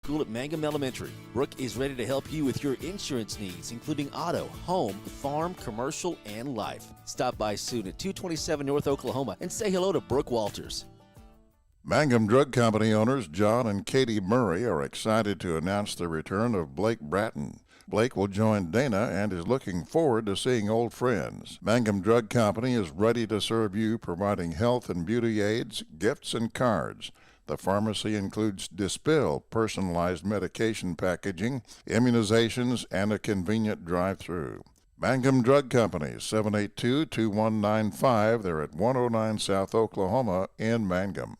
school at Mangum Elementary. Brooke is ready to help you with your insurance needs, including auto, home, farm, commercial, and life. Stop by soon at 227 North Oklahoma and say hello to Brooke Walters. Mangum Drug Company owners John and Katie Murray are excited to announce the return of Blake Bratton. Blake will join Dana and is looking forward to seeing old friends. Mangum Drug Company is ready to serve you, providing health and beauty aids, gifts, and cards. The pharmacy includes Dispill, personalized medication packaging, immunizations, and a convenient drive-through. Mangum Drug Company, 782-2195. They're at 109 South Oklahoma in Mangum.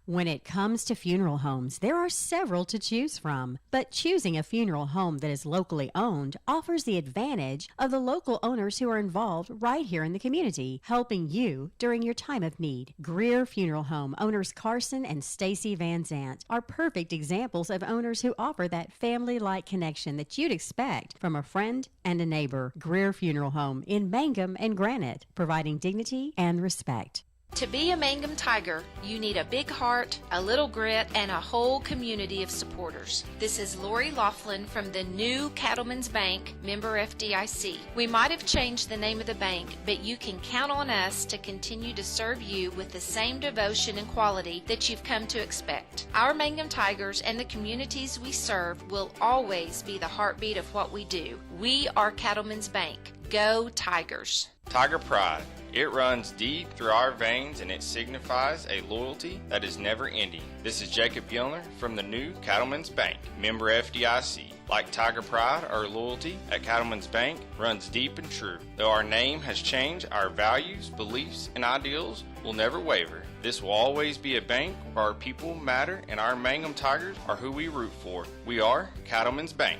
When it comes to funeral homes, there are several to choose from, but choosing a funeral home that is locally owned offers the advantage of the local owners who are involved right here in the community, helping you during your time of need. Greer Funeral Home owners Carson and Stacy Van Zant are perfect examples of owners who offer that family-like connection that you'd expect from a friend and a neighbor. Greer Funeral Home in Mangum and Granite, providing dignity and respect. To be a Mangum Tiger, you need a big heart, a little grit, and a whole community of supporters. This is Lori Laughlin from the new Cattlemen's Bank, member FDIC. We might have changed the name of the bank, but you can count on us to continue to serve you with the same devotion and quality that you've come to expect. Our Mangum Tigers and the communities we serve will always be the heartbeat of what we do. We are Cattlemen's Bank. Go Tigers! Tiger Pride. It runs deep through our veins and it signifies a loyalty that is never ending. This is Jacob Gilner from the new Cattlemen's Bank, member FDIC. Like Tiger Pride, our loyalty at Cattlemen's Bank runs deep and true. Though our name has changed, our values, beliefs, and ideals will never waver. This will always be a bank where our people matter and our Mangum Tigers are who we root for. We are Cattlemen's Bank.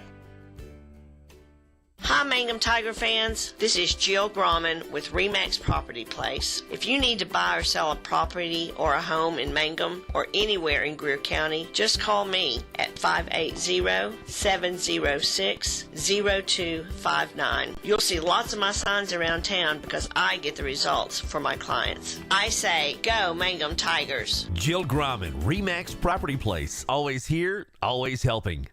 Hi Mangum Tiger fans, this is Jill Grauman with RE/MAX Property Place. If you need to buy or sell a property or a home in Mangum or anywhere in Greer County, just call me at 580-706-0259. You'll see lots of my signs around town because I get the results for my clients. I say, go Mangum Tigers. Jill Grauman, RE/MAX Property Place. Always here, always helping.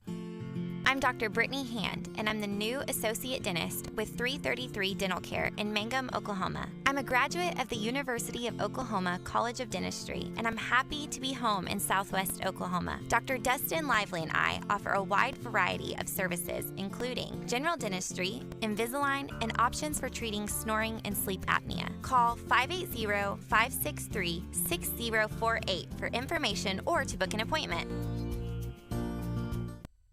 I'm Dr. Brittany Hand, and I'm the new Associate Dentist with 333 Dental Care in Mangum, Oklahoma. I'm a graduate of the University of Oklahoma College of Dentistry, and I'm happy to be home in Southwest Oklahoma. Dr. Dustin Lively and I offer a wide variety of services, including general dentistry, Invisalign, and options for treating snoring and sleep apnea. Call 580-563-6048 for information or to book an appointment.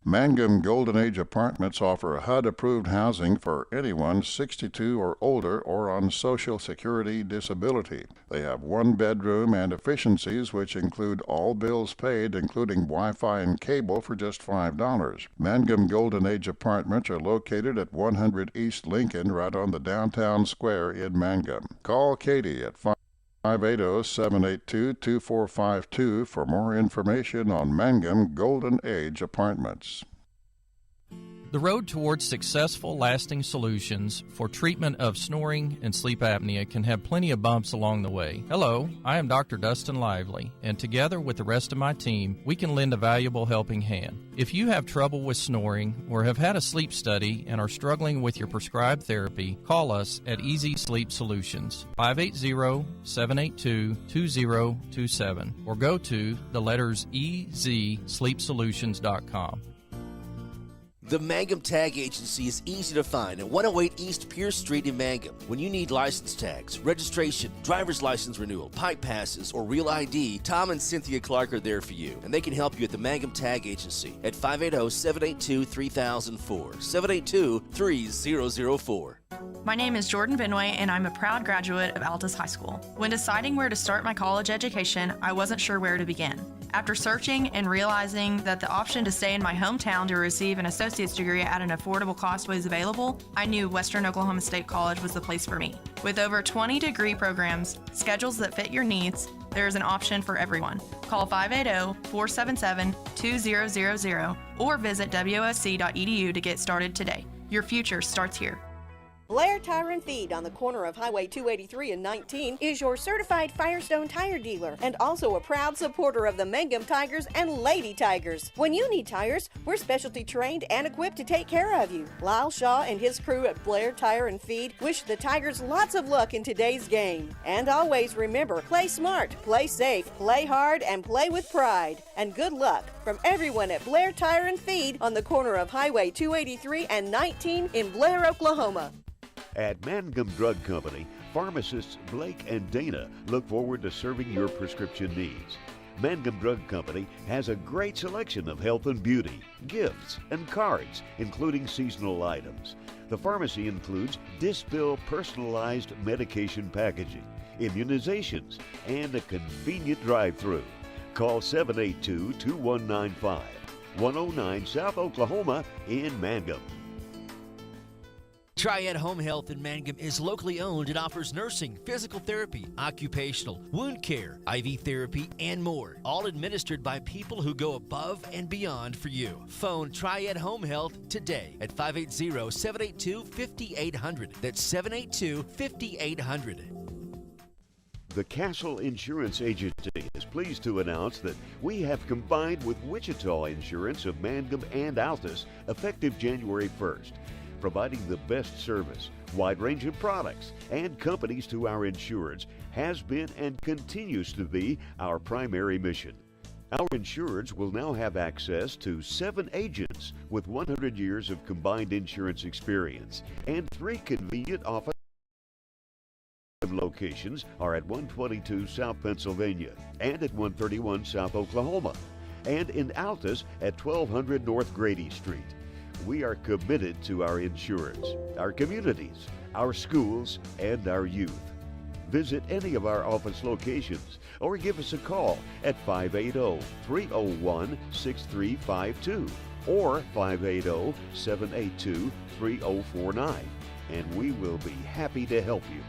Mangum Golden Age Apartments offer HUD-approved housing for anyone 62 or older or on Social Security disability. They have one bedroom and efficiencies which include all bills paid, including Wi-Fi and cable, for just $5. Mangum Golden Age Apartments are located at 100 East Lincoln, right on the downtown square in Mangum. Call Katie at 580-782-2452 for more information on Mangum Golden Age Apartments. The road towards successful, lasting solutions for treatment of snoring and sleep apnea can have plenty of bumps along the way. Hello, I am Dr. Dustin Lively, and together with the rest of my team, we can lend a valuable helping hand. If you have trouble with snoring or have had a sleep study and are struggling with your prescribed therapy, call us at Easy Sleep Solutions, 580-782-2027, or go to the letters EZSleepSolutions.com. The Mangum Tag Agency is easy to find at 108 East Pierce Street in Mangum. When you need license tags, registration, driver's license renewal, pipe passes, or real ID, Tom and Cynthia Clark are there for you, and they can help you at the Mangum Tag Agency at 580-782-3004, 782-3004. My name is Jordan Benoit, and I'm a proud graduate of Altus High School. When deciding where to start my college education, I wasn't sure where to begin. After searching and realizing that the option to stay in my hometown to receive an associate's degree at an affordable cost was available, I knew Western Oklahoma State College was the place for me. With over 20 degree programs, schedules that fit your needs, there is an option for everyone. Call 580-477-2000 or visit wsc.edu to get started today. Your future starts here. Blair Tire and Feed on the corner of Highway 283 and 19 is your certified Firestone tire dealer and also a proud supporter of the Mangum Tigers and Lady Tigers. When you need tires, we're specialty trained and equipped to take care of you. Lyle Shaw and his crew at Blair Tire and Feed wish the Tigers lots of luck in today's game. And always remember, play smart, play safe, play hard, and play with pride. And good luck from everyone at Blair Tire and Feed on the corner of Highway 283 and 19 in Blair, Oklahoma. At Mangum Drug Company, pharmacists Blake and Dana look forward to serving your prescription needs. Mangum Drug Company has a great selection of health and beauty, gifts, and cards, including seasonal items. The pharmacy includes Dispill personalized medication packaging, immunizations, and a convenient drive-through. Call 782-2195, 109 South Oklahoma in Mangum. Triad Home Health in Mangum is locally owned and offers nursing, physical therapy, occupational, wound care, IV therapy, and more. All administered by people who go above and beyond for you. Phone Triad Home Health today at 580-782-5800. That's 782-5800. The Castle Insurance Agency is pleased to announce that we have combined with Wichita Insurance of Mangum and Altus effective January 1st. Providing the best service, wide range of products, and companies to our insureds has been and continues to be our primary mission. Our insureds will now have access to 7 agents with 100 years of combined insurance experience, and 3 convenient office locations are at 122 South Pennsylvania and at 131 South Oklahoma, and in Altus at 1200 North Grady Street. We are committed to our insurance, our communities, our schools, and our youth. Visit any of our office locations or give us a call at 580-301-6352 or 580-782-3049, and we will be happy to help you.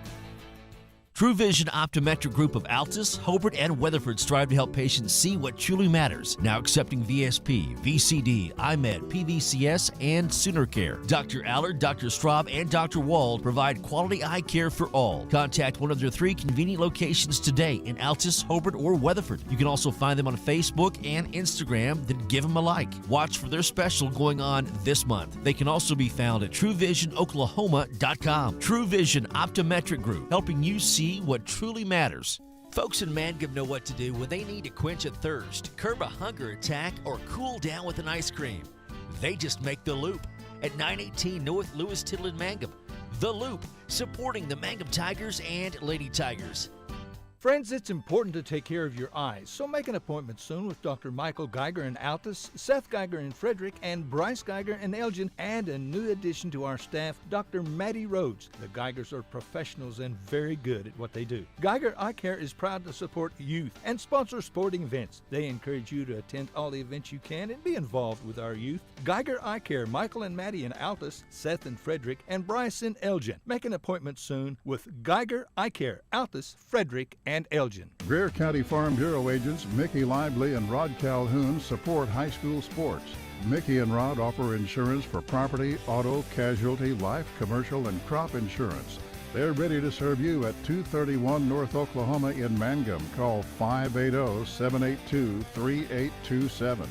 True Vision Optometric Group of Altus, Hobart, and Weatherford strive to help patients see what truly matters. Now accepting VSP, VCD, IMED, PVCS, and Sooner Care. Dr. Allard, Dr. Straub, and Dr. Wald provide quality eye care for all. Contact one of their 3 convenient locations today in Altus, Hobart, or Weatherford. You can also find them on Facebook and Instagram, then give them a like. Watch for their special going on this month. They can also be found at TrueVisionOklahoma.com. True Vision Optometric Group, helping you see what truly matters. Folks in Mangum know what to do when they need to quench a thirst, curb a hunger attack, or cool down with an ice cream. They just make The Loop at 918 North Lewis Tittle in Mangum. The Loop, supporting the Mangum Tigers and Lady Tigers. Friends, it's important to take care of your eyes, so make an appointment soon with Dr. Michael Geiger in Altus, Seth Geiger in Frederick, and Bryce Geiger in Elgin, and a new addition to our staff, Dr. Maddie Rhodes. The Geigers are professionals and very good at what they do. Geiger Eye Care is proud to support youth and sponsor sporting events. They encourage you to attend all the events you can and be involved with our youth. Geiger Eye Care, Michael and Maddie in Altus, Seth in Frederick, and Bryce in Elgin. Make an appointment soon with Geiger Eye Care, Altus, Frederick, and Elgin. Greer County Farm Bureau agents Mickey Lively and Rod Calhoun support high school sports. Mickey and Rod offer insurance for property, auto, casualty, life, commercial, and crop insurance. They're ready to serve you at 231 North Oklahoma in Mangum. Call 580-782-3827.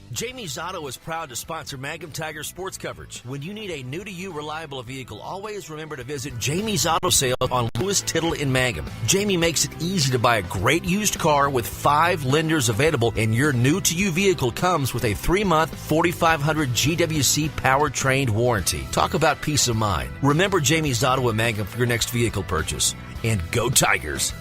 Jamie's Auto is proud to sponsor Mangum Tiger sports coverage. When you need a new-to-you reliable vehicle, always remember to visit Jamie's Auto Sales on Lewis Tittle in Mangum. Jamie makes it easy to buy a great used car with 5 lenders available, and your new-to-you vehicle comes with a 3-month 4500 GWC powertrain warranty. Talk about peace of mind. Remember Jamie's Auto in Mangum for your next vehicle purchase. And go Tigers!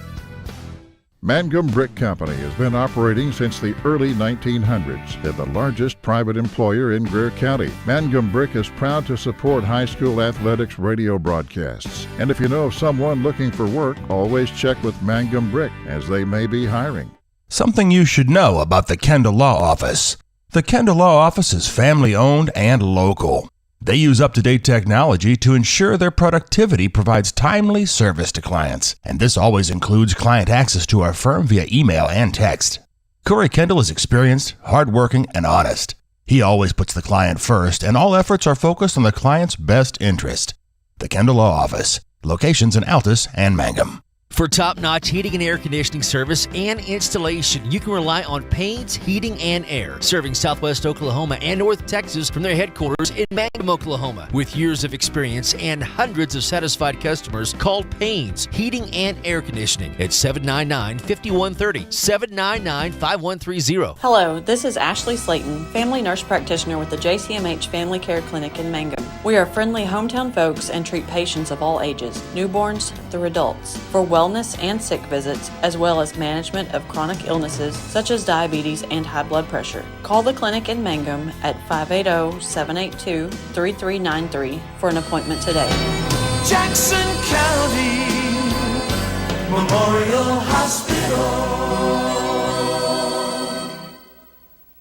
Mangum Brick Company has been operating since the early 1900s. They're the largest private employer in Greer County. Mangum Brick is proud to support high school athletics radio broadcasts. And if you know of someone looking for work, always check with Mangum Brick, as they may be hiring. Something you should know about the Kendall Law Office. The Kendall Law Office is family-owned and local. They use up-to-date technology to ensure their productivity provides timely service to clients, and this always includes client access to our firm via email and text. Corey Kendall is experienced, hardworking, and honest. He always puts the client first, and all efforts are focused on the client's best interest. The Kendall Law Office. Locations in Altus and Mangum. For top-notch heating and air conditioning service and installation, you can rely on Payne's Heating and Air, serving Southwest Oklahoma and North Texas from their headquarters in Mangum, Oklahoma. With years of experience and hundreds of satisfied customers, call Payne's Heating and Air Conditioning at 799-5130, 799-5130. Hello, this is Ashley Slayton, family nurse practitioner with the JCMH Family Care Clinic in Mangum. We are friendly hometown folks and treat patients of all ages, newborns through adults, for wellness and sick visits, as well as management of chronic illnesses such as diabetes and high blood pressure. Call the clinic in Mangum at 580-782-3393 for an appointment today. Jackson County Memorial Hospital.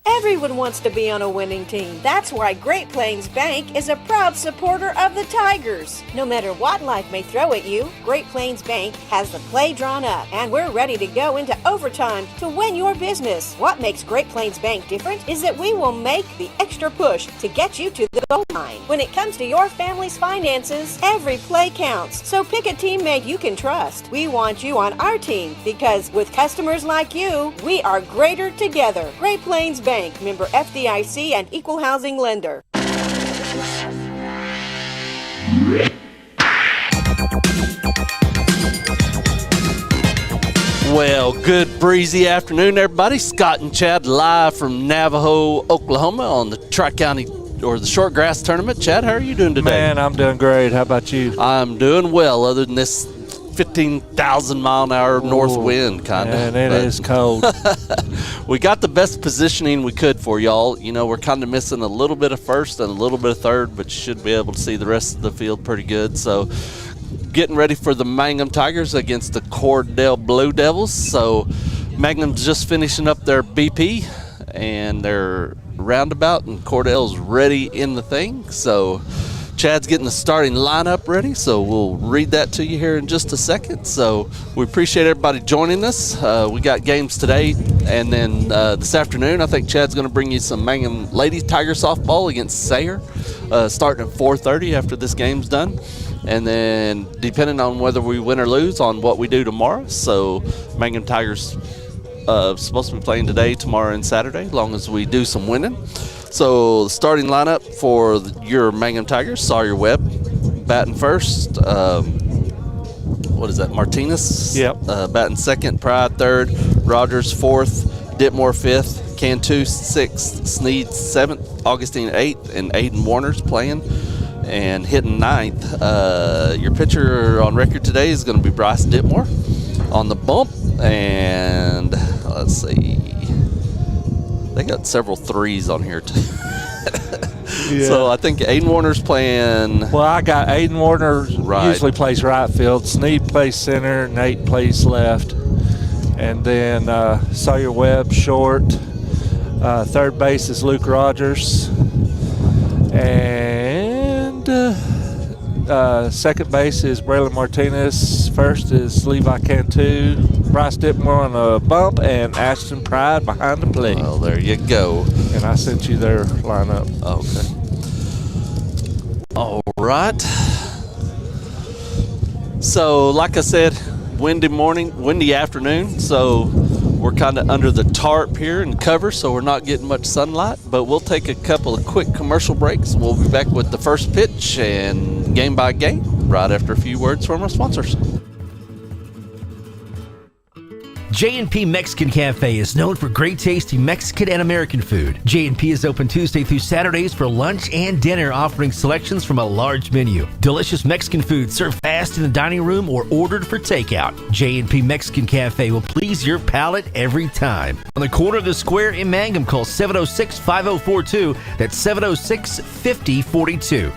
Everyone wants to be on a winning team. That's why Great Plains Bank is a proud supporter of the Tigers. No matter what life may throw at you, Great Plains Bank has the play drawn up, and we're ready to go into overtime to win your business. What makes Great Plains Bank different is that we will make the extra push to get you to the goal line. When it comes to your family's finances, every play counts. So pick a teammate you can trust. We want you on our team because with customers like you, we are greater together. Great Plains Bank, member FDIC and equal housing lender. Well, good breezy afternoon, everybody. Scott and Chad live from Navajo, Oklahoma on the Tri-County or the Short Grass Tournament. Chad, how are you doing today? Man, I'm doing great. How about you? I'm doing well, other than this 15,000 mile an hour north wind, kind of. And it is cold. We got the best positioning we could for y'all. You know, we're kind of missing a little bit of first and a little bit of third, but you should be able to see the rest of the field pretty good. So, getting ready for the Mangum Tigers against the Cordell Blue Devils. So, Mangum's just finishing up their BP and their roundabout, and Cordell's ready in the thing. So, Chad's getting the starting lineup ready, so we'll read that to you here in just a second. So we appreciate everybody joining us. We got games today, and then this afternoon I think Chad's going to bring you some Mangum Ladies Tiger softball against Sayre, starting at 4:30 after this game's done. And then depending on whether we win or lose on what we do tomorrow. So Mangum Tigers supposed to be playing today, tomorrow, and Saturday, as long as we do some winning. So the starting lineup for your Mangum Tigers: Sawyer Webb batting first. What is that? Martinez. Yep. Batting second. Pride third. Rogers fourth. Ditmore fifth. Cantu sixth. Sneed seventh. Augustine eighth. And Aiden Warner's playing and hitting ninth. Your pitcher on record today is going to be Bryce Ditmore on the bump. And let's see. They got several threes on here, too. Yeah. So I think Aiden Warner's playing. Well, I got Aiden Warner right. Usually plays right field. Sneed plays center. Nate plays left. And then Sawyer Webb short. Third base is Luke Rogers. And second base is Braylon Martinez. First is Levi Cantu. Bryce Ditmore on a bump, and Ashton Pride behind the plate. Well, there you go. And I sent you their lineup. Okay. All right. So, like I said, windy morning, windy afternoon. So, we're kind of under the tarp here and cover, so we're not getting much sunlight. But we'll take a couple of quick commercial breaks. We'll be back with the first pitch and game by game right after a few words from our sponsors. J&P Mexican Cafe is known for great tasty Mexican and American food. J&P is open Tuesday through Saturdays for lunch and dinner, offering selections from a large menu. Delicious Mexican food served fast in the dining room or ordered for takeout. J&P Mexican Cafe will please your palate every time. On the corner of the square in Mangum, call 706-5042. That's 706-5042.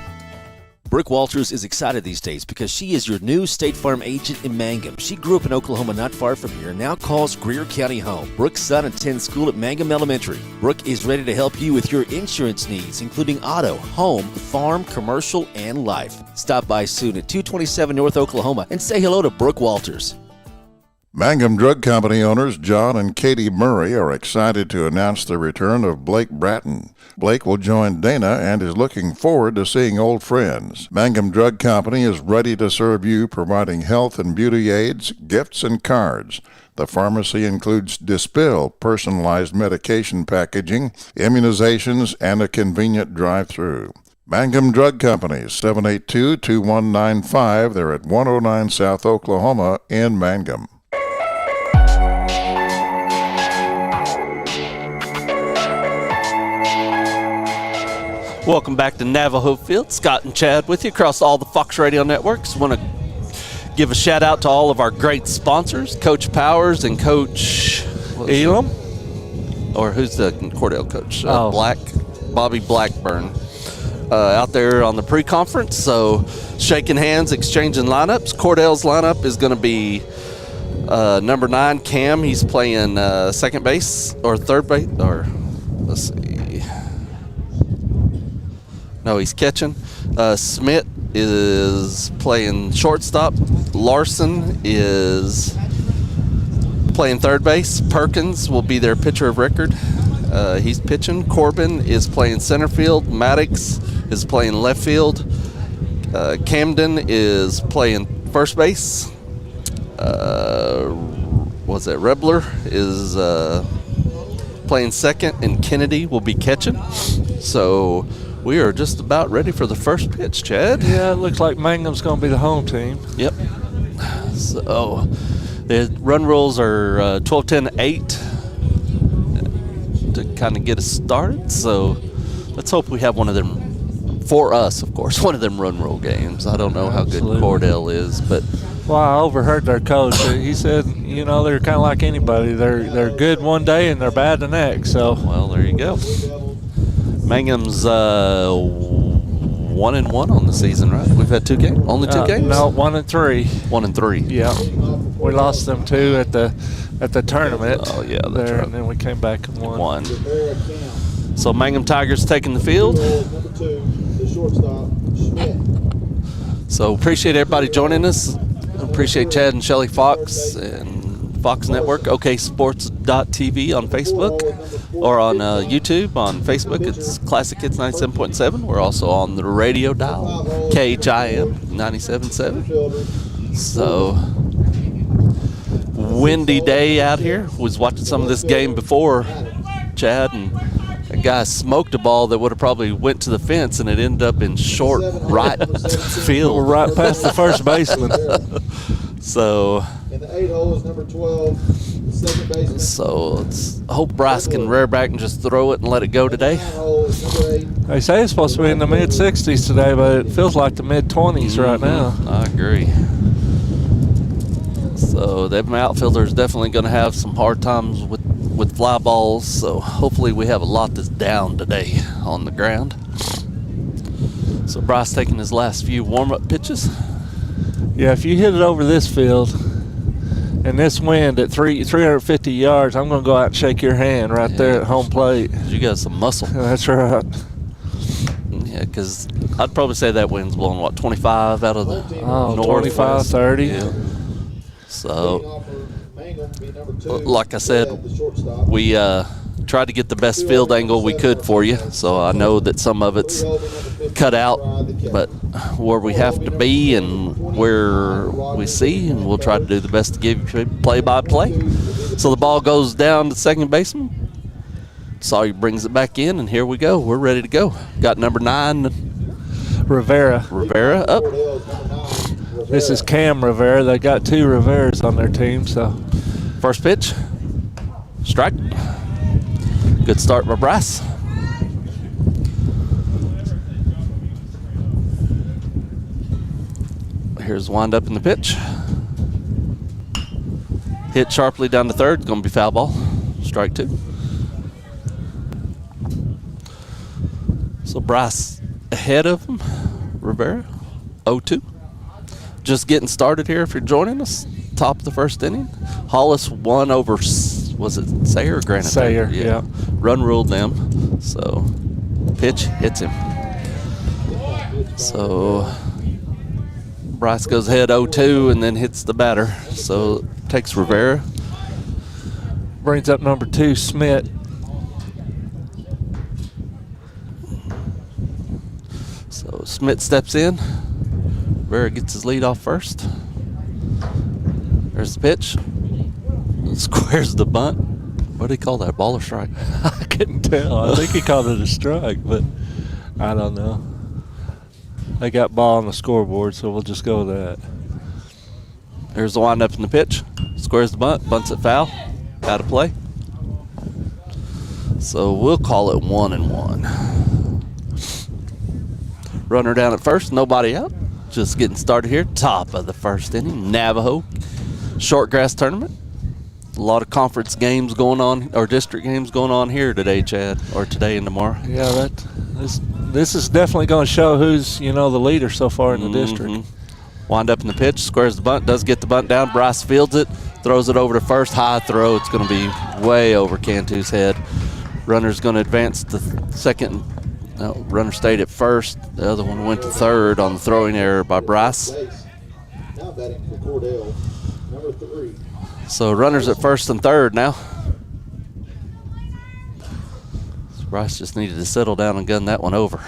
Brooke Walters is excited these days because she is your new State Farm agent in Mangum. She grew up in Oklahoma not far from here and now calls Greer County home. Brooke's son attends school at Mangum Elementary. Brooke is ready to help you with your insurance needs, including auto, home, farm, commercial, and life. Stop by soon at 227 North Oklahoma and say hello to Brooke Walters. Mangum Drug Company owners John and Katie Murray are excited to announce the return of Blake Bratton. Blake will join Dana and is looking forward to seeing old friends. Mangum Drug Company is ready to serve you, providing health and beauty aids, gifts, and cards. The pharmacy includes Dispill, personalized medication packaging, immunizations, and a convenient drive-through. Mangum Drug Company, 782-2195. They're at 109 South Oklahoma in Mangum. Welcome back to Navajo Field. Scott and Chad with you across all the Fox Radio networks. Want to give a shout out to all of our great sponsors, Coach Powers and Coach Elam, or who's the Cordell coach? Bobby Blackburn, out there on the pre-conference. So shaking hands, exchanging lineups. Cordell's lineup is going to be number 9, Cam. He's playing second base or third base, or let's see. No, he's catching. Smith is playing shortstop. Larson is playing third base. Perkins will be their pitcher of record. He's pitching. Corbin is playing center field. Maddox is playing left field. Camden is playing first base. Rebler is playing second, and Kennedy will be catching. So we are just about ready for the first pitch, Chad. Yeah, it looks like Mangum's going to be the home team. Yep. So the run rules are 12, 10, 8 to kind of get us started. So let's hope we have one of them, for us, of course, one of them run rule games. I don't know how good Cordell is, but... Well, I overheard their coach. He said, you know, they're kind of like anybody. They're good one day and they're bad the next. So, well, there you go. Mangum's 1-1 on the season, right? We've had 2 games. Only 2 games? No, 1-3. 1-3. Yeah, we lost them 2 at the tournament. Oh yeah, that's there, right. And then we came back and won. So Mangum Tigers taking the field. So appreciate everybody joining us. Appreciate Chad and Shelly Fox and Fox Network, oksports.tv on Facebook, or on YouTube. On Facebook, it's Classic Hits 97.7. We're also on the radio dial, KHIM 97.7. So, windy day out here. Was watching some of this game before, Chad, and that guy smoked a ball that would have probably went to the fence, and it ended up in short right field. We're right past the first baseman. So, and the 8 hole is number 12, the second baseman. So let's hope Bryce can rear back and just throw it and let it go today. They say it's supposed to be in the mid-60s today, but it feels like the mid-20s right now. I agree. So them outfielders definitely going to have some hard times with fly balls. So hopefully we have a lot that's down today on the ground. So Bryce taking his last few warm-up pitches. Yeah, if you hit it over this field and this wind at 350 yards, I'm going to go out and shake your hand right there at home plate. You got some muscle. That's right. Yeah, because I'd probably say that wind's blowing, 25 out of the north? 25, 30. Yeah. So, like I said, we tried to get the best field angle we could for you. So I know that some of it's cut out, but where we have to be and where we see, and we'll try to do the best to give you play-by-play. So the ball goes down to second baseman. Sawyer brings it back in, and here we go. We're ready to go. Got number 9, Rivera up. This is Cam Rivera. They got 2 Riveras on their team. So, first pitch, strike. Good start by Bryce. Here's wind up in the pitch. Hit sharply down to third. Going to be foul ball. Strike 2. So Bryce ahead of him. Rivera, 0-2. Just getting started here if you're joining us. Top of the first inning. Hollis won over, was it Sayer or Granite? Sayer, yeah. Run ruled them. So pitch hits him. So Bryce goes ahead 0-2 and then hits the batter. So takes Rivera. Brings up number 2, Smith. So Smith steps in. Rivera gets his lead off first. There's the pitch. Squares the bunt. What do he call that, ball or strike? I couldn't tell. I think he called it a strike, but I don't know. They got ball on the scoreboard, so we'll just go with that. There's the windup in the pitch. Squares the bunt, bunts it foul. Out of play. So we'll call it 1-1. Runner down at first, nobody out. Just getting started here. Top of the first inning. Navajo short grass tournament. A lot of conference games going on, or district games going on here today, Chad, or today and tomorrow. Yeah, this is definitely going to show who's, the leader so far in the district. Wind up in the pitch, squares the bunt, does get the bunt down. Bryce fields it, throws it over to first, high throw. It's going to be way over Cantu's head. Runner's going to advance to second. No, runner stayed at first. The other one went to third on the throwing error by Bryce. Now batting for Cordell, number 3. So runners at first and third now. So Bryce just needed to settle down and gun that one over.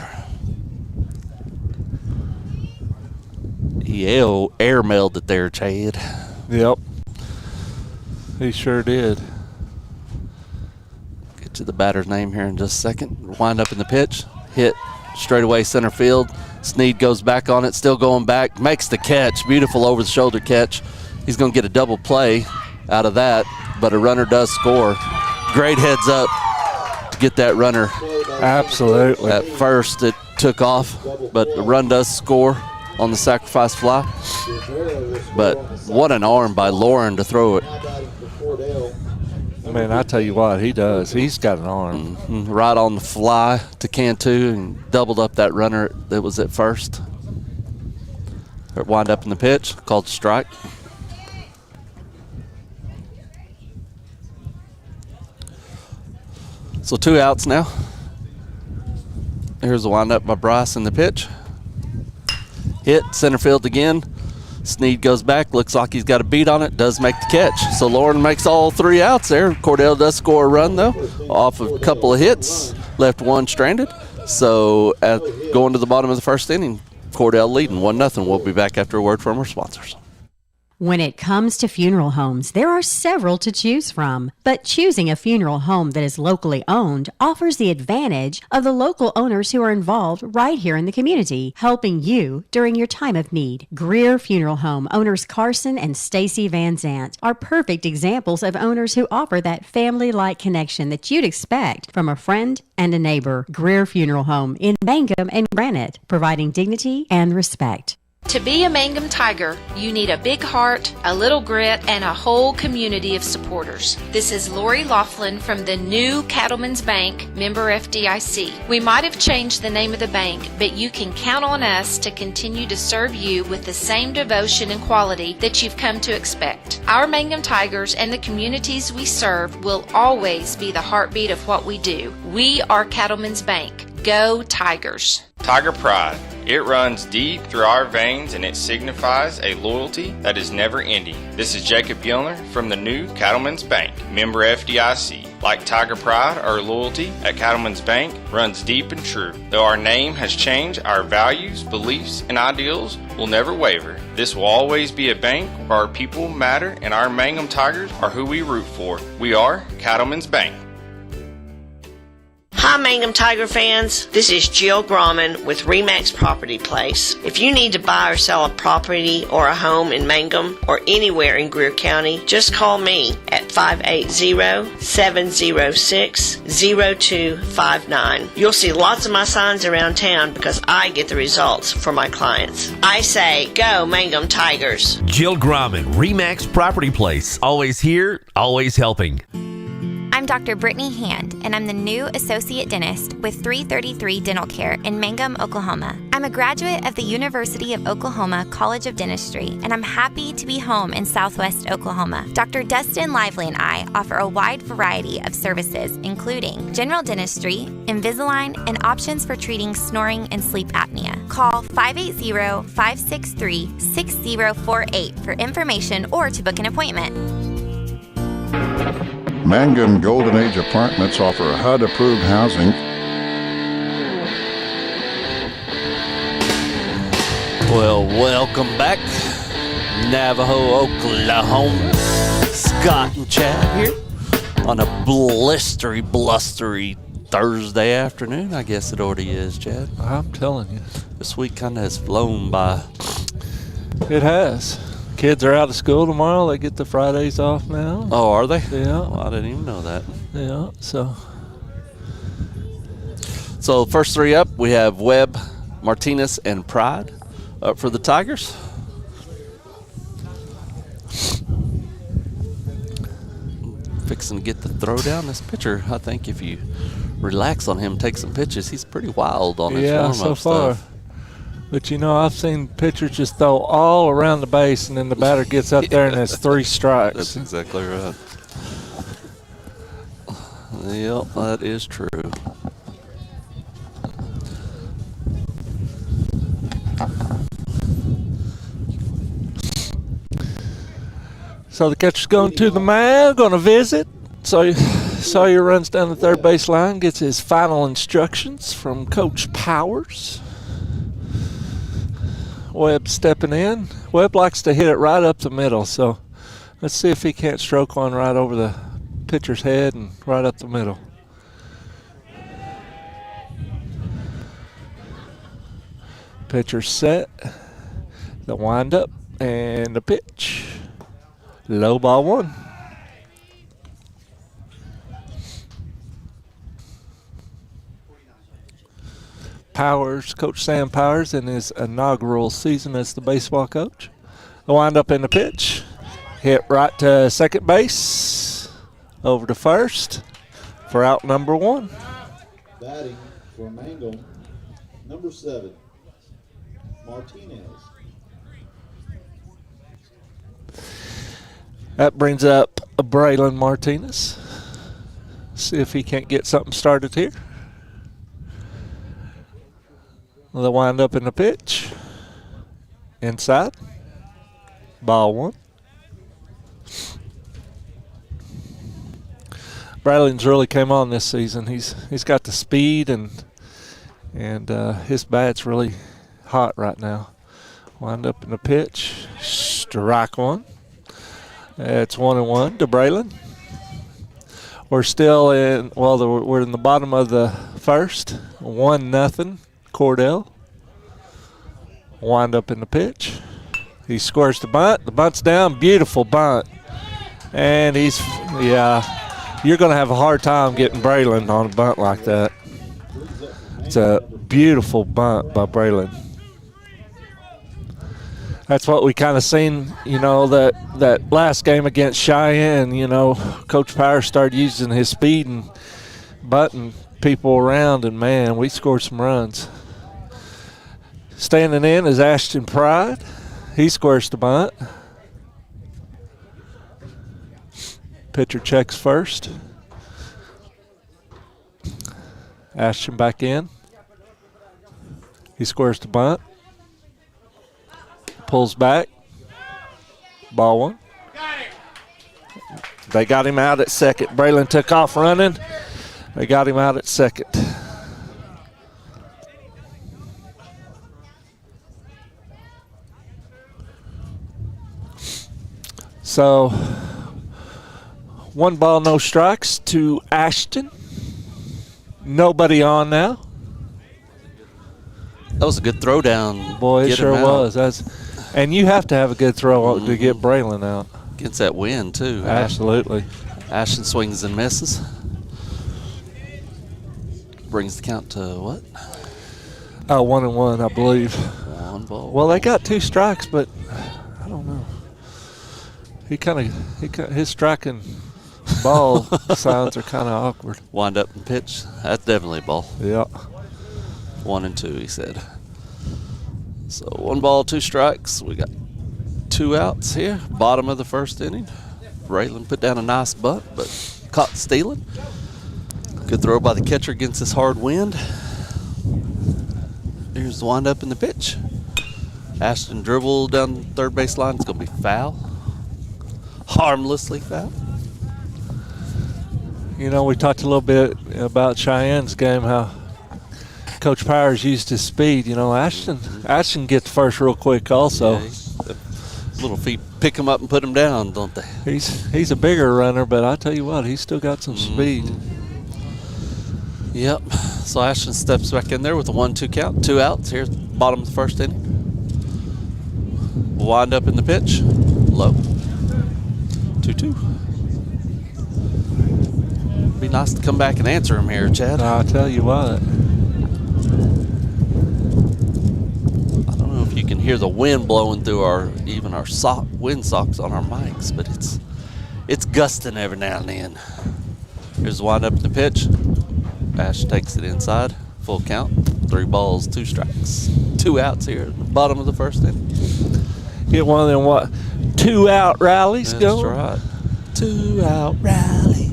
He airmailed it there, Chad. Yep. He sure did. Get to the batter's name here in just a second. Wind up in the pitch. Hit straight away center field. Sneed goes back on it, still going back. Makes the catch. Beautiful over-the-shoulder catch. He's going to get a double play out of that, but a runner does score. Great heads up to get that runner. Absolutely. At first it took off, but the run does score on the sacrifice fly. But what an arm by Lauren to throw it. Man, I tell you what, he does. He's got an arm. Right on the fly to Cantu and doubled up that runner that was at first. Wind up in the pitch, called strike. So 2 outs now. Here's the windup by Bryce in the pitch. Hit, center field again. Sneed goes back, looks like he's got a beat on it, does make the catch. So Lauren makes all 3 outs there. Cordell does score a run though, off of a couple of hits, left one stranded. So going to the bottom of the first inning, Cordell leading 1-0. We'll be back after a word from our sponsors. When it comes to funeral homes, there are several to choose from, but choosing a funeral home that is locally owned offers the advantage of the local owners who are involved right here in the community, helping you during your time of need. Greer Funeral Home owners Carson and Stacy Van Zant are perfect examples of owners who offer that family-like connection that you'd expect from a friend and a neighbor. Greer Funeral Home in Mangum and Granite, providing dignity and respect. To be a Mangum Tiger, you need a big heart, a little grit, and a whole community of supporters. This is Lori Laughlin from the new Cattlemen's Bank, member FDIC. We might have changed the name of the bank, but you can count on us to continue to serve you with the same devotion and quality that you've come to expect. Our Mangum Tigers and the communities we serve will always be the heartbeat of what we do. We are Cattlemen's Bank. Go Tigers! Tiger Pride. It runs deep through our veins and it signifies a loyalty that is never ending. This is Jacob Gilner from the new Cattlemen's Bank, member FDIC. Like Tiger Pride, our loyalty at Cattlemen's Bank runs deep and true. Though our name has changed, our values, beliefs, and ideals will never waver. This will always be a bank where our people matter and our Mangum Tigers are who we root for. We are Cattlemen's Bank. Hi Mangum Tiger fans, this is Jill Grauman with RE/MAX Property Place. If you need to buy or sell a property or a home in Mangum or anywhere in Greer County, just call me at 580-706-0259. You'll see lots of my signs around town because I get the results for my clients. I say, go Mangum Tigers. Jill Grauman, RE/MAX Property Place. Always here, always helping. I'm Dr. Brittany Hand, and I'm the new associate dentist with 333 Dental Care in Mangum, Oklahoma. I'm I'm a graduate of the University of Oklahoma College of Dentistry, and I'm happy to be home in Southwest Oklahoma. Dr. Dustin Lively and I offer a wide variety of services, including general dentistry, Invisalign, and options for treating snoring and sleep apnea. Call 580-563-6048 for information or to book an appointment. Mangum Golden Age Apartments offer HUD-approved housing. Well, welcome back, Navajo, Oklahoma. Scott and Chad here on a blustery Thursday afternoon. I guess it already is, Chad. I'm telling you. This week kind of has flown by. It has. Kids are out of school tomorrow. They get the Fridays off now. Oh, are they? Yeah. Well, I didn't even know that. Yeah, so first three up, we have Webb, Martinez, and Pride up for the Tigers. Fixing to get the throw down. This pitcher, I think if you relax on him, take some pitches, he's pretty wild on his warm-up so far. stuff. But, I've seen pitchers just throw all around the base, and then the batter gets up there and it's 3 strikes. That's exactly right. Yep, that is true. So the catcher's going to the mound, going to visit. So Sawyer runs down the third base line, gets his final instructions from Coach Powers. Webb stepping in. Webb likes to hit it right up the middle, so let's see if he can't stroke one right over the pitcher's head and right up the middle. Pitcher set. The windup and the pitch. Low ball 1. Powers, Coach Sam Powers, in his inaugural season as the baseball coach. The windup in the pitch. Hit right to second base. Over to first for out number 1. Batting for Mangum, number 7, Martinez. That brings up Braylon Martinez. See if he can't get something started here. The wind up in the pitch. Inside. Ball 1. Braylon's really came on this season. He's got the speed and his bat's really hot right now. Wind up in the pitch. Strike 1. It's 1-1 to Braylon. We're still in, we're in the bottom of the first. 1-0, Cordell. Wind up in the pitch. He scores the bunt. The bunt's down. Beautiful bunt. And you're going to have a hard time getting Braylon on a bunt like that. It's a beautiful bunt by Braylon. That's what we kind of seen, that last game against Cheyenne, Coach Powers started using his speed and butting people around, and, man, we scored some runs. Standing in is Ashton Pride. He squares the bunt. Pitcher checks first. Ashton back in. He squares the bunt. Pulls back. Ball 1. They got him out at second. Braylon took off running. They got him out at second. So 1 ball, no strikes to Ashton. Nobody on now. That was a good throw down. Boy, it sure was. And you have to have a good throw to get Braylon out. Gets that win, too. Absolutely. Ashton swings and misses. Brings the count to what? 1-1, I believe. 1 ball. Well, they got 2 strikes, but I don't know. His striking ball signs are kind of awkward. Wind up and pitch. That's definitely a ball. Yeah. 1 and 2, he said. So 1 ball, 2 strikes. We got 2 outs here. Bottom of the first inning. Raylan put down a nice bunt, but caught stealing. Good throw by the catcher against this hard wind. Here's the windup in the pitch. Ashton dribbled down the third base line. It's going to be foul. Harmlessly foul. You know, we talked a little bit about Cheyenne's game, how Coach Powers used his speed. You know, Ashton gets first real quick also. Yeah, little feet pick him up and put him down, don't they? He's a bigger runner, but I tell you what, he's still got some speed. Yep. So Ashton steps back in there with a 1-2 count. 2 outs. Here's the bottom of the first inning. Wind up in the pitch. Low. 2-2. Be nice to come back and answer him here, Chad. I'll tell you what. I don't know if you can hear the wind blowing through our wind socks on our mics, but it's gusting every now and then. Here's the wind up in the pitch. Ash takes it inside. Full count. 3 balls, 2 strikes. 2 outs here at the bottom of the first inning. Get one of them 2-out rallies going. That's right. 2-out rally.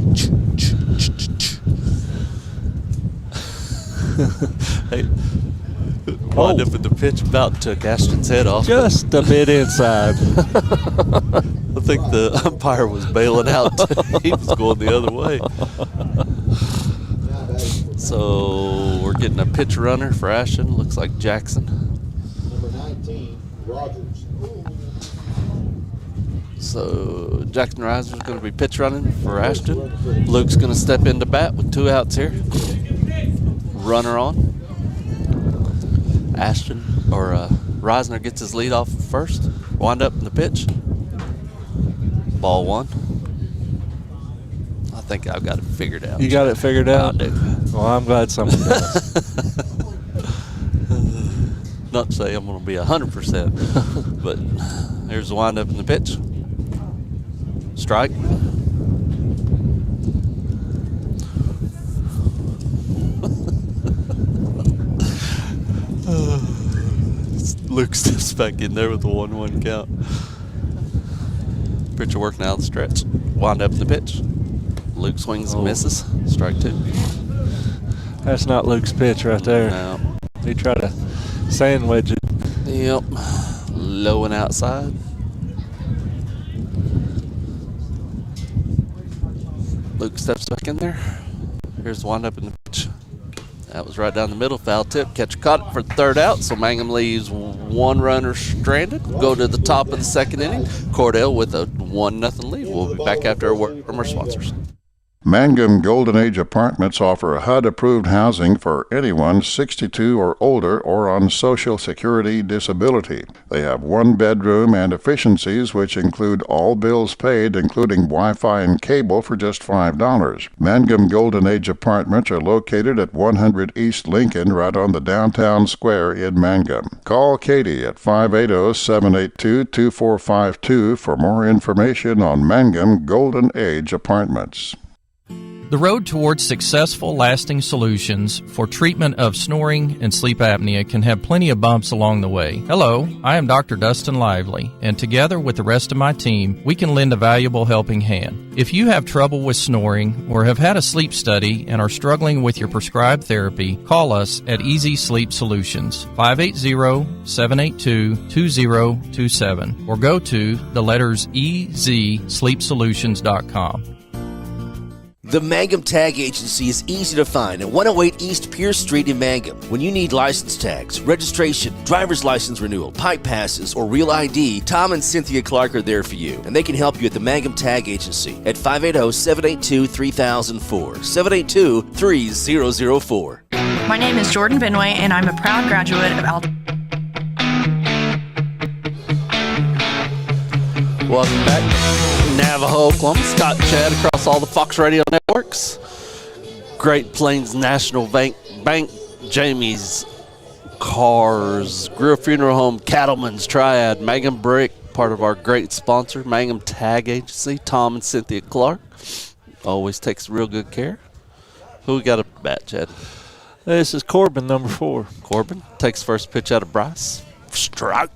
Hey, wind up in the pitch, about took Ashton's head off. Just a bit inside. I think the umpire was bailing out. He was going the other way. So we're getting a pitch runner for Ashton. Looks like Jackson. Number 19, Rogers. So Jackson Riser's going to be pitch running for Ashton. Luke's going to step into bat with 2 outs here. Runner on. Ashton or Reisner gets his lead off first. Wind up in the pitch. Ball 1. I think I've got it figured out. You got it figured out? I do. Well, I'm glad somebody does. Not to say I'm going to be 100%, but here's the wind up in the pitch. Strike. Luke steps back in there with the 1-1 count. Pitcher working out the stretch. Wind up in the pitch. Luke swings and misses. Strike 2. That's not Luke's pitch right there. No. He tried to sandwich it. Yep. Low and outside. Luke steps back in there. Here's the wind up in the pitch. That was right down the middle. Foul tip. Catcher caught it for the 3rd out. So Mangum leaves 1 runner stranded. Go to the top of the 2nd inning. Cordell with a 1-0 lead. We'll be back after a word from our sponsors. Mangum Golden Age Apartments offer HUD-approved housing for anyone 62 or older or on Social Security disability. They have 1 bedroom and efficiencies which include all bills paid, including Wi-Fi and cable, for just $5. Mangum Golden Age Apartments are located at 100 East Lincoln, right on the downtown square in Mangum. Call Katie at 580-782-2452 for more information on Mangum Golden Age Apartments. The road towards successful, lasting solutions for treatment of snoring and sleep apnea can have plenty of bumps along the way. Hello, I am Dr. Dustin Lively, and together with the rest of my team, we can lend a valuable helping hand. If you have trouble with snoring or have had a sleep study and are struggling with your prescribed therapy, call us at Easy Sleep Solutions, 580-782-2027, or go to the letters EZSleepSolutions.com. The Mangum Tag Agency is easy to find at 108 East Pierce Street in Mangum. When you need license tags, registration, driver's license renewal, pipe passes, or real ID, Tom and Cynthia Clark are there for you, and they can help you at the Mangum Tag Agency at 580-782-3004, 782-3004. My name is Jordan Benway, and I'm a proud graduate of Alta. Welcome back. Navajo, Oklahoma. Scott Chad across all the Fox Radio networks. Great Plains National Bank, Jamie's Cars, Greer Funeral Home, Cattleman's Triad, Mangum Brick, part of our great sponsor, Mangum Tag Agency, Tom and Cynthia Clark. Always takes real good care. Who we got at bat, Chad? This is Corbin, number 4. Corbin takes first pitch out of Bryce. Strike.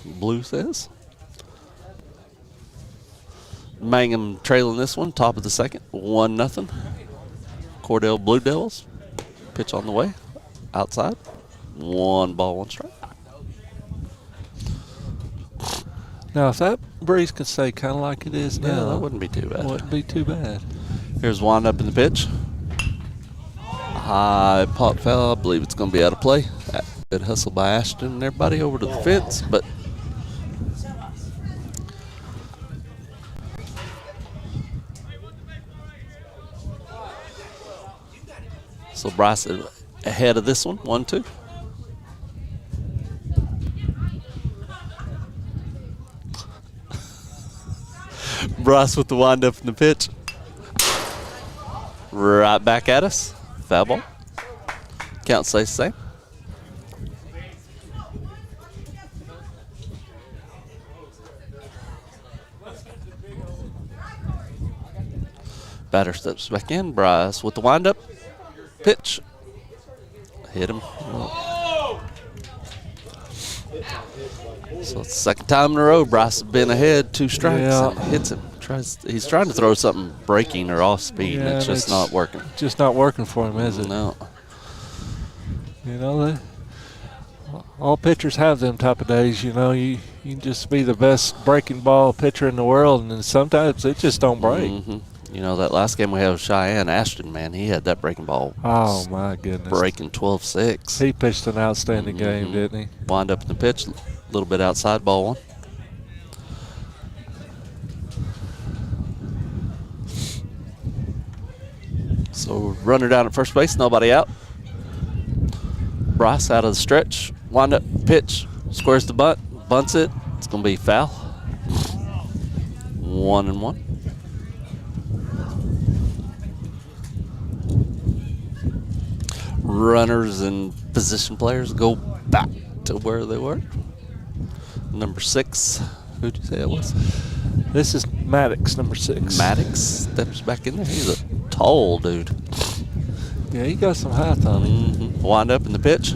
Blue says. Mangum trailing this one, top of the second, 1-0. Cordell Blue Devils. Pitch on the way. Outside. 1 ball, 1 strike. Now, if that breeze could stay kind of like it is now, that wouldn't be too bad. Wouldn't be too bad. Here's wind up in the pitch. High pop foul. I believe it's going to be out of play. Good hustle by Ashton and everybody over to the fence, but so Bryce ahead of this one, 1-2. Bryce with the wind up in the pitch. Right back at us. Foul ball. Count stays the same. Batter steps back in. Bryce with the wind up. Pitch. Hit him. So it's the second time in a row Bryce has been ahead, 2 strikes. Yeah. And hits him. He's trying to throw something breaking or off speed, and it's just not working. Just not working for him, is it? No. You know, all pitchers have them type of days. You know, you can just be the best breaking ball pitcher in the world, and then sometimes it just don't break. Mm-hmm. You know, that last game we had with Cheyenne, Ashton, man, he had that breaking ball. Oh, my goodness. Breaking 12-6. He pitched an outstanding game, didn't he? Wind up in the pitch, a little bit outside, ball 1. So runner down at first base, nobody out. Bryce out of the stretch, wind up, pitch, squares the bunt, bunts it. It's going to be foul. 1-1. Runners and position players go back to where they were. Number 6, who'd you say it was? This is Maddox, number 6. Maddox steps back in there. He's a tall dude. Yeah, he got some height on him. Wind up in the pitch.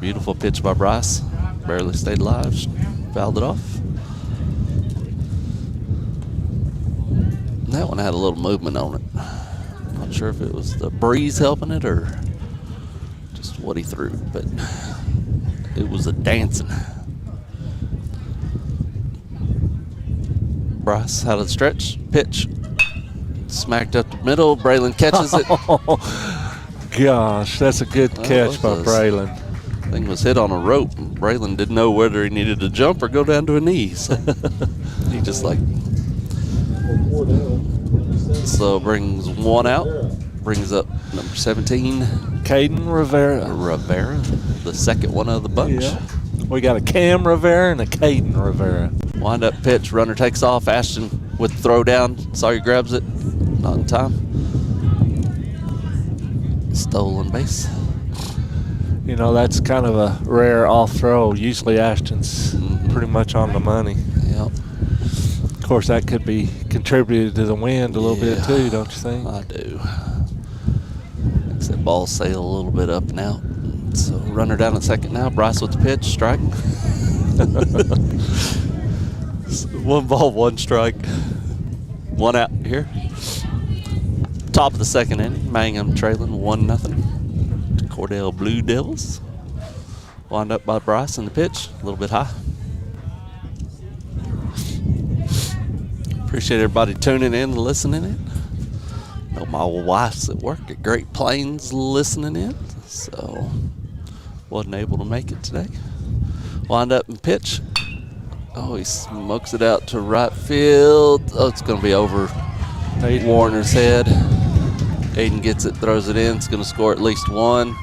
Beautiful pitch by Bryce. Barely stayed alive. Fouled it off. And that one had a little movement on it. Not sure if it was the breeze helping it or just what he threw, but it was a dancing. Bryce out of the stretch, pitch, smacked up the middle. Braylon catches it. Gosh, that's a good catch by Braylon. Thing was hit on a rope. Braylon didn't know whether he needed to jump or go down to a knee. So he just so brings 1 out. Brings up number 17, Caden Rivera. The second one of the bunch. Yeah. We got a Cam Rivera and a Caden Rivera. Wind up pitch, runner takes off. Ashton with the throw down. Sawyer grabs it. Not in time. Stolen base. You know, that's kind of a rare off throw. Usually Ashton's pretty much on the money. Yep. Of course, that could be contributed to the wind a little bit too, don't you think? I do. Makes that ball sail a little bit up and out. So runner down at second now. Bryce with the pitch, strike. 1 ball, 1 strike. 1 out here. Top of the second inning. Mangum trailing 1-0. Cordell Blue Devils. Wind up by Bryce in the pitch. A little bit high. Appreciate everybody tuning in and listening in. I know my wife's at work at Great Plains listening in, so wasn't able to make it today. Wind up and pitch. Oh, he smokes it out to right field. Oh, it's going to be over Warner's head. Aiden gets it, throws it in. It's going to score at least 1.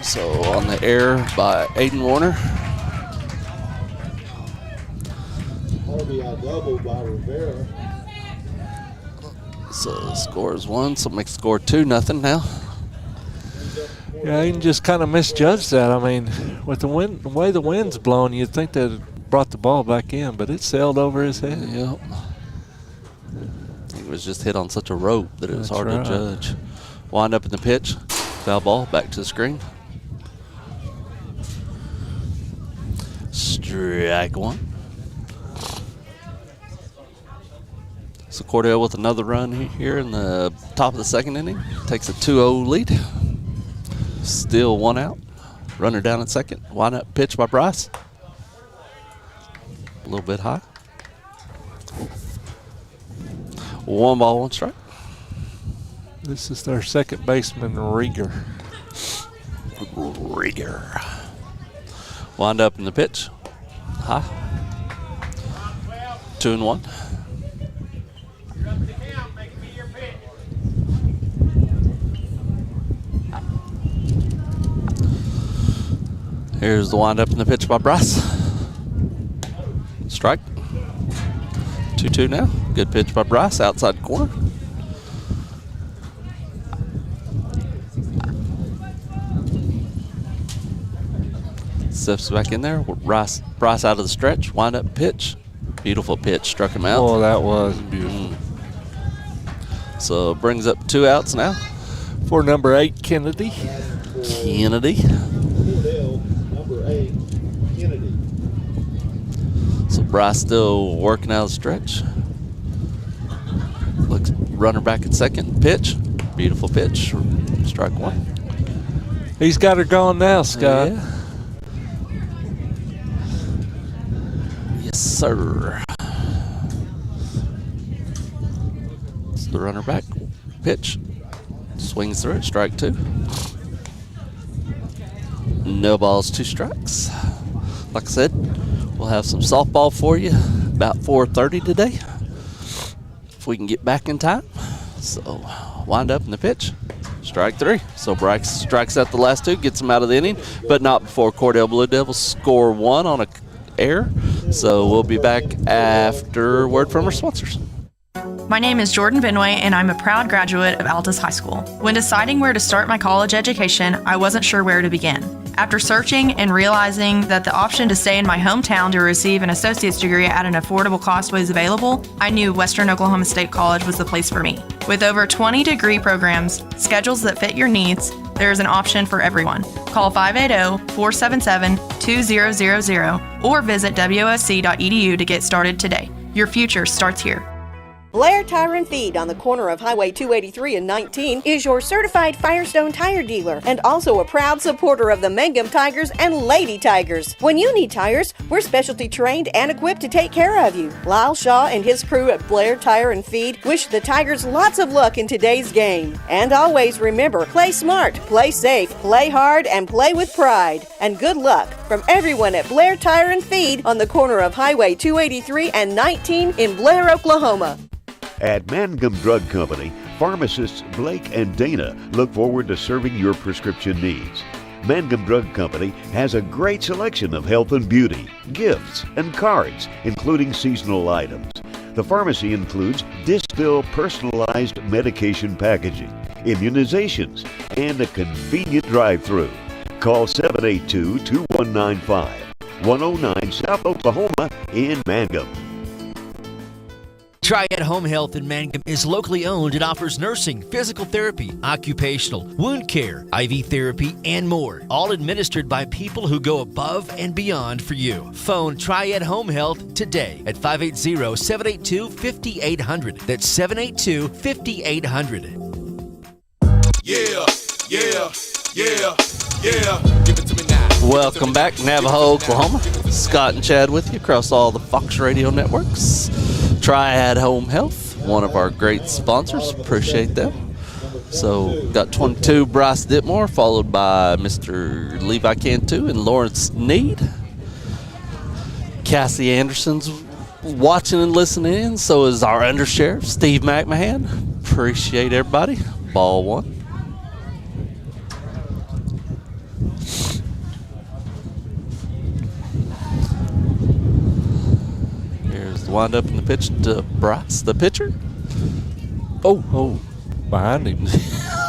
So on the air by Aiden Warner. RBI double by Rivera. So score is 1, so makes the score 2-0 now. Yeah, you can just kind of misjudge that. I mean, with the wind, the way the wind's blowing, you'd think that it brought the ball back in, but it sailed over his head. Yep. It was just hit on such a rope that it was hard to judge. Wind up in the pitch. Foul ball, back to the screen. Strike one. So Cordell with another run here in the top of the second inning. Takes a 2-0 lead. Still one out. Runner down at second. Wind up pitch by Bryce. A little bit high. 1 ball, 1 strike. This is their second baseman, Rieger. Wind up in the pitch. High. 2-1. Here's the wind up in the pitch by Bryce. Strike. 2-2 now. Good pitch by Bryce, outside corner. Steps back in there. Bryce out of the stretch. Wind up pitch. Beautiful pitch. Struck him out. Oh, that was beautiful. So brings up 2 outs now. For number 8, Kennedy. Cordell, number 8, Kennedy. So Bryce still working out of the stretch. Looks runner back at second. Pitch. Beautiful pitch. Strike 1. He's got her gone now, Scott. Yeah. Yes, sir. It's the runner back. Pitch. Swings through it. Strike 2. No balls, 2 strikes. Like I said, we'll have some softball for you about 4:30 today, if we can get back in time. So wind up in the pitch. Strike 3. So Bryce strikes out the last 2, gets him out of the inning, but not before Cordell Blue Devils score 1 on a error. So we'll be back after word from our sponsors. My name is Jordan Benway, and I'm a proud graduate of Altus High School. When deciding where to start my college education, I wasn't sure where to begin. After searching and realizing that the option to stay in my hometown to receive an associate's degree at an affordable cost was available, I knew Western Oklahoma State College was the place for me. With over 20 degree programs, schedules that fit your needs, there is an option for everyone. Call 580-477-2000 or visit wsc.edu to get started today. Your future starts here. Blair Tire and Feed on the corner of Highway 283 and 19 is your certified Firestone tire dealer and also a proud supporter of the Mangum Tigers and Lady Tigers. When you need tires, we're specialty trained and equipped to take care of you. Lyle Shaw and his crew at Blair Tire and Feed wish the Tigers lots of luck in today's game. And always remember, play smart, play safe, play hard, and play with pride. And good luck from everyone at Blair Tire and Feed on the corner of Highway 283 and 19 in Blair, Oklahoma. At Mangum Drug Company, pharmacists Blake and Dana look forward to serving your prescription needs. Mangum Drug Company has a great selection of health and beauty, gifts, and cards, including seasonal items. The pharmacy includes Distil personalized medication packaging, immunizations, and a convenient drive-through. Call 782-2195, 109 South Oklahoma in Mangum. Triad Home Health in Mangum is locally owned and offers nursing, physical therapy, occupational, wound care, IV therapy, and more. All administered by people who go above and beyond for you. Phone Triad Home Health today at 580-782-5800. That's 782-5800. Yeah. Give it to me now. Welcome back, Navajo, Oklahoma. Scott and Chad with you across all the Fox radio networks. Triad Home Health, one of our great sponsors. Appreciate them. So, got 22, Bryce Ditmore, followed by Mr. Levi Cantu and Lawrence Need. Cassie Anderson's watching and listening in. So is our undersheriff, Steve McMahon. Appreciate everybody. Ball 1. Wind up in the pitch to Bryce, the pitcher. Oh, behind him. I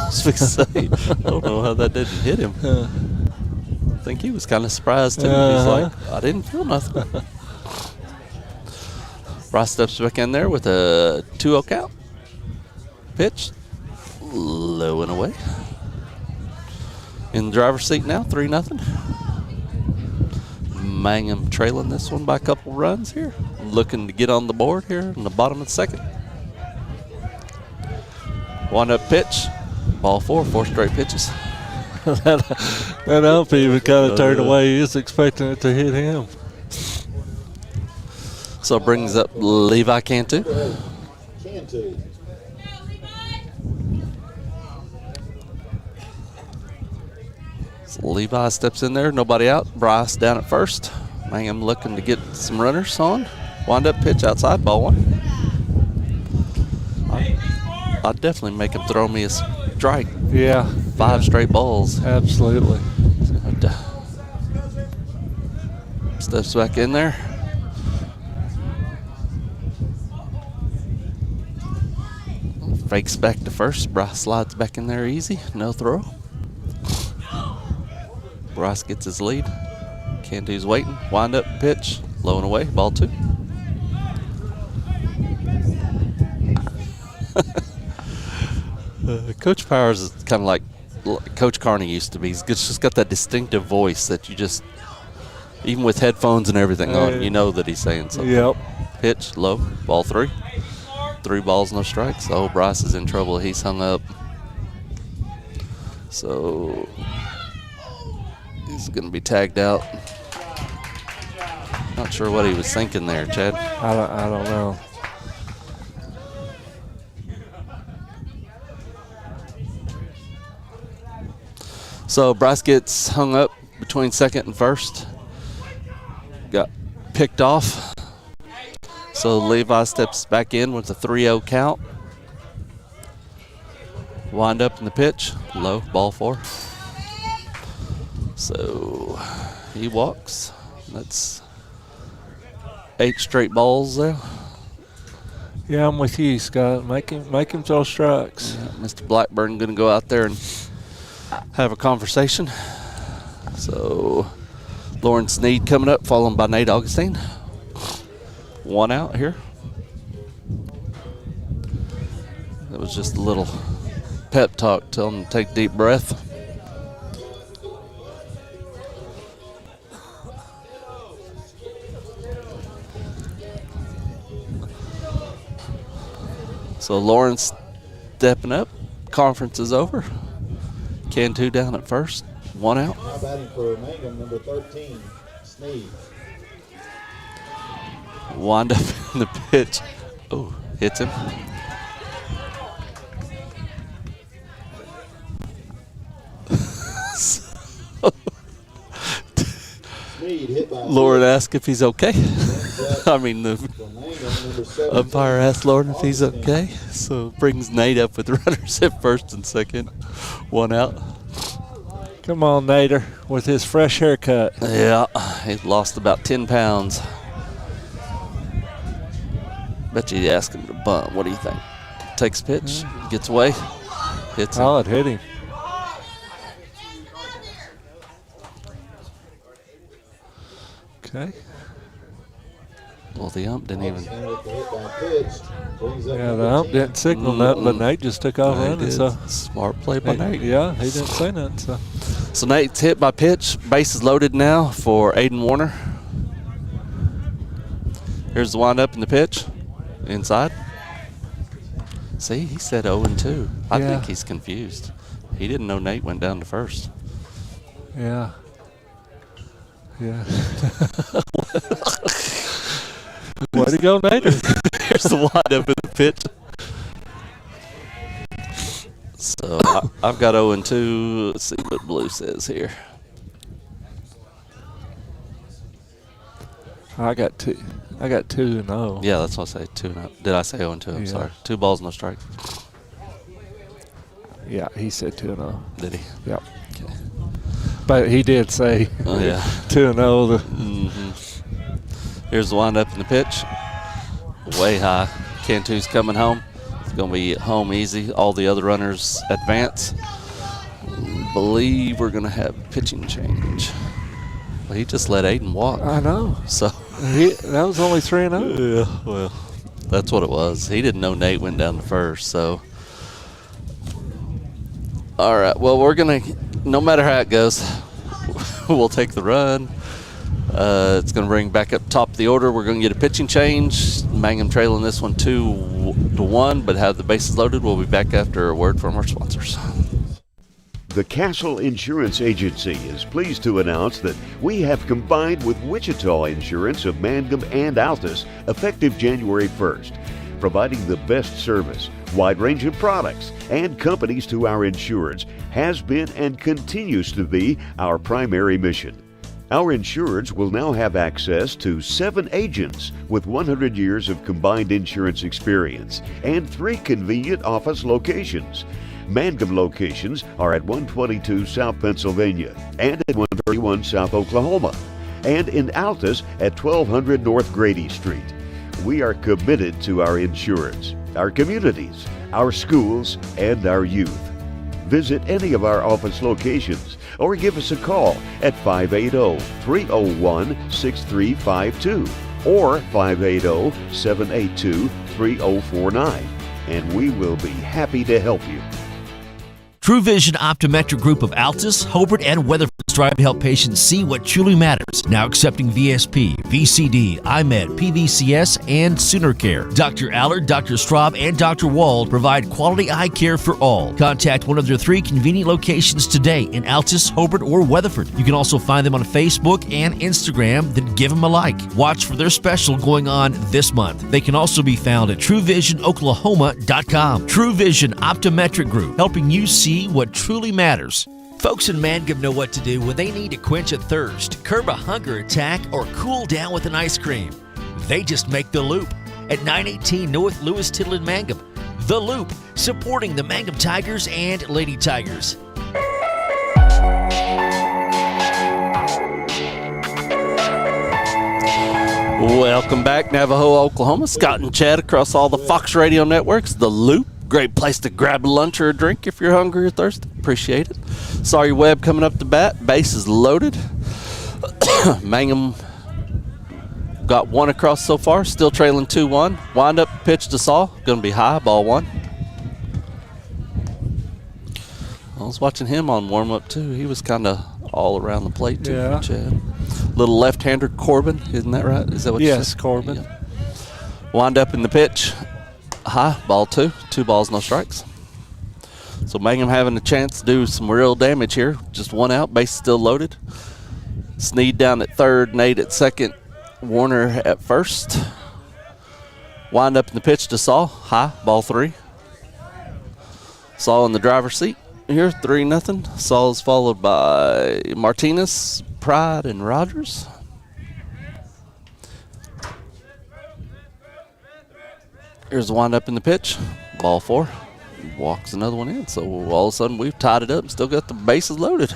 was fixing to say, I don't know how that didn't hit him. I think he was kind of surprised too. He's like, I didn't feel nothing. Bryce steps back in there with a 2-0 count. Pitch, low and away. In the driver's seat now, 3-0. Mangum trailing this one by a couple runs here. Looking to get on the board here in the bottom of the second. One up pitch. Ball 4 straight pitches. that ump even kind of turned away. He was expecting it to hit him. So it brings up Levi Cantu. So Levi steps in there, nobody out. Bryce down at first. Mangum looking to get some runners on. Wind up pitch outside, ball 1. I'd definitely make him throw me a strike. Yeah. 5 straight balls. Absolutely. Steps back in there. Fakes back to first. Bryce slides back in there easy. No throw. Bryce gets his lead. Cantu's waiting. Wind up pitch. Low and away. Ball 2. Coach Powers is kind of like Coach Carney used to be. He's just got that distinctive voice that you just, even with headphones and everything on, you know that he's saying something. Yep. Pitch, low, ball 3. 3 balls, no strikes. Oh, Bryce is in trouble. He's hung up. So he's going to be tagged out. Not sure what he was thinking there, Chad. I don't know. So Bryce gets hung up between second and first. Got picked off. So Levi steps back in with a 3-0 count. Wind up in the pitch. Low, ball 4. So he walks. That's 8 straight balls there. Yeah, I'm with you, Scott. Make him throw strikes. Yeah, Mr. Blackburn going to go out there and have a conversation. So Lawrence Sneed coming up, followed by Nate Augustine. 1 out here. That was just a little pep talk. Tell him to take a deep breath. So Lawrence stepping up. Conference is over. Cantu down at first. 1 out. Now batting for Mangum, number 13, Sneed. Wind up in the pitch. Oh, hits him. Lauren asked if he's okay. I mean, the umpire asked Lauren if he's okay. So brings Nate up with runners at first and second. 1 out. Come on, Nader, with his fresh haircut. Yeah, he lost about 10 pounds. Bet you ask him to bunt. What do you think? Takes pitch, gets away, hits him. Oh, it hit him. Okay. Well, the ump didn't even. Yeah, the ump didn't signal nothing, but Nate just took off running. So smart play by Nate. Yeah, he didn't say nothing. So Nate's hit by pitch. Base is loaded now for Aiden Warner. Here's the windup in the pitch. Inside. See, he said 0-2. I think he's confused. He didn't know Nate went down to first. Yeah. Yeah. Way to go, Nate. Here's the windup in the pitch. So I've got 0-2. Let's see what Blue says here. I got 2-0. Yeah, that's what I say. 2-0. Did I say 0-2? I'm sorry. 2 balls, no strikes. Yeah, he said 2-0. Did he? Yep. Okay. But he did say 2-0. Here's the windup in the pitch. Way high. Cantu's coming home. It's going to be home easy. All the other runners advance. Believe we're going to have pitching change. Well, he just let Aiden walk. I know. So that was only 3-0. Yeah, well, that's what it was. He didn't know Nate went down to first, so. All right, well, we're going to, no matter how it goes, we'll take the run. It's going to bring back up top of the order. We're going to get a pitching change. Mangum trailing this one 2-1, but have the bases loaded. We'll be back after a word from our sponsors. The Castle Insurance Agency is pleased to announce that we have combined with Wichita Insurance of Mangum and Altus effective January 1st, providing the best service, wide range of products, and companies to our insureds has been and continues to be our primary mission. Our insureds will now have access to 7 agents with 100 years of combined insurance experience and 3 convenient office locations. Mangum locations are at 122 South Pennsylvania and at 131 South Oklahoma, and in Altus at 1200 North Grady Street. We are committed to our insureds, our communities, our schools, and our youth. Visit any of our office locations or give us a call at 580-301-6352 or 580-782-3049, and we will be happy to help you. True Vision Optometric Group of Altus, Hobart, and Weatherford strive to help patients see what truly matters. Now accepting VSP, VCD, IMED, PVCS, and Sooner Care. Dr. Allard, Dr. Straub, and Dr. Wald provide quality eye care for all. Contact one of their 3 convenient locations today in Altus, Hobart, or Weatherford. You can also find them on Facebook and Instagram, then give them a like. Watch for their special going on this month. They can also be found at TrueVisionOklahoma.com. True Vision Optometric Group, helping you see what truly matters. Folks in Mangum know what to do when they need to quench a thirst, curb a hunger attack, or cool down with an ice cream. They just make the Loop at 918 North Lewis Tittle in Mangum. The Loop, supporting the Mangum Tigers and Lady Tigers. Welcome back, Navajo, Oklahoma. Scott and Chad across all the Fox radio networks. The Loop, great place to grab a lunch or a drink if you're hungry or thirsty. Appreciate it. Sawyer Webb coming up to bat. Base is loaded. Mangum got 1 across so far, still trailing 2-1. Wind up, pitch to Saw. Going to be high, ball 1. I was watching him on warm up too. He was kind of all around the plate too. Yeah. Chad. Little left-hander Corbin, isn't that right? Is that what you said? Yes, Corbin. Yeah. Wind up in the pitch. High, ball 2. 2 balls, no strikes. So Mangum having a chance to do some real damage here. Just 1 out, base still loaded. Sneed down at third, Nate at second, Warner at first. Wind up in the pitch to Saw. High, ball 3. Saw in the driver's seat here, 3-0. Saw is followed by Martinez, Pride, and Rogers. Here's the wind up in the pitch. Ball 4. Walks another one in. So all of a sudden we've tied it up and still got the bases loaded.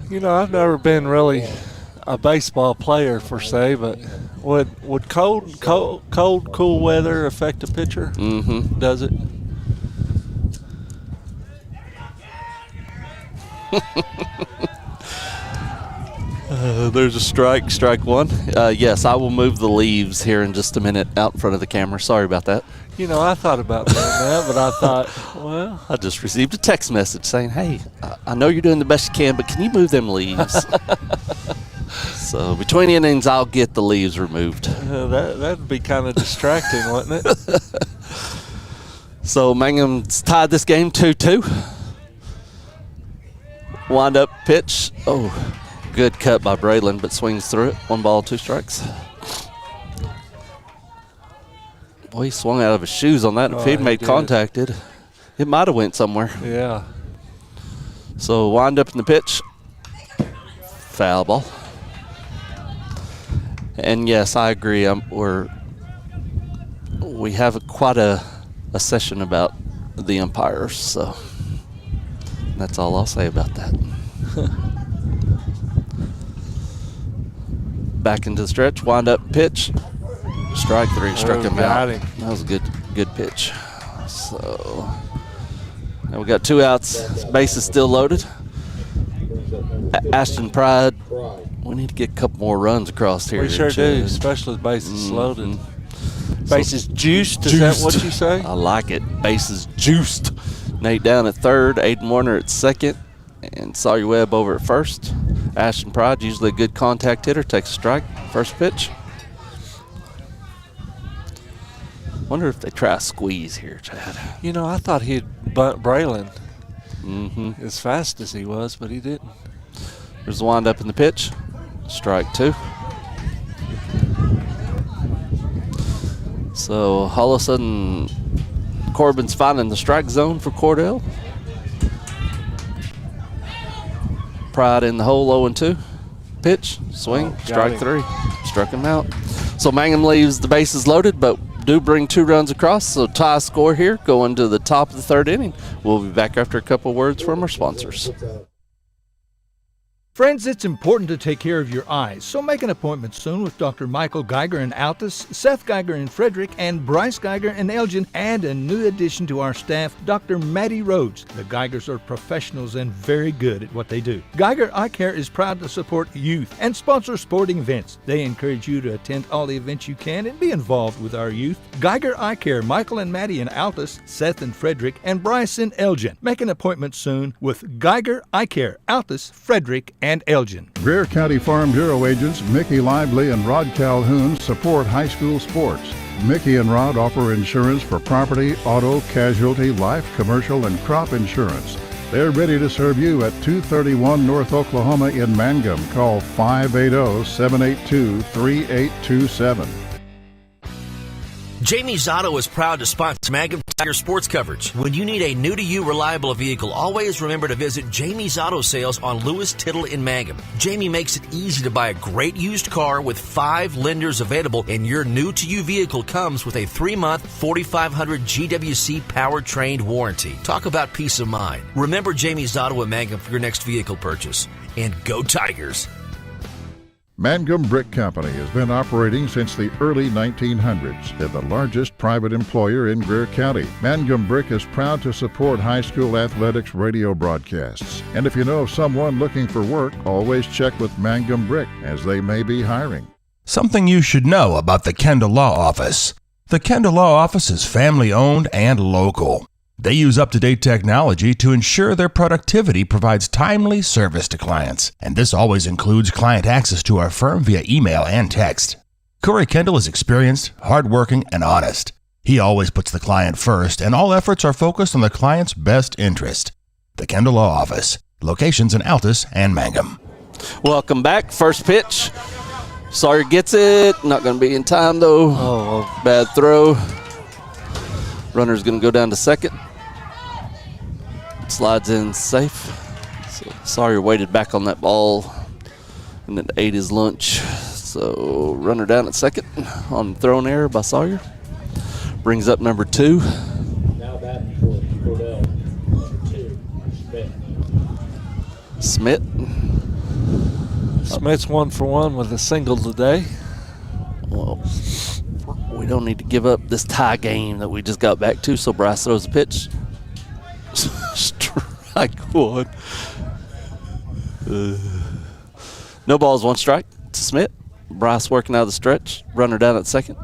You know, I've never been really a baseball player per se, but would cold, cool weather affect a pitcher? Mm-hmm. Does it? There's a strike 1. Yes, I will move the leaves here in just a minute out in front of the camera. Sorry about that. You know, I thought about doing that, but I thought, well. I just received a text message saying, hey, I know you're doing the best you can, but can you move them leaves? So between innings, I'll get the leaves removed. That'd be kind of distracting, wouldn't it? So Mangum's tied this game 2-2. Wind up pitch. Oh, good cut by Braylon, but swings through it. 1 ball, 2 strikes. Boy, he swung out of his shoes on that. If he'd made contact, it might have went somewhere. Yeah. So wind up in the pitch. Foul ball. And yes, I agree. We have quite a session about the umpires, so that's all I'll say about that. Back into the stretch, wind up pitch. Strike 3, struck him out. That was a good pitch. So now we got 2 outs. Base is still loaded. Ashton Pride, we need to get a couple more runs across here. We sure do, especially with bases loaded. Bases juiced, is that what you say? I like it. Bases juiced. Nate down at third, Aiden Warner at second, and Sawyer Webb over at first. Ashton Pride, usually a good contact hitter, takes a strike. First pitch. Wonder if they try a squeeze here, Chad. You know, I thought he'd bunt Braylon as fast as he was, but he didn't. There's the wind up in the pitch. Strike 2. So all of a sudden, Corbin's finding the strike zone for Cordell. Pride in the hole, 0-2. Pitch, swing, strike 3. Struck him out. So Mangum leaves the bases loaded, but do bring 2 runs across. So tie score here going to the top of the 3rd inning. We'll be back after a couple words from our sponsors. Friends, it's important to take care of your eyes, so make an appointment soon with Dr. Michael Geiger in Altus, Seth Geiger in Frederick, and Bryce Geiger in Elgin, and a new addition to our staff, Dr. Maddie Rhodes. The Geigers are professionals and very good at what they do. Geiger Eye Care is proud to support youth and sponsor sporting events. They encourage you to attend all the events you can and be involved with our youth. Geiger Eye Care, Michael and Maddie in Altus, Seth in Frederick, and Bryce in Elgin. Make an appointment soon with Geiger Eye Care, Altus, Frederick, and Elgin. Greer County Farm Bureau agents Mickey Lively and Rod Calhoun support high school sports. Mickey and Rod offer insurance for property, auto, casualty, life, commercial, and crop insurance. They're ready to serve you at 231 North Oklahoma in Mangum. Call 580-782-3827. Jamie's Auto is proud to sponsor Mangum Tiger sports coverage. When you need a new-to-you reliable vehicle, always remember to visit Jamie's Auto Sales on Lewis Tittle in Mangum. Jamie makes it easy to buy a great used car with 5 lenders available, and your new-to-you vehicle comes with a 3-month 4,500 GWC powertrain warranty. Talk about peace of mind. Remember Jamie's Auto in Mangum for your next vehicle purchase. And go Tigers! Mangum Brick Company has been operating since the early 1900s. They're the largest private employer in Greer County. Mangum Brick is proud to support high school athletics radio broadcasts. And if you know of someone looking for work, always check with Mangum Brick, as they may be hiring. Something you should know about the Kendall Law Office. The Kendall Law Office is family-owned and local. They use up-to-date technology to ensure their productivity provides timely service to clients, and this always includes client access to our firm via email and text. Corey Kendall is experienced, hardworking, and honest. He always puts the client first, and all efforts are focused on the client's best interest. The Kendall Law Office, locations in Altus and Mangum. Welcome back. First pitch. Sawyer gets it. Not going to be in time, though. Oh, bad throw. Runner's going to go down to second. Slides in safe. So Sawyer waited back on that ball and then ate his lunch. So runner down at second on thrown error by Sawyer. Brings up number 2. Now batting for Cordell. Number 2, Smith. Smith's 1 for 1 with a single today. Well, we don't need to give up this tie game that we just got back to, so Bryce throws a pitch. Strike 1. No balls, 1 strike to Smith. Bryce working out of the stretch. Runner down at second.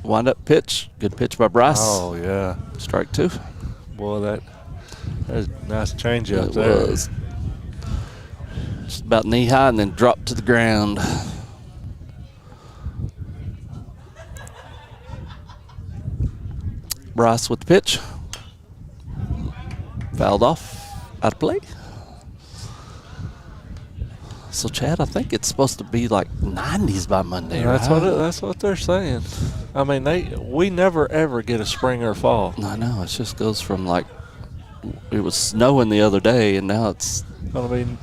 Wind up pitch. Good pitch by Bryce. Oh, yeah. Strike 2. Boy, that's a nice change up It there. was. Just about knee high and then dropped to the ground. Bryce with the pitch. Fouled off. Out of play. So, Chad, I think it's supposed to be like 90s by Monday, That's right? that's what they're saying. I mean, we never ever get a spring or fall. I know. It just goes from like it was snowing the other day, and now it's I mean,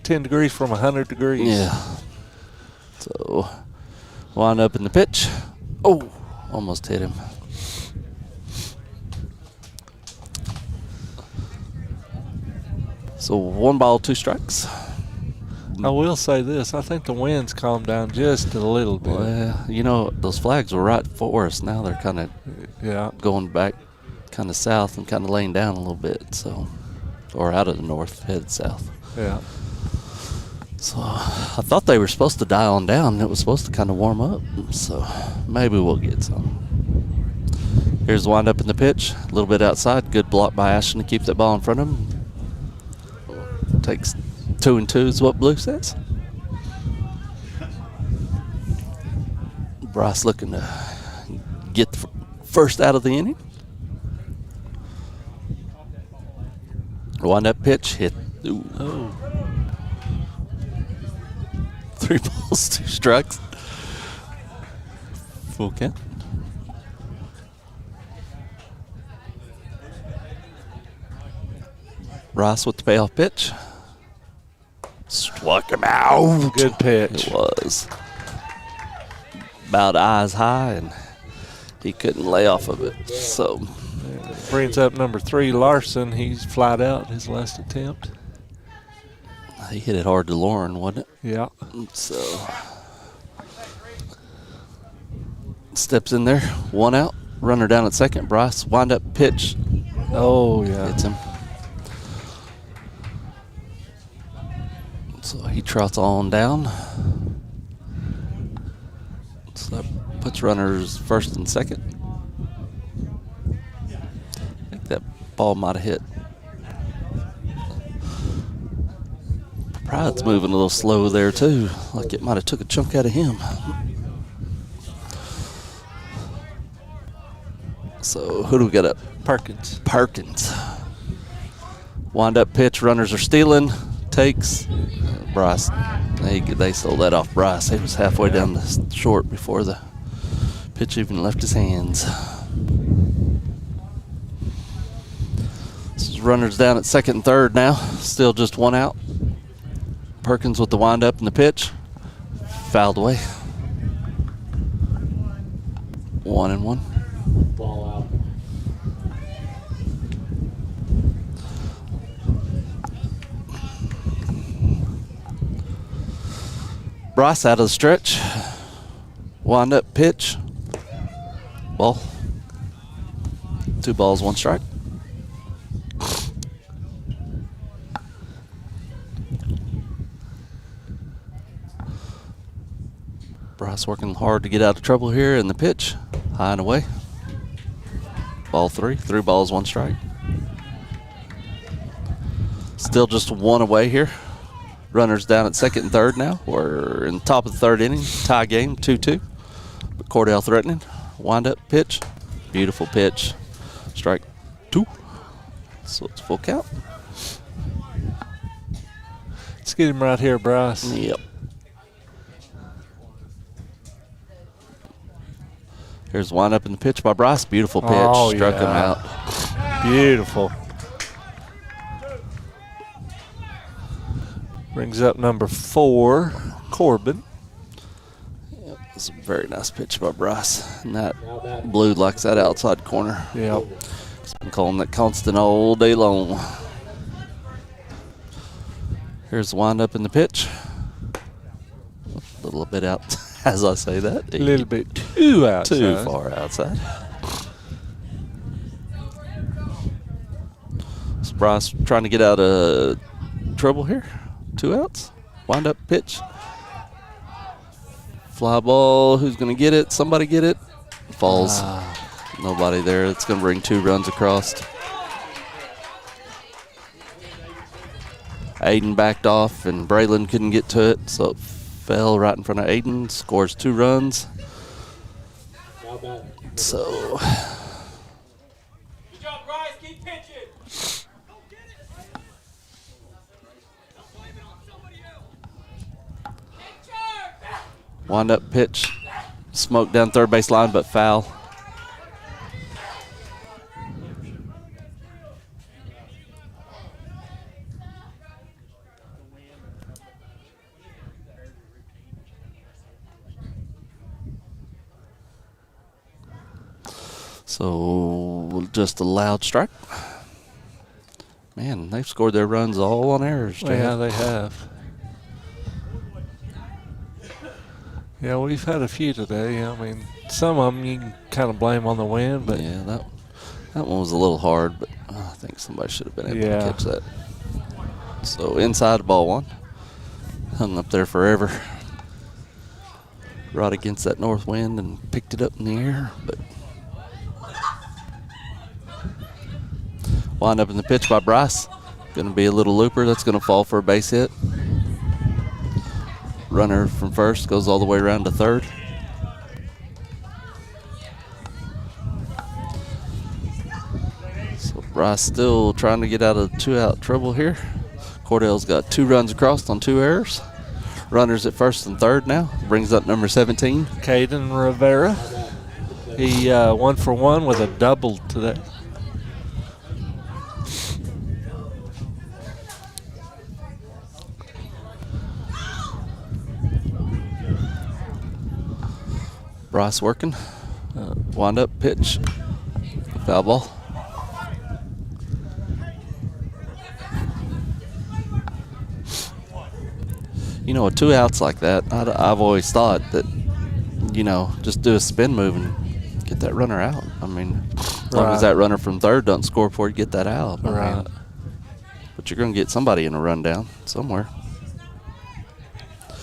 10 degrees from 100 degrees. Yeah. So, wind up in the pitch. Oh, almost hit him. So 1 ball, 2 strikes. I will say this. I think the wind's calmed down just a little bit. Well, you know, those flags were right for us. Now they're kind of going back kind of south and kind of laying down a little bit. So, or out of the north, headed south. Yeah. So I thought they were supposed to die on down. It was supposed to kind of warm up. So maybe we'll get some. Here's the wind up in the pitch. A little bit outside. Good block by Ashton to keep that ball in front of him. Takes 2 and 2 is what Blue says. Bryce looking to get the first out of the inning. Wind up pitch, hit. Ooh. Oh. 3 balls, 2 strikes. Full count. Rice with the payoff pitch. Struck him out. Good pitch. It was. About eyes high, and he couldn't lay off of it. So brings up number 3, Larson. He's flied out his last attempt. He hit it hard to Lauren, wasn't it? Yeah. So steps in there, 1 out. Runner down at second. Bryce wind up pitch. Oh yeah. Hits him. So he trots on down. So that puts runners first and second. I think that ball might have hit. Pride's moving a little slow there too, like it might have took a chunk out of him. So who do we got up? Perkins. Perkins. Wind up pitch, runners are stealing, takes. Bryce, they stole that off Bryce. He was halfway down the short before the pitch even left his hands. This is runners down at second and third now. Still just 1 out. Perkins with the wind up and the pitch. Fouled away. 1-1. Ball out. Bryce out of the stretch. Wind up pitch. Ball. 2 balls, 1 strike. Bryce working hard to get out of trouble here in the pitch. High and away. Ball 3. 3 balls, 1 strike. Still just 1 away here. Runners down at second and third now. We're in the top of the 3rd inning. Tie game, 2-2. But Cordell threatening. Wind up pitch. Beautiful pitch. Strike 2. So it's full count. Let's get him right here, Bryce. Yep. Here's wind up in the pitch by Bryce. Beautiful pitch. Oh, Struck him yeah. out. Beautiful. Brings up number 4, Corbin. Yep, it's a very nice pitch by Bryce. And that Blue likes that outside corner. Yep. He's been calling that constant all day long. Here's the wind up in the pitch. A little bit out as I say that. A little bit too outside. Too far outside. So Bryce trying to get out of trouble here. 2 outs. Wind up pitch. Fly ball. Who's going to get it? Somebody get it. Falls. Nobody there. It's going to bring 2 runs across. Aiden backed off, and Braylon couldn't get to it, so it fell right in front of Aiden. Scores 2 runs. So. Good job, Bryce. Keep pitching. Wind up pitch. Smoke down third base line, but foul. So just a loud strike. Man, they've scored their runs all on errors. Yeah, they have. Yeah, we've had a few today. I mean, some of them you can kind of blame on the wind, but yeah, that one was a little hard, but I think somebody should have been able to catch that. So inside ball 1, hung up there forever, right against that north wind, and picked it up in the air, but wind up in the pitch by Bryce. Going to be a little looper that's going to fall for a base hit. Runner from first goes all the way around to third. So Bryce still trying to get out of 2-out trouble here. Cordell's got 2 runs across on 2 errors. Runners at first and third now. Brings up number 17. Caden Rivera. He 1 for 1 with a double today. Bryce working. Wind up, pitch. Foul ball. You know, with 2 outs like that, I've always thought that, you know, just do a spin move and get that runner out. I mean, as long as that runner from third doesn't score before you get that out. I mean, but you're going to get somebody in a rundown somewhere.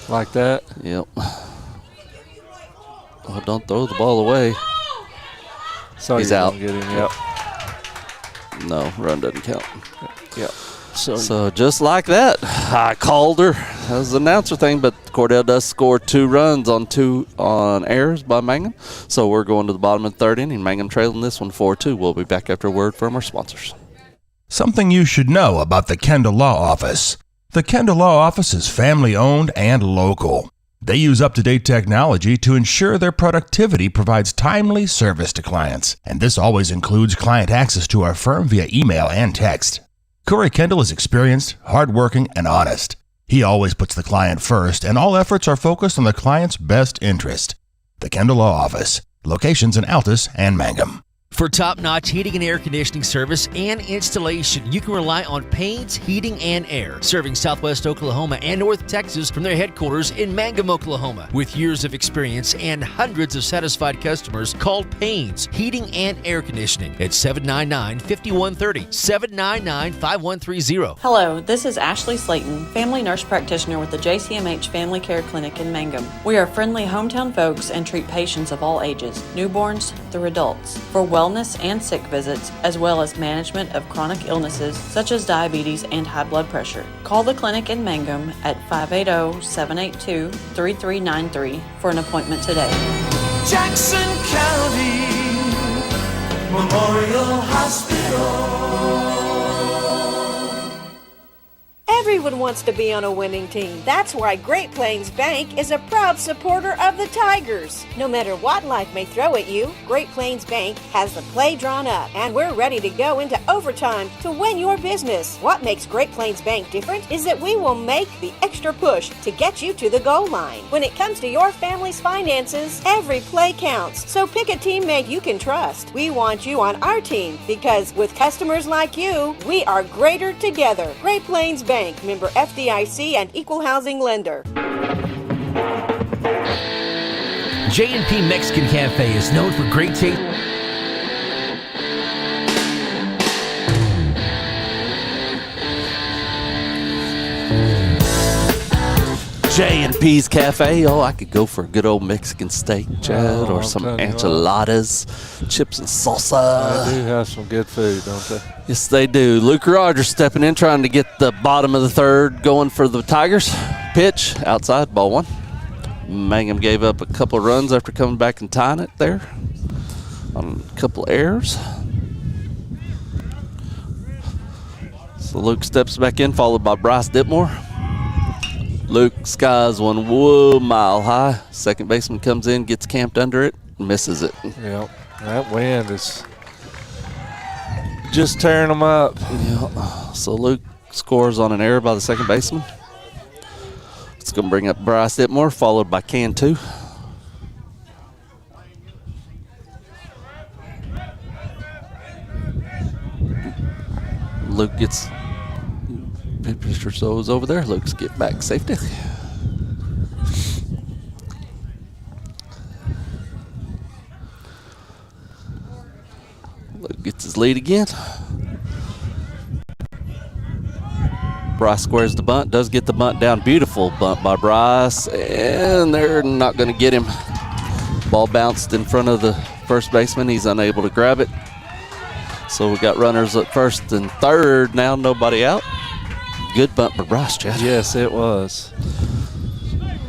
Like that? Yep. Oh, don't throw the ball away. So he's out. Get him, yep. No, run doesn't count. Yep. So just like that, I called her. That was the announcer thing, but Cordell does score 2 runs on errors by Mangum. So we're going to the bottom of the 3rd inning. Mangum trailing this one 4-2. We'll be back after a word from our sponsors. Something you should know about the Kendall Law Office. The Kendall Law Office is family-owned and local. They use up-to-date technology to ensure their productivity provides timely service to clients, and this always includes client access to our firm via email and text. Corey Kendall is experienced, hardworking, and honest. He always puts the client first, and all efforts are focused on the client's best interest. The Kendall Law Office, locations in Altus and Mangum. For top-notch heating and air conditioning service and installation, you can rely on Payne's Heating and Air, serving Southwest Oklahoma and North Texas from their headquarters in Mangum, Oklahoma. With years of experience and hundreds of satisfied customers, call Payne's Heating and Air Conditioning at 799-5130, 799-5130. Hello, this is Ashley Slayton, family nurse practitioner with the JCMH Family Care Clinic in Mangum. We are friendly hometown folks and treat patients of all ages, newborns through adults, for wellness and sick visits, as well as management of chronic illnesses such as diabetes and high blood pressure. Call the clinic in Mangum at 580-782-3393 for an appointment today. Jackson County Memorial Hospital. Everyone wants to be on a winning team. That's why Great Plains Bank is a proud supporter of the Tigers. No matter what life may throw at you, Great Plains Bank has the play drawn up, and we're ready to go into overtime to win your business. What makes Great Plains Bank different is that we will make the extra push to get you to the goal line. When it comes to your family's finances, every play counts. So pick a teammate you can trust. We want you on our team because with customers like you, we are greater together. Great Plains Bank, member FDIC and equal housing lender. J&P Mexican Cafe is known for great taste. J&P's Cafe. Oh, I could go for a good old Mexican steak, Chad, or some enchiladas, chips and salsa. They do have some good food, don't they? Yes, they do. Luke Rogers stepping in, trying to get the bottom of the 3rd going for the Tigers. Pitch, outside, ball 1. Mangum gave up a couple of runs after coming back and tying it there on a couple of errors. So Luke steps back in, followed by Bryce Ditmore. Luke skies one mile high. Second baseman comes in, gets camped under it, misses it. Yep, that wind is just tearing them up. Yep. So Luke scores on an error by the second baseman. It's going to bring up Bryce Ditmore, followed by Cantu. Luke gets pitcher so is over there. Luke's get back safety. Luke gets his lead again. Bryce squares the bunt, does get the bunt down. Beautiful bunt by Bryce, and they're not going to get him. Ball bounced in front of the first baseman. He's unable to grab it. So we got runners at first and third now, nobody out. Good bunt for Bryce, Chad. Yes, it was.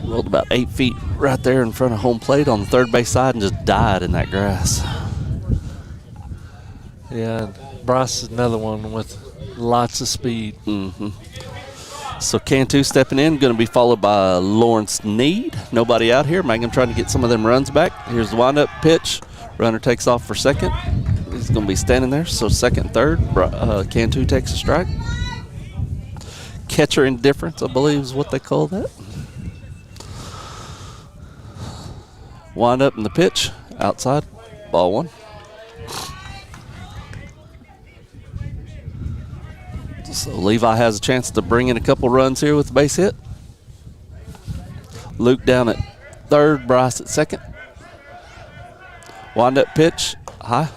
Rolled about 8 feet right there in front of home plate on the third base side and just died in that grass. Yeah, and Bryce is another one with lots of speed. Mm-hmm. So Cantu stepping in, going to be followed by Lawrence Need. Nobody out here. Mangum trying to get some of them runs back. Here's the windup pitch. Runner takes off for second. He's going to be standing there. So second, third. Cantu takes a strike. Catcher indifference, I believe, is what they call that. Wind up in the pitch, outside, ball one. So Levi has a chance to bring in a couple runs here with the base hit. Luke down at third, Bryce at second. Wind up pitch, high.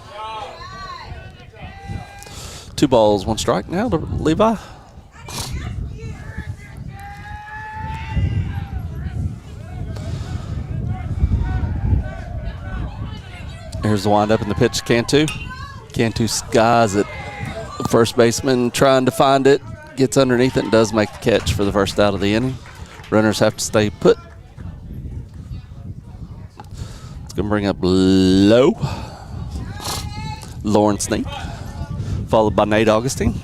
2 balls, 1 strike now to Levi. Here's the windup in the pitch, Cantu. Cantu skies it. First baseman trying to find it, gets underneath it and does make the catch for the first out of the inning. Runners have to stay put. It's going to bring up low. Lawrence Nate, followed by Nate Augustine.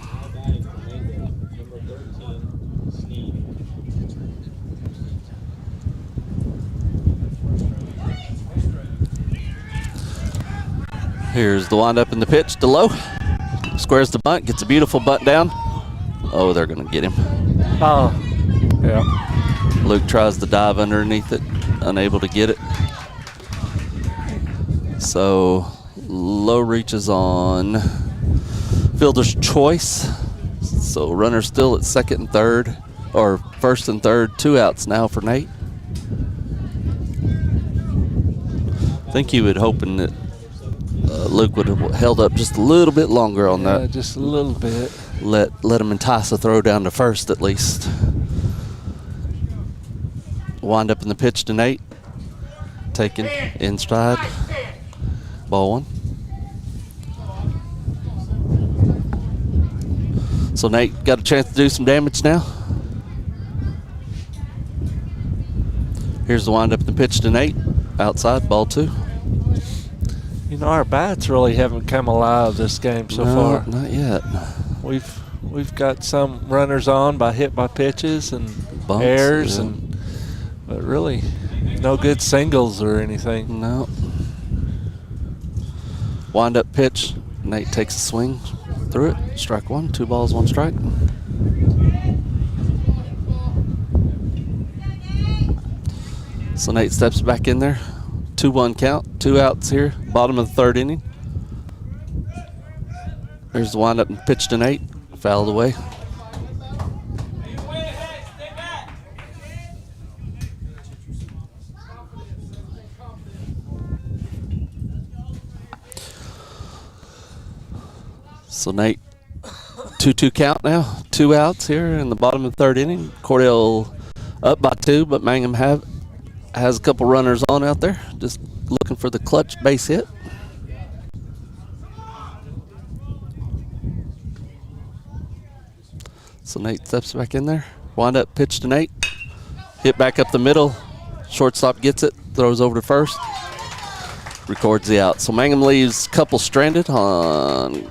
Here's the windup in the pitch to low. Squares the bunt, gets a beautiful bunt down. Oh, they're going to get him. Oh, yeah. Luke tries to dive underneath it, unable to get it. So low reaches on fielder's choice. So runner still at second and third, or first and third, 2 outs now for Nate. I think he would hoping that Luke would have held up just a little bit longer on that. Just a little bit. Let him entice a throw down to first at least. Wind up in the pitch to Nate. Taken in stride. Ball one. So Nate got a chance to do some damage now. Here's the wind up in the pitch to Nate. Outside, ball 2. You know, our bats really haven't come alive this game so far. Not yet. We've got some runners on hit by pitches and bumps, errors, yeah. but really no good singles or anything. No. Wind up pitch. Nate takes a swing through it. Strike 1. 2 balls, 1 strike. So Nate steps back in there. 2-1 count, 2 outs here, bottom of the third inning. There's the windup and pitch to Nate, fouled away. So Nate, 2-2 count now, 2 outs here in the bottom of the third inning. Cordell up by 2, but Mangum has a couple runners on out there, just looking for the clutch base hit. So Nate steps back in there. Wind up pitch to Nate. Hit back up the middle. Shortstop gets it, throws over to first. Records the out. So Mangum leaves a couple stranded on a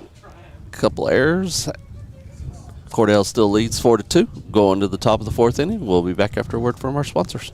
couple errors. Cordell still leads 4-2. Going to the top of the 4th inning. We'll be back after a word from our sponsors.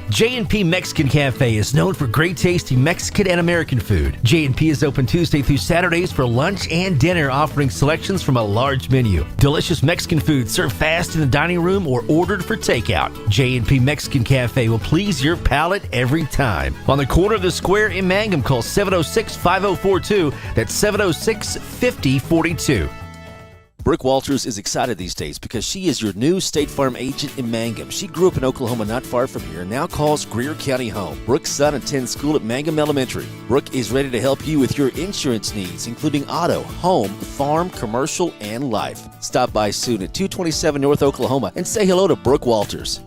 J&P Mexican Cafe is known for great tasty Mexican and American food. J&P is open Tuesday through Saturdays for lunch and dinner, offering selections from a large menu. Delicious Mexican food served fast in the dining room or ordered for takeout. J&P Mexican Cafe will please your palate every time. On the corner of the square in Mangum, call 706-5042. That's 706-5042. Brooke Walters is excited these days because she is your new State Farm agent in Mangum. She grew up in Oklahoma not far from here and now calls Greer County home. Brooke's son attends school at Mangum Elementary. Brooke is ready to help you with your insurance needs, including auto, home, farm, commercial, and life. Stop by soon at 227 North Oklahoma and say hello to Brooke Walters.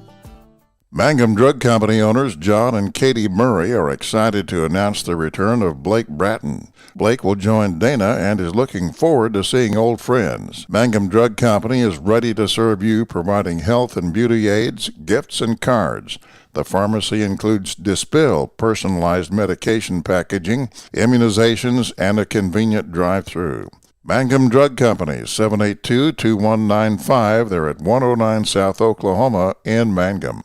Mangum Drug Company owners John and Katie Murray are excited to announce the return of Blake Bratton. Blake will join Dana and is looking forward to seeing old friends. Mangum Drug Company is ready to serve you, providing health and beauty aids, gifts, and cards. The pharmacy includes Dispel, personalized medication packaging, immunizations, and a convenient drive-through. Mangum Drug Company, 782-2195. They're at 109 South Oklahoma in Mangum.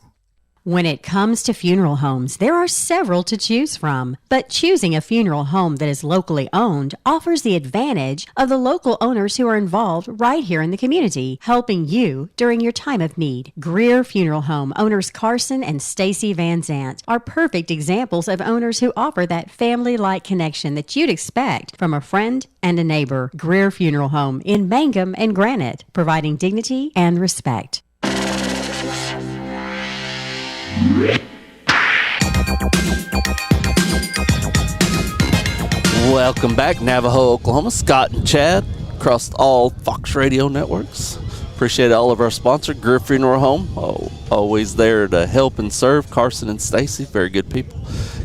When it comes to funeral homes, there are several to choose from, but choosing a funeral home that is locally owned offers the advantage of the local owners who are involved right here in the community, helping you during your time of need. Greer Funeral Home owners Carson and Stacy Van Zant are perfect examples of owners who offer that family-like connection that you'd expect from a friend and a neighbor. Greer Funeral Home in Mangum and Granite, providing dignity and respect. Welcome back, Navajo, Oklahoma. Scott and Chad across all Fox Radio networks. Appreciate all of our sponsor, Greer Funeral Home. Always there to help and serve. Carson and Stacy, very good people.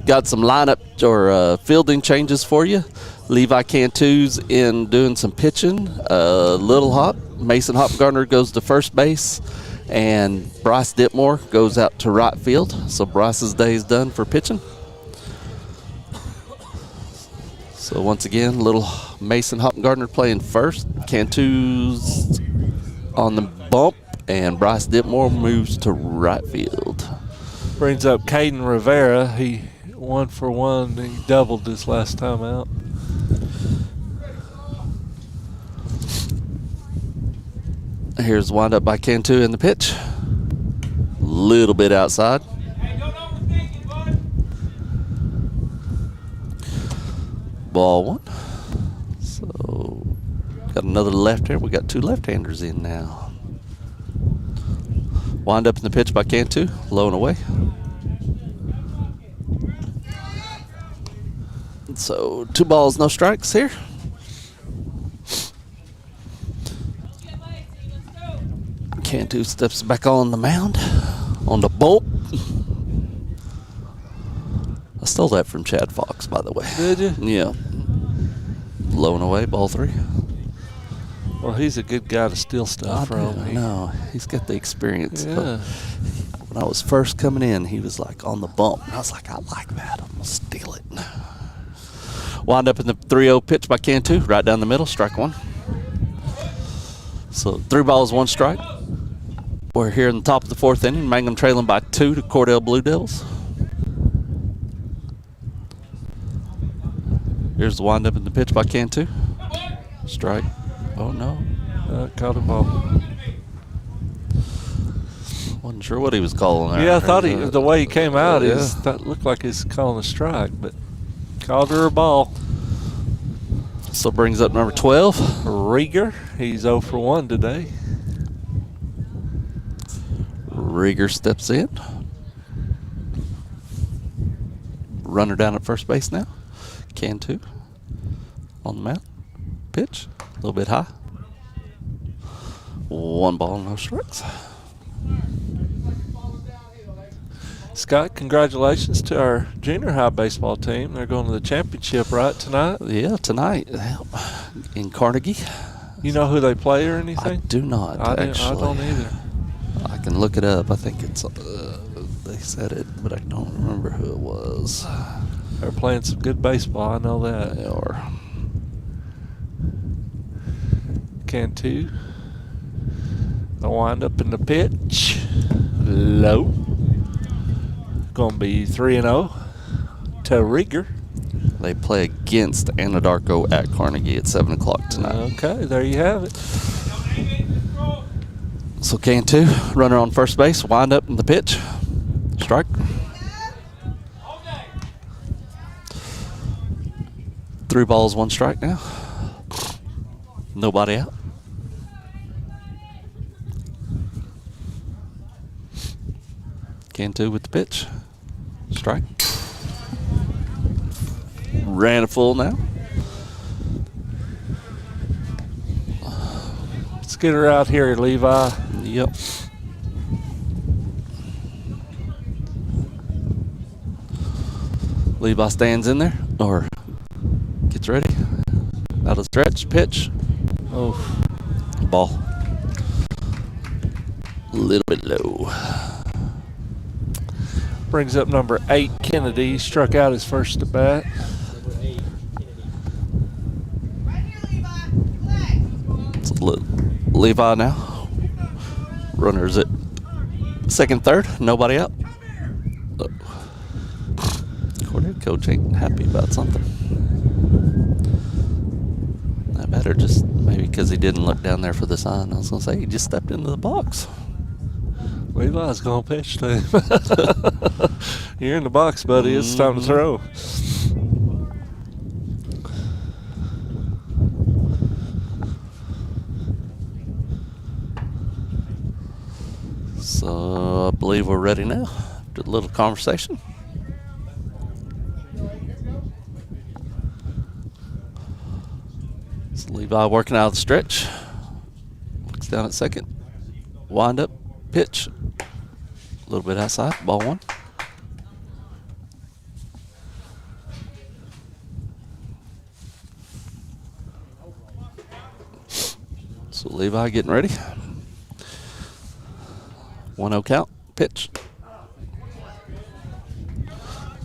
Got some lineup or fielding changes for you. Levi Cantu's in doing some pitching. Little Hop, Mason Hopgardner goes to first base. And Bryce Ditmore goes out to right field. So Bryce's day is done for pitching. So once again, little Mason Hopgardner playing first. Cantu's on the bump, and Bryce Ditmore moves to right field. Brings up Caden Rivera. He 1 for 1. He doubled this last time out. Here's wind up by Cantu in the pitch. Little bit outside. Ball one. So got another left-hander. We got two left-handers in now. Wind up in the pitch by Cantu. Low and away. So 2 balls, no strikes here. Cantu steps back on the mound, on the bump. I stole that from Chad Fox, by the way. Did you? Yeah. Low and away, ball 3. Well, he's a good guy to steal stuff from. I know. He's got the experience. Yeah. When I was first coming in, he was like on the bump. And I was like, I like that. I'm going to steal it. Wind up in the 3-0 pitch by Cantu, right down the middle, strike 1. So 3 balls, 1 strike. We're here in the top of the 4th inning. Mangum trailing by 2 to Cordell Blue Devils. Here's the windup in the pitch by Cantu. Strike. Oh no. Caught a ball. Wasn't sure what he was calling there. Yeah, I thought the way he came out that looked like he's calling a strike, but called her a ball. So brings up number 12. Rieger. He's 0 for 1 today. Rieger steps in. Runner down at first base now. Cantu on the mound. Pitch. A little bit high. 1 ball, no strikes. Scott, congratulations to our junior high baseball team. They're going to the championship, right, tonight? Yeah, tonight in Carnegie. You know who they play or anything? I do not, actually. I don't either. I can look it up. I think it's, they said it, but I don't remember who it was. They're playing some good baseball, I know that. They are. Cantu. They'll wind up in the pitch. Low. Going to be 3-0 to Rieger. They play against Anadarko at Carnegie at 7 o'clock tonight. Okay, there you have it. So Cantu, runner on first base, wind up in the pitch. Strike. Three balls, 1 strike now. Nobody out. Cantu with the pitch. Strike. Ran a full now. Let's get her out here, Levi. Yep. Levi stands in there, or gets ready. Out of stretch, pitch. Oh. Ball. A little bit low. Brings up number 8, Kennedy. He struck out his first at bat. It's Levi now. Runners at second, third. Nobody out. Cordell coach ain't happy about something. That batter just maybe because he didn't look down there for the sign. I was gonna say he just stepped into the box. Levi's gonna pitch to him. You're in the box, buddy. It's time to throw. So I believe we're ready now. After a little conversation. It's Levi working out of the stretch. Looks down at second. Wind up. Pitch. A little bit outside. Ball 1. So Levi getting ready. 1-0 count. Pitch.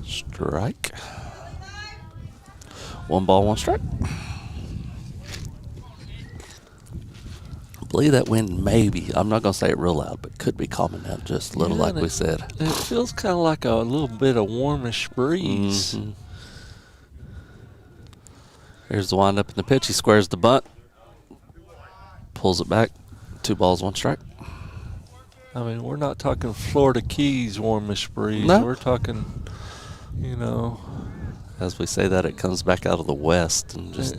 Strike. 1 ball, 1 strike. I believe that wind maybe, I'm not going to say it real loud, but could be calming down just a little, like we said. It feels kind of like a little bit of warmish breeze. Mm-hmm. Here's the wind up in the pitch. He squares the bunt. Pulls it back. 2 balls, 1 strike. I mean, we're not talking Florida Keys warmish breeze. No. We're talking, you know. As we say that, it comes back out of the west and just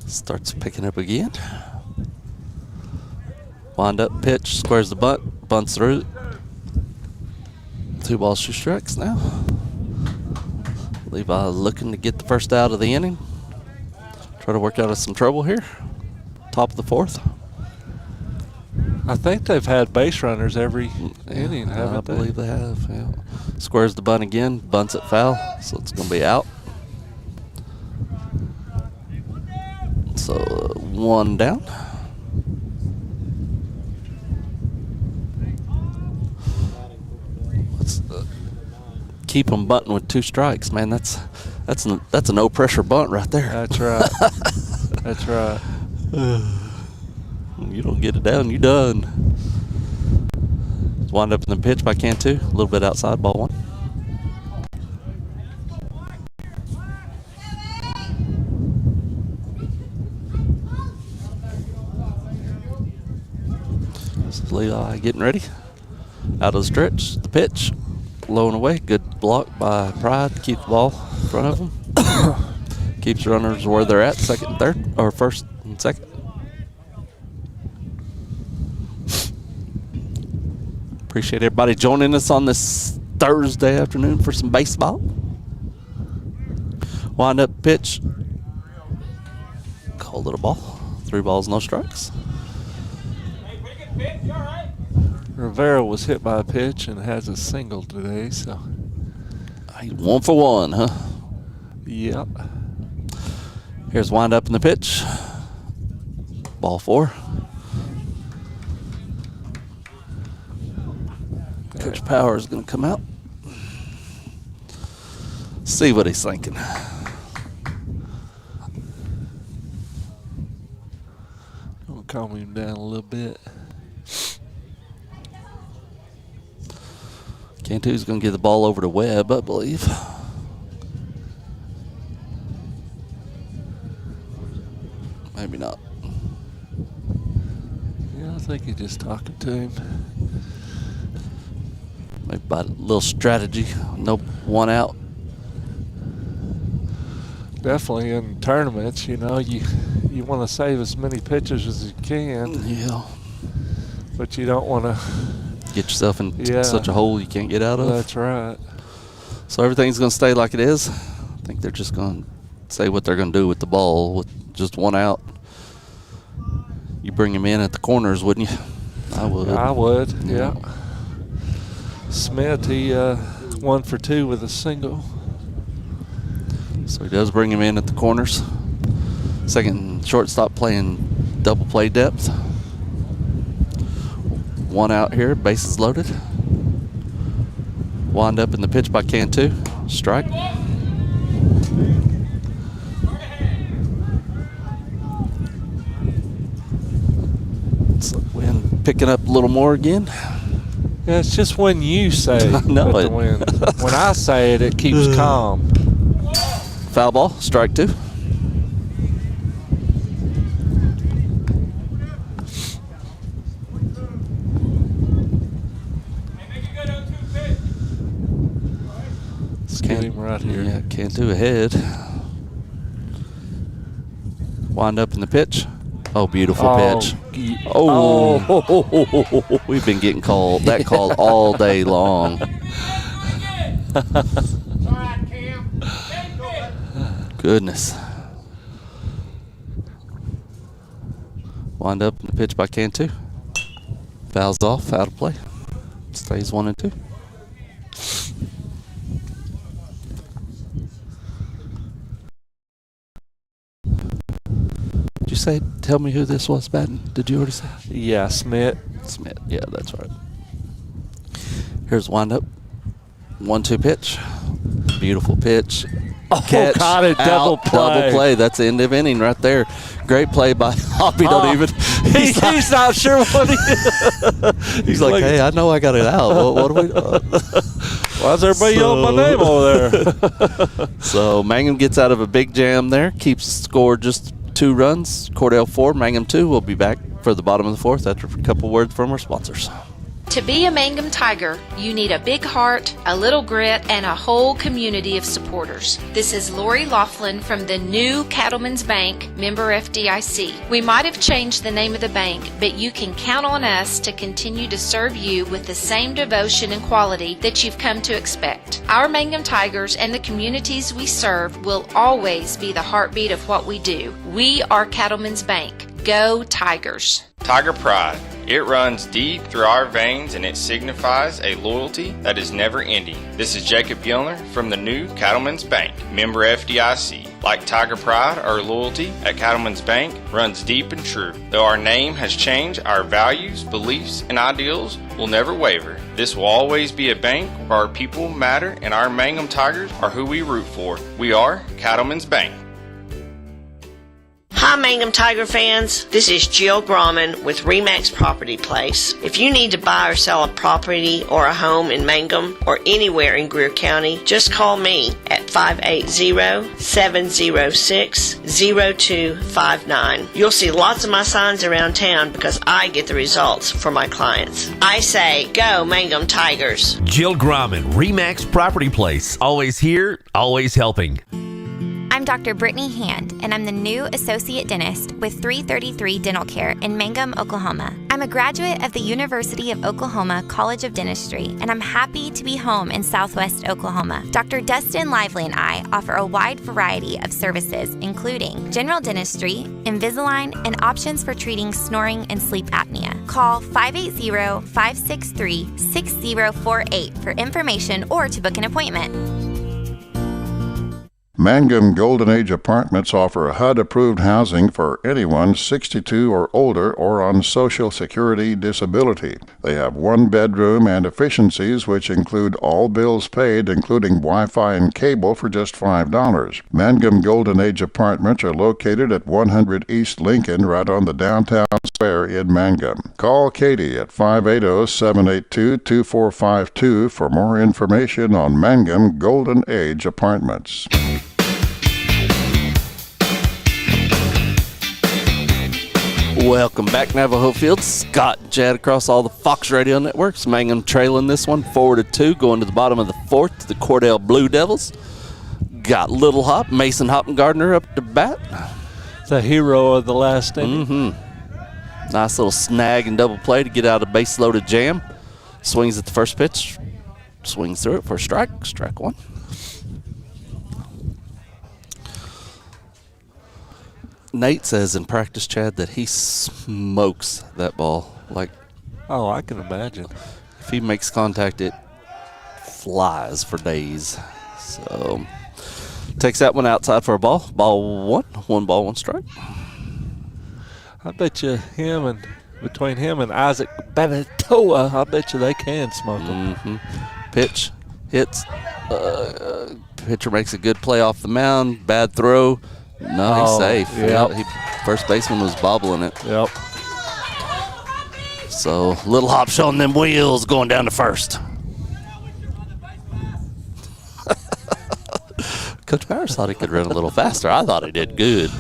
starts picking up again. Wind up, pitch, squares the bunt, bunts through. 2 balls, 2 strikes now. Levi looking to get the first out of the inning. Try to work out of some trouble here. Top of the 4th. I think they've had base runners every inning, haven't they? I believe they have, yeah. Squares the bunt again, bunts it foul, so it's going to be out. So 1 down. Let's keep them bunting with 2 strikes, man. That's a no pressure bunt right there. That's right. That's right. You don't get it down, you done. Wind up in the pitch by Cantu. A little bit outside, ball 1. This is Levi getting ready. Out of the stretch, the pitch. Low and away. Good block by Pride to keep the ball in front of him. Keeps runners where they're at, second and third, or first and second. Appreciate everybody joining us on this Thursday afternoon for some baseball. Wind up, pitch. Called it a ball. 3 balls, no strikes. Rivera was hit by a pitch and has a single today, so. He's 1 for 1, huh? Yep. Here's wind up in the pitch. Ball 4. Coach Power is going to come out. See what he's thinking. We'll calm him down a little bit. Cantu's going to give the ball over to Webb, I believe. Maybe not. Yeah, I think he's just talking to him. Maybe by a little strategy. No 1 out. Definitely in tournaments, you know, you want to save as many pitches as you can. Yeah. But you don't want to get yourself in such a hole you can't get out of. That's right. So everything's going to stay like it is. I think they're just going to say what they're going to do with the ball with just 1 out. You bring him in at the corners, wouldn't you? I would. I would, yeah. Smith, he 1 for 2 with a single. So he does bring him in at the corners. Second shortstop playing double play depth. One out here, bases loaded. Wind up in the pitch by Cantu. Strike. So wind picking up a little more again. Yeah, it's just when you say I know with it. the wind. When I say it, it keeps calm. Foul ball, strike 2. Let's get him right here. Yeah, Cantu ahead. Wind up in the pitch. Oh, beautiful pitch. Oh, we've been getting that call all day long. Goodness. Wind up in the pitch by Cantu. Fouls off, out of play. Stays 1 and 2. Did you say, tell me who this was batting? Did you already say? Yeah, Smith. Smith, yeah, that's right. Here's wind up. 1-2 pitch. Beautiful pitch. Oh, got it. Double play. That's the end of inning right there. Great play by Hoppy. He's not sure what he He's like, hey, I know I got it out. What do we Why is everybody yelling my name over there? So Mangum gets out of a big jam there. Keeps the score just 2 runs. Cordell 4, Mangum 2. We'll be back for the bottom of the 4th after a couple words from our sponsors. To be a Mangum Tiger, you need a big heart, a little grit, and a whole community of supporters. This is Lori Laughlin from the new Cattlemen's Bank, member FDIC. We might have changed the name of the bank, but you can count on us to continue to serve you with the same devotion and quality that you've come to expect. Our Mangum Tigers and the communities we serve will always be the heartbeat of what we do. We are Cattlemen's Bank. Go Tigers! Tiger Pride. It runs deep through our veins and it signifies a loyalty that is never ending. This is Jacob Gilner from the new Cattlemen's Bank, member FDIC. Like Tiger Pride, our loyalty at Cattlemen's Bank runs deep and true. Though our name has changed, our values, beliefs, and ideals will never waver. This will always be a bank where our people matter and our Mangum Tigers are who we root for. We are Cattlemen's Bank. Hi Mangum Tiger fans, this is Jill Grauman with RE/MAX Property Place. If you need to buy or sell a property or a home in Mangum or anywhere in Greer County, just call me at 580-706-0259. You'll see lots of my signs around town because I get the results for my clients. I say, go Mangum Tigers. Jill Grauman, RE/MAX Property Place. Always here, always helping. I'm Dr. Brittany Hand, and I'm the new associate dentist with 333 Dental Care in Mangum, Oklahoma. I'm a graduate of the University of Oklahoma College of Dentistry, and I'm happy to be home in Southwest Oklahoma. Dr. Dustin Lively and I offer a wide variety of services, including general dentistry, Invisalign, and options for treating snoring and sleep apnea. Call 580-563-6048 for information or to book an appointment. Mangum Golden Age Apartments offer HUD-approved housing for anyone 62 or older or on Social Security disability. They have 1 bedroom and efficiencies which include all bills paid, including Wi-Fi and cable, for just $5. Mangum Golden Age Apartments are located at 100 East Lincoln, right on the downtown square in Mangum. Call Katie at 580-782-2452 for more information on Mangum Golden Age Apartments. Welcome back, Navajo Field. Scott and Chad across all the Fox Radio networks. Mangum trailing this one 4-2, going to the bottom of the 4th. The Cordell Blue Devils got Little Hop, Mason Hoppengardner up to bat. The hero of the last inning. Nice little snag and double play to get out of base-loaded jam. Swings at the first pitch, swings through it for a strike. Strike 1. Nate says in practice, Chad, that he smokes that ball. Like, oh, I can imagine. If he makes contact, it flies for days. So takes that one outside for a ball. Ball one. 1 ball, 1 strike. I bet you between him and Isaac Babatoa, I bet you they can smoke him. Pitch, hits. Pitcher makes a good play off the mound. Bad throw. No, he's safe. Yep. First baseman was bobbling it. Yep. So little hop showing them wheels going down to first. Coach Powers thought he could run a little faster. I thought he did good.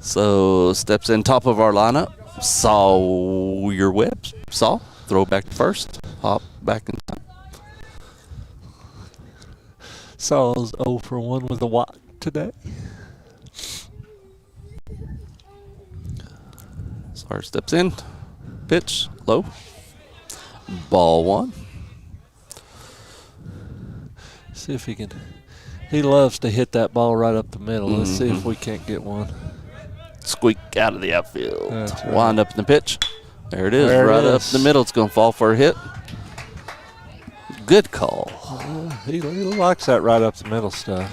So steps in top of our lineup. Saw your webs. Saw. Throw back to first. Hop back in time. Saw's 0 for 1 with a walk today. Sawyer steps in. Pitch. Low. Ball 1. See if he can. He loves to hit that ball right up the middle. Let's see if we can't get one. Squeak out of the outfield. That's right. Wind up in the pitch. There it is. There it right up is. the middle. It's going to fall for a hit. Good call. He likes that right up the middle stuff.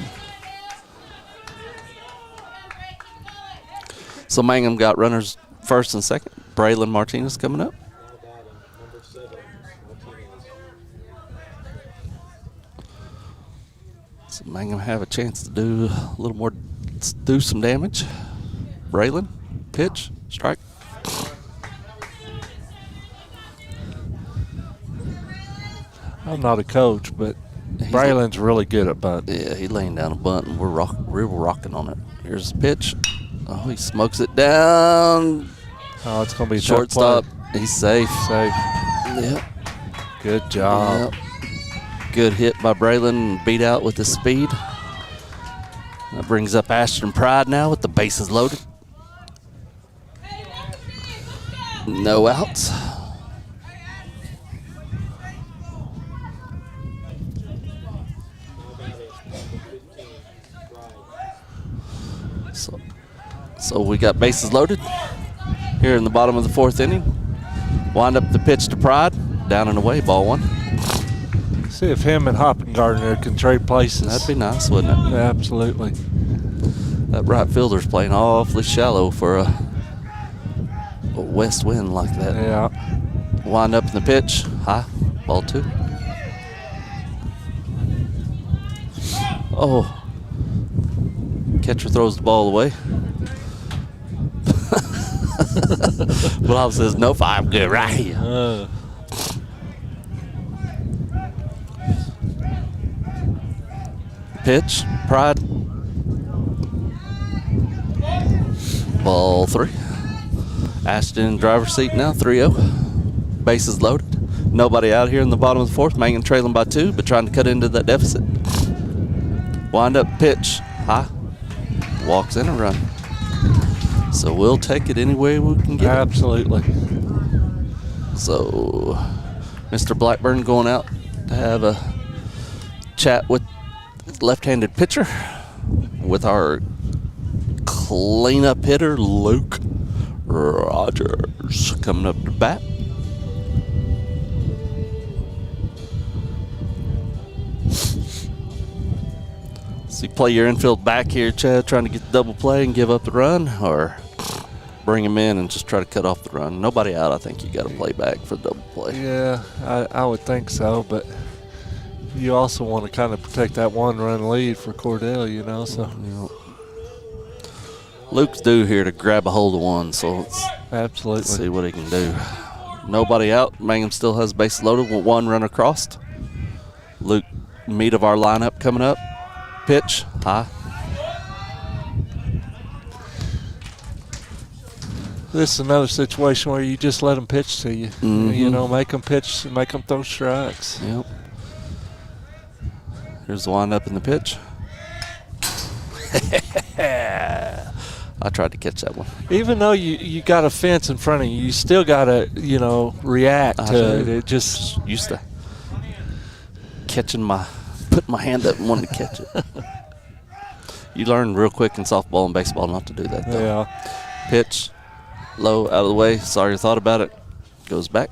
So Mangum got runners first and second. Braylon Martinez coming up. So Mangum have a chance to do a little more, do some damage. Braylon, pitch, strike. I'm not a coach, but Braylon's really good at bunt. Yeah, he laying down a bunt, and we're rocking on it. Here's the pitch. Oh, he smokes it down. Oh, it's going to be a tough shortstop. play. He's safe. Yep. Good job. Yep. Good hit by Braylon, beat out with his speed. That brings up Ashton Pride now with the bases loaded. No outs. So we got bases loaded here in the bottom of the 4th inning. Wind up the pitch to Pride. Down and away, ball 1. See if him and Hoppengardner can trade places. That'd be nice, wouldn't it? Yeah, absolutely. That right fielder's playing awfully shallow for a west wind like that. Yeah. Wind up in the pitch. High. Ball 2. Oh. Catcher throws the ball away. Bob says, nope, I'm good right here. Pitch, Pride. Ball 3. Ashton in driver's seat now, 3-0. Bases loaded. Nobody out here in the bottom of the 4th. Mangum trailing by 2, but trying to cut into that deficit. Wind up pitch, high. Walks in a run. So we'll take it any way we can get it. Absolutely. So Mr. Blackburn going out to have a chat with left-handed pitcher with our cleanup hitter, Luke Rogers, coming up to bat. So you play your infield back here, Chad, trying to get the double play and give up the run, or bring him in and just try to cut off the run? Nobody out, I think you got to play back for the double play. Yeah, I would think so, but you also want to kind of protect that 1-run lead for Cordell, you know. So Luke's due here to grab a hold of one, so let's see what he can do. Nobody out. Mangum still has bases loaded with 1 run across. Luke, meat of our lineup coming up. Pitch, high. This is another situation where you just let them pitch to you. You know, make them pitch, make them throw strikes. Yep. Here's the wind up in the pitch. I tried to catch that one. Even though you got a fence in front of you, you still got to, you know, react to it. It just used to putting my hand up and wanting to catch it. You learn real quick in softball and baseball not to do that, though. Yeah. Pitch, low, out of the way. Sorry you thought about it. Goes back.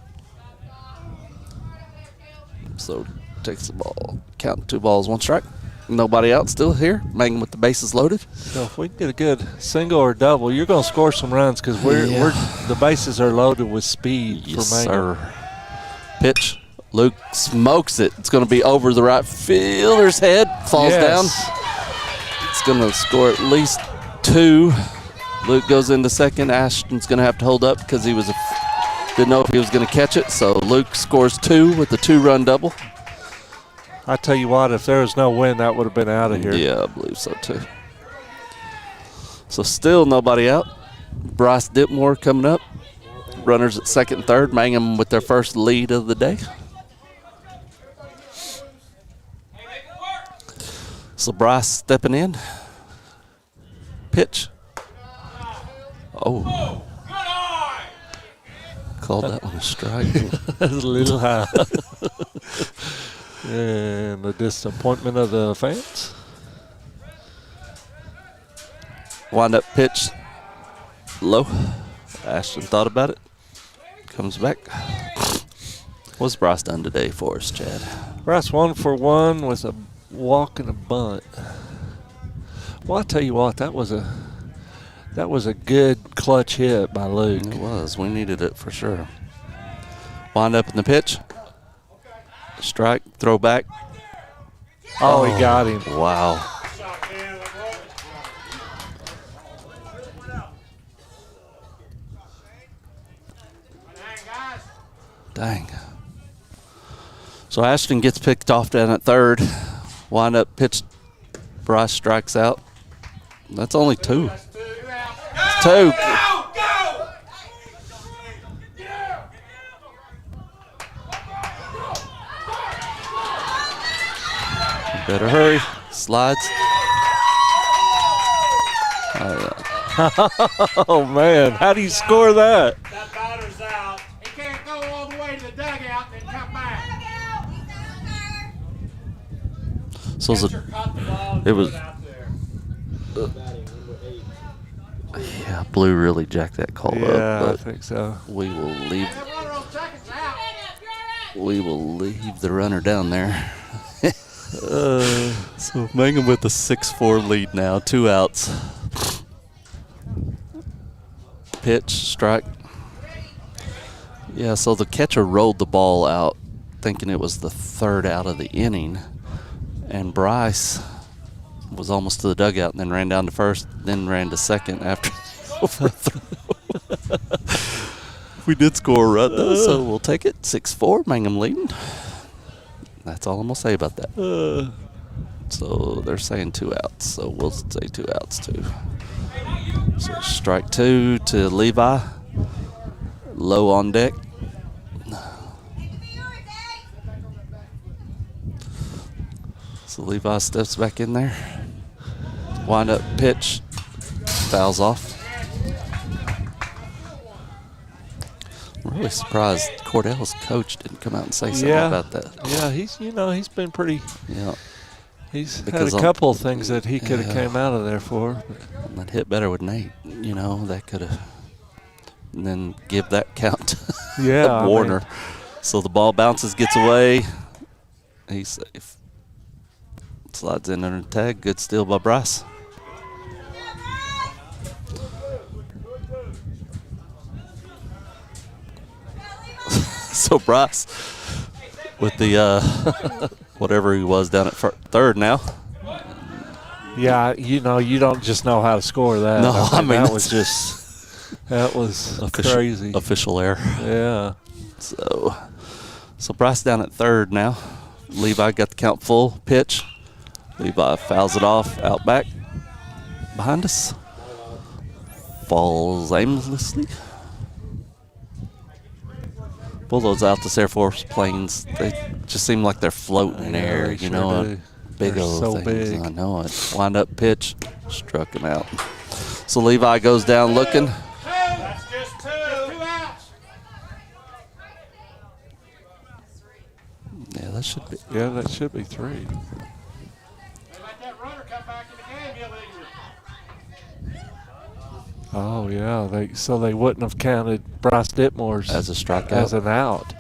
So takes the ball. Count 2 balls, 1 strike. Nobody out, still here. Mangum with the bases loaded. So if we can get a good single or double, you're going to score some runs because the bases are loaded with speed Yes, for Mangum. sir. Pitch. Luke smokes it. It's going to be over the right fielder's head. Falls down. It's going to score at least 2. Luke goes into second. Ashton's going to have to hold up because he didn't know if he was going to catch it. So Luke scores 2 with the 2-run double. I tell you what, if there was no wind, that would have been out of here. Yeah, I believe so too. So still nobody out. Bryce Dipmore coming up. Runners at second and third. Mangum with their first lead of the day. So Bryce stepping in. Pitch. Oh. Called that one a strike. That's a little high. And the disappointment of the fans. Wind up pitch. Low. Ashton thought about it. Comes back. What's Bryce done today for us, Chad? Bryce 1 for 1 with a walk and a bunt. Well, I tell you what, that was a good clutch hit by Luke. It was. We needed it for sure. Wind up in the pitch. Strike, throw back. Oh, he got him. Wow. Dang. So Ashton gets picked off down at third. Wind up pitch. Bryce strikes out. That's only 2. It's 2. Better hurry. Slides. Oh, man. How do you score that? That batter's out. He can't go all the way to the dugout and then come back. So it was. Yeah, Blue really jacked that call Yeah, up. But I think so. We will leave. We will leave the runner down there. So Mangum with a 6-4 lead now, 2 outs. Pitch, strike. Yeah, so the catcher rolled the ball out thinking it was the 3rd out of the inning. And Bryce was almost to the dugout and then ran down to first, then ran to second after the overthrow. We did score a run, though, so we'll take it. 6-4, Mangum leading. That's all I'm going to say about that. So they're saying 2 outs, so we'll say 2 outs too. So strike 2 to Levi. Low on deck. So Levi steps back in there. Wind up pitch. Fouls off. I'm really surprised Cordell's coach didn't come out and say something about that. Yeah, he's been pretty. Yeah. He's had a couple of things that he could have came out of there for. That hit better with Nate. That could have. And then give that count to Warner. So the ball bounces, gets away. He's safe. Slides in under the tag. Good steal by Bryce. So Bryce with the whatever he was down at third now. Yeah, you don't just know how to score that. No, that was crazy. Official error. Yeah. So Bryce down at third now. Levi got the count full. Pitch. Levi fouls it off. Out back. Behind us. Falls aimlessly. Both those Altus Air Force planes, they just seem like they're floating in air, Big old things. Big. I know it. Wind up pitch. Struck him out. So Levi goes down looking. That's just 2 outs. Yeah, that should be. Yeah, that should be 3. They let that runner come back in the game illegally. Oh yeah, so they wouldn't have counted Bryce Ditmore's as a strikeout, as an out.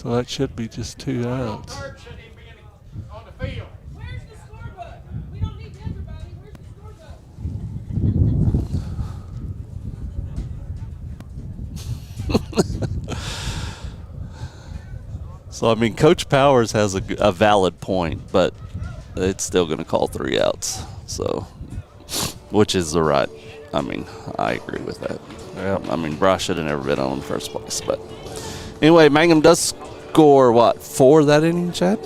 So that should be just 2 outs. On the field. So, I mean, Coach Powers has a valid point, but it's still going to call 3 outs. So, which is the right. I mean, I agree with that. Yeah. I mean, Bryce should have never been on in the first place. But anyway, Mangum does score, what, 4 that inning, Chad?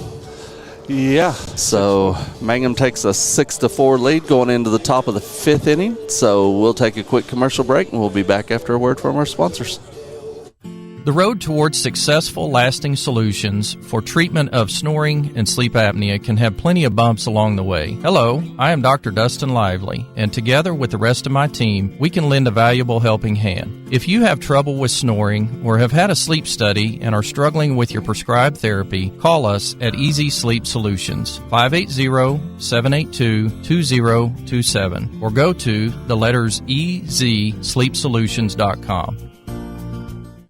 Yeah. So Mangum takes a 6-4 lead going into the top of the 5th inning. So we'll take a quick commercial break, and we'll be back after a word from our sponsors. The road towards successful, lasting solutions for treatment of snoring and sleep apnea can have plenty of bumps along the way. Hello, I am Dr. Dustin Lively, and together with the rest of my team, we can lend a valuable helping hand. If you have trouble with snoring or have had a sleep study and are struggling with your prescribed therapy, call us at Easy Sleep Solutions, 580-782-2027, or go to the letters EZSleepSolutions.com.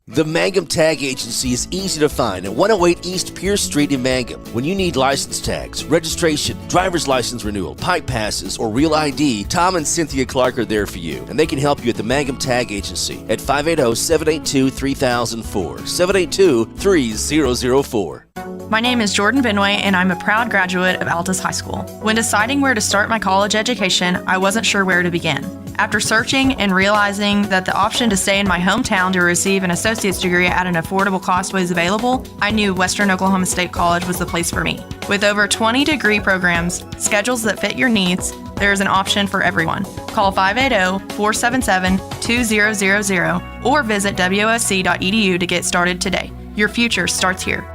The Mangum Tag Agency is easy to find at 108 East Pierce Street in Mangum. When you need license tags, registration, driver's license renewal, pipe passes, or real ID, Tom and Cynthia Clark are there for you, and they can help you at the Mangum Tag Agency at 580-782-3004, 782-3004. My name is Jordan Benway, and I'm a proud graduate of Altus High School. When deciding where to start my college education, I wasn't sure where to begin. After searching and realizing that the option to stay in my hometown to receive an associate's degree at an affordable cost was available, I knew Western Oklahoma State College was the place for me. With over 20 degree programs, schedules that fit your needs, there is an option for everyone. Call 580-477-2000 or visit wosc.edu to get started today. Your future starts here.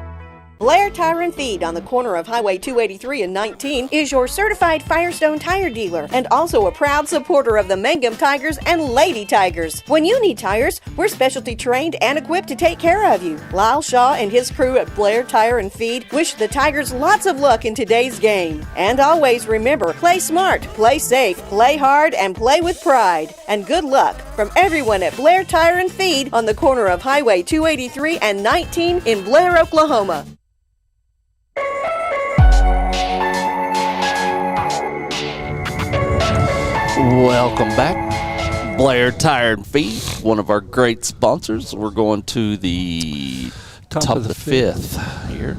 Blair Tire and Feed on the corner of Highway 283 and 19 is your certified Firestone tire dealer and also a proud supporter of the Mangum Tigers and Lady Tigers. When you need tires, we're specialty trained and equipped to take care of you. Lyle Shaw and his crew at Blair Tire and Feed wish the Tigers lots of luck in today's game. And always remember, play smart, play safe, play hard, and play with pride. And good luck from everyone at Blair Tire and Feed on the corner of Highway 283 and 19 in Blair, Oklahoma. Welcome back. Blair Tire and Feed, one of our great sponsors. We're going to the top of the 5th here.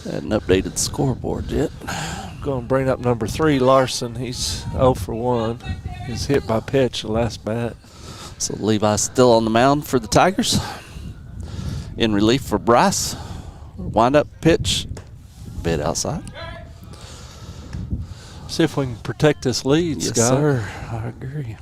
Hadn't updated scoreboard yet. Going to bring up number 3, Larson. He's 0 for 1. He's hit by pitch the last bat. So Levi's still on the mound for the Tigers. In relief for Bryce. Wind up pitch. Bit outside. See if we can protect this lead, yes, Scott. Sir. I agree.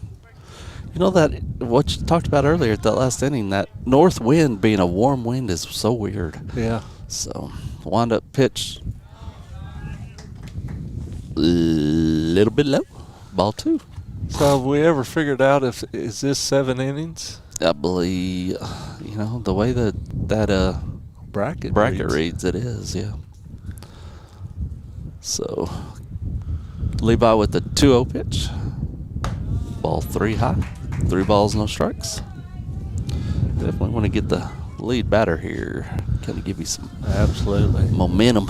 You know that what you talked about earlier at that last inning, that north wind being a warm wind is so weird. Yeah. So wind up pitch. Little bit low. Ball 2. So have we ever figured out is this 7 innings? I believe, the way that bracket reads, it is, yeah. So Levi with the 2-0 pitch. Ball 3 high. 3 balls, no strikes. Definitely want to get the lead batter here. Kind of give you some absolutely momentum.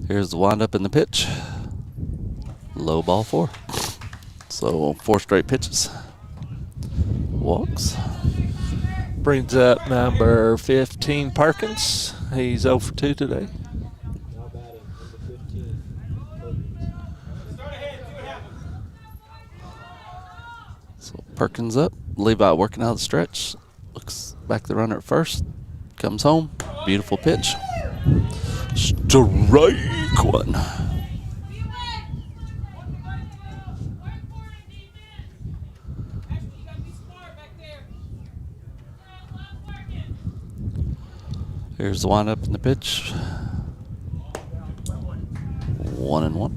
Here's the windup in the pitch. Low ball 4. So 4 straight pitches. Walks. Brings up number 15, Perkins. He's 0 for 2 today. So Perkins up. Levi working out the stretch. Looks back the runner at first. Comes home. Beautiful pitch. Strike 1. Here's the windup in the pitch. 1-1.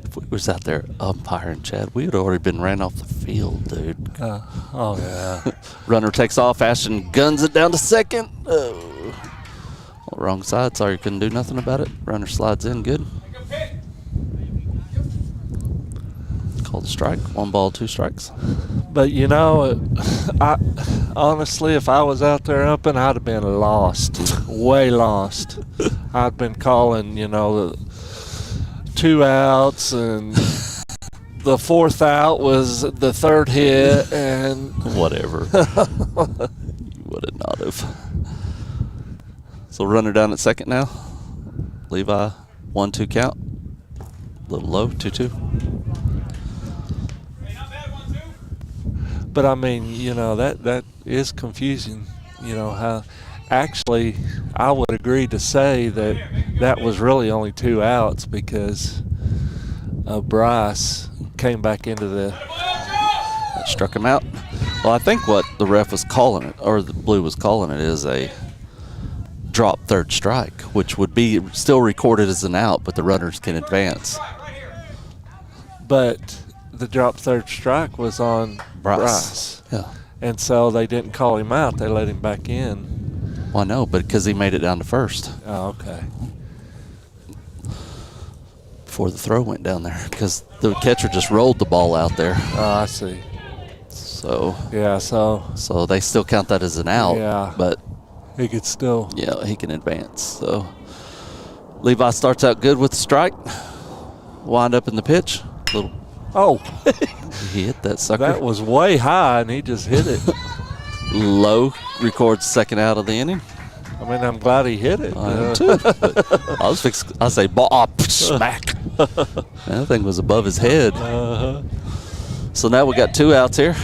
If we was out there umpiring, Chad, we would have already been ran off the field, dude. Oh, yeah. Runner takes off. Ashton guns it down to second. Oh. Wrong side. Sorry, couldn't do nothing about it. Runner slides in. Good. Called a strike. 1 ball, 2 strikes. But you know, I honestly, if I was out there umping, I'd have been lost, way lost. I'd been calling, you know, the 2 outs, and the 4th out was the 3rd hit, and whatever. You would have not have. So runner down at second now. Levi, 1-2 count. A little low, 2-2. But I mean, you know, that is confusing. You know how, actually, I would agree to say that was really only 2 outs because Bryce came back into the. That struck him out. Well, I think what the ref was calling it, or the blue was calling it, is a drop 3rd strike, which would be still recorded as an out, but the runners can advance. But the drop 3rd strike was on Bryce. Yeah. And so they didn't call him out. They let him back in. Well, no, but because he made it down to first. Oh, okay. Before the throw went down there, because the catcher just rolled the ball out there. Oh, I see. So. Yeah, so they still count that as an out. Yeah. But he could still. Yeah, he can advance. So Levi starts out good with the strike. Wind up in the pitch. Little. Oh. He hit that sucker. That was way high, and he just hit it. Low, records 2nd out of the inning. I mean, I'm glad he hit it. I am too. I say bop, smack. That thing was above his head. Uh-huh. So now we got 2 outs here.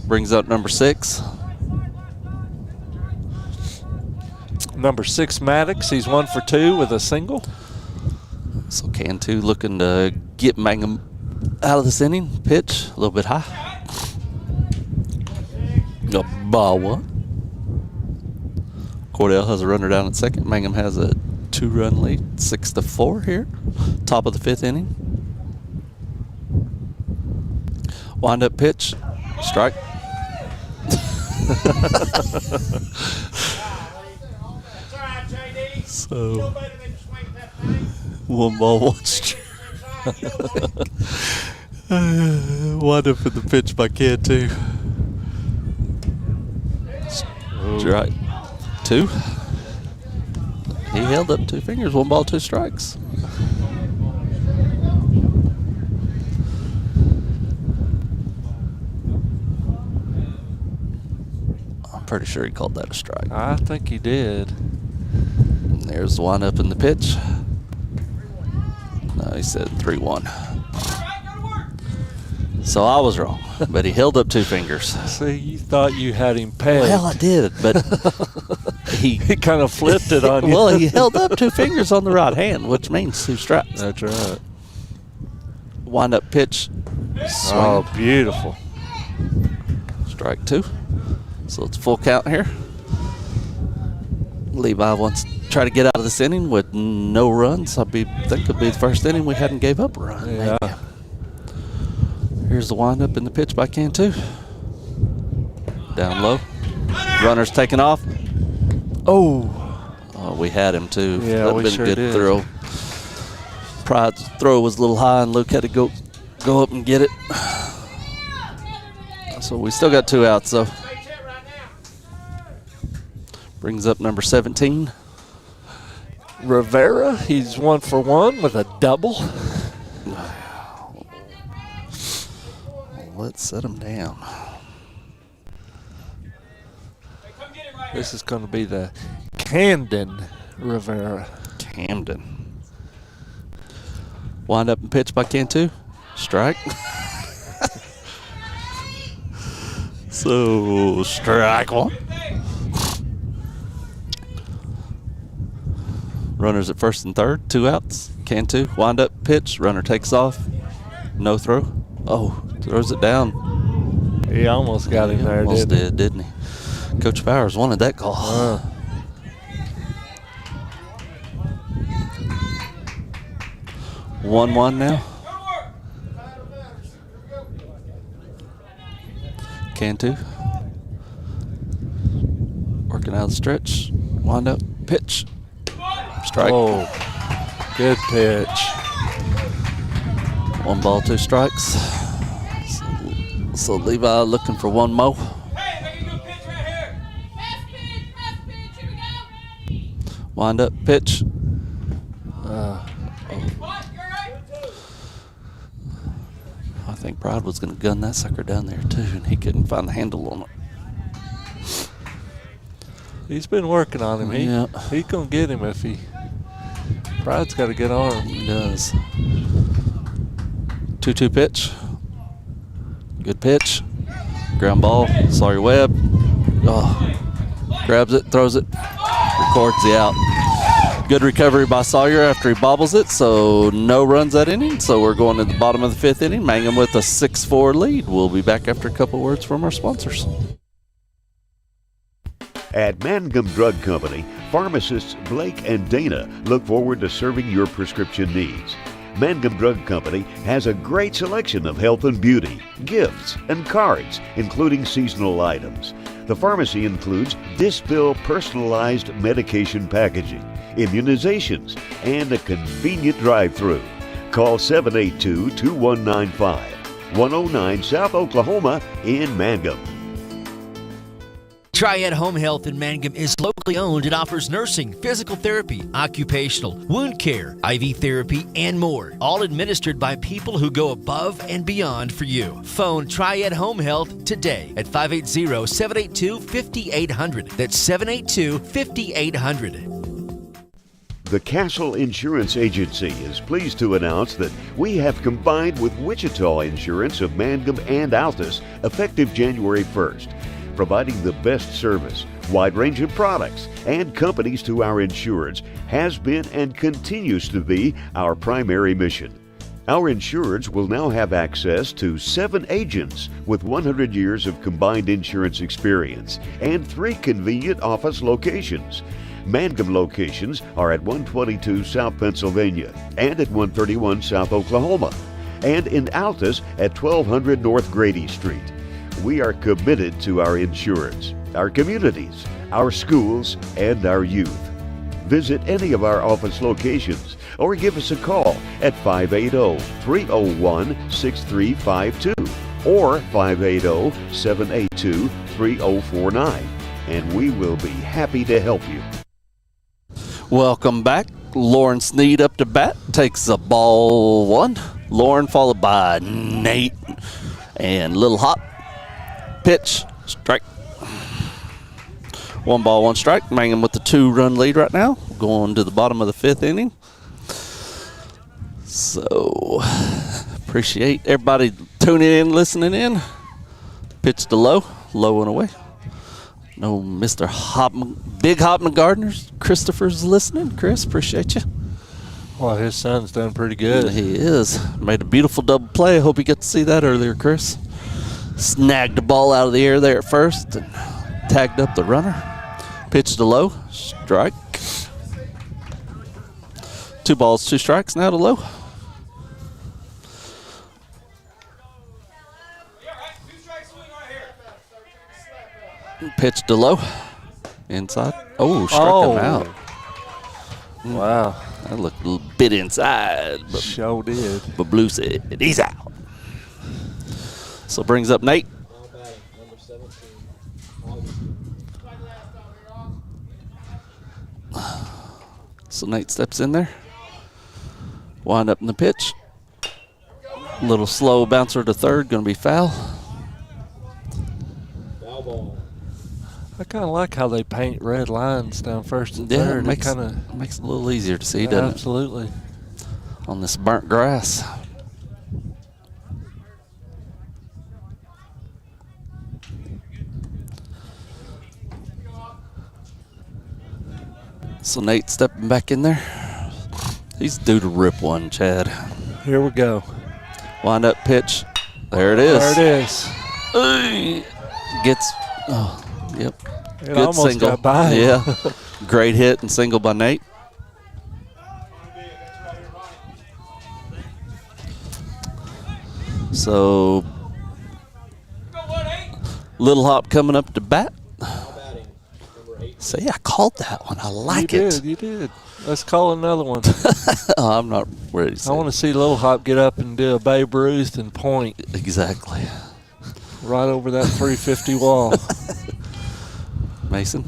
Brings up number 6. Number 6, Maddox. He's 1 for 2 with a single. So Cantu looking to get Mangum out of this inning. Pitch a little bit high. A ball 1. Cordell has a runner down at second. Mangum has a 2-run lead, 6-4 here. Top of the 5th inning. Wind up pitch, strike. So 1 ball, 1 strike. Wind up in the pitch by Cantu. Strike 2. He held up 2 fingers. 1 ball, 2 strikes. I'm pretty sure he called that a strike. I think he did. And there's the wind up in the pitch. No, he said 3-1. So I was wrong, but he held up 2 fingers. See, you thought you had him pegged. Well, I did, but he kind of flipped it on you. Well, he held up 2 fingers on the right hand, which means 2 strikes. That's right. Wind up pitch. Swing. Oh, beautiful. Strike 2. So it's full count here. Levi wants to try to get out of this inning with no runs. I think it'll be the first inning we hadn't gave up a run. Yeah. Maybe. Here's the windup in the pitch by Cantu. Down low. Runner's taking off. Oh, we had him too. Yeah, That'd we been sure a good did. throw. Pride's throw was a little high, and Luke had to go up and get it. So we still got 2 outs, though. Brings up number 17. Rivera, he's 1 for 1 with a double. Let's set him down. This is going to be the Camden Rivera. Camden. Wind up and pitch by Cantu. Strike. So, strike 1. Runners at first and third, 2 outs. Cantu, wind up, pitch, runner takes off. No throw. Oh, throws it down. He almost got him there, almost didn't he? Coach Bowers wanted that call. 1-1 now. Cantu. Working out of the stretch. Wind up, pitch. strike. Oh, good pitch. 1 ball, 2 strikes. So Levi looking for one more. Wind up pitch. I think Brad was going to gun that sucker down there too, and he couldn't find the handle on it. He's been working on him. He's going to get him if he. Brad's got a good arm. He does. 2-2 pitch. Good pitch. Ground ball. Sawyer Webb. Oh. Grabs it, throws it, records the out. Good recovery by Sawyer after he bobbles it, so no runs that inning. So we're going to the bottom of the 5th inning. Mangum with a 6-4 lead. We'll be back after a couple words from our sponsors. At Mangum Drug Company, pharmacists Blake and Dana look forward to serving your prescription needs. Mangum Drug Company has a great selection of health and beauty, gifts, and cards, including seasonal items. The pharmacy includes Dispill personalized medication packaging, immunizations, and a convenient drive-through. Call 782-2195, 109 South Oklahoma in Mangum. Triad Home Health in Mangum is locally owned and offers nursing, physical therapy, occupational, wound care, IV therapy, and more. All administered by people who go above and beyond for you. Phone Triad Home Health today at 580-782-5800. That's 782-5800. The Castle Insurance Agency is pleased to announce that we have combined with Wichita Insurance of Mangum and Altus effective January 1st. Providing the best service, wide range of products, and companies to our insureds has been and continues to be our primary mission. Our insureds will now have access to 7 agents with 100 years of combined insurance experience and 3 convenient office locations. Mangum locations are at 122 South Pennsylvania and at 131 South Oklahoma, and in Altus at 1200 North Grady Street. We are committed to our insureds, our communities, our schools, and our youth. Visit any of our office locations or give us a call at 580-301-6352 or 580-782-3049, and we will be happy to help you. Welcome back. Lauren Sneed up to bat, takes the ball 1. Lauren followed by Nate and Little Hop. Pitch, strike. 1 ball, 1 strike. Mangum with the 2-run lead right now. Going to the bottom of the 5th inning. So, appreciate everybody tuning in, listening in. Pitch to low and away. No, Mr. Big Hopman Gardner's Christopher's listening. Chris, appreciate you. Well, his son's done pretty good. He is. Made a beautiful double play. I hope you got to see that earlier, Chris. Snagged the ball out of the air there at first and tagged up the runner. Pitch to low, strike. 2 balls, 2 strikes, now to low. Pitch to low, inside. Oh, struck him out. Wow. That looked a little bit inside. But sure did. But Blue said he's out. So brings up Nate. So Nate steps in there. Wind up in the pitch. Little slow bouncer to third, going to be foul. I kind of like how they paint red lines down first and Yeah, third. it makes it a little easier to see, doesn't it? Absolutely. On this burnt grass. So Nate stepping back in there. He's due to rip one, Chad. Here we go. Wind up pitch. There it is. There it is. Gets, yep. It Good almost single. got by. Yeah. Great hit and single by Nate. So, Little Hop coming up to bat. See, I called that one. I like it. You did. Let's call another one. I'm not ready to say I want to see Little Hop get up and do a Babe Ruth and point. Exactly. Right over that 350 wall. Mason,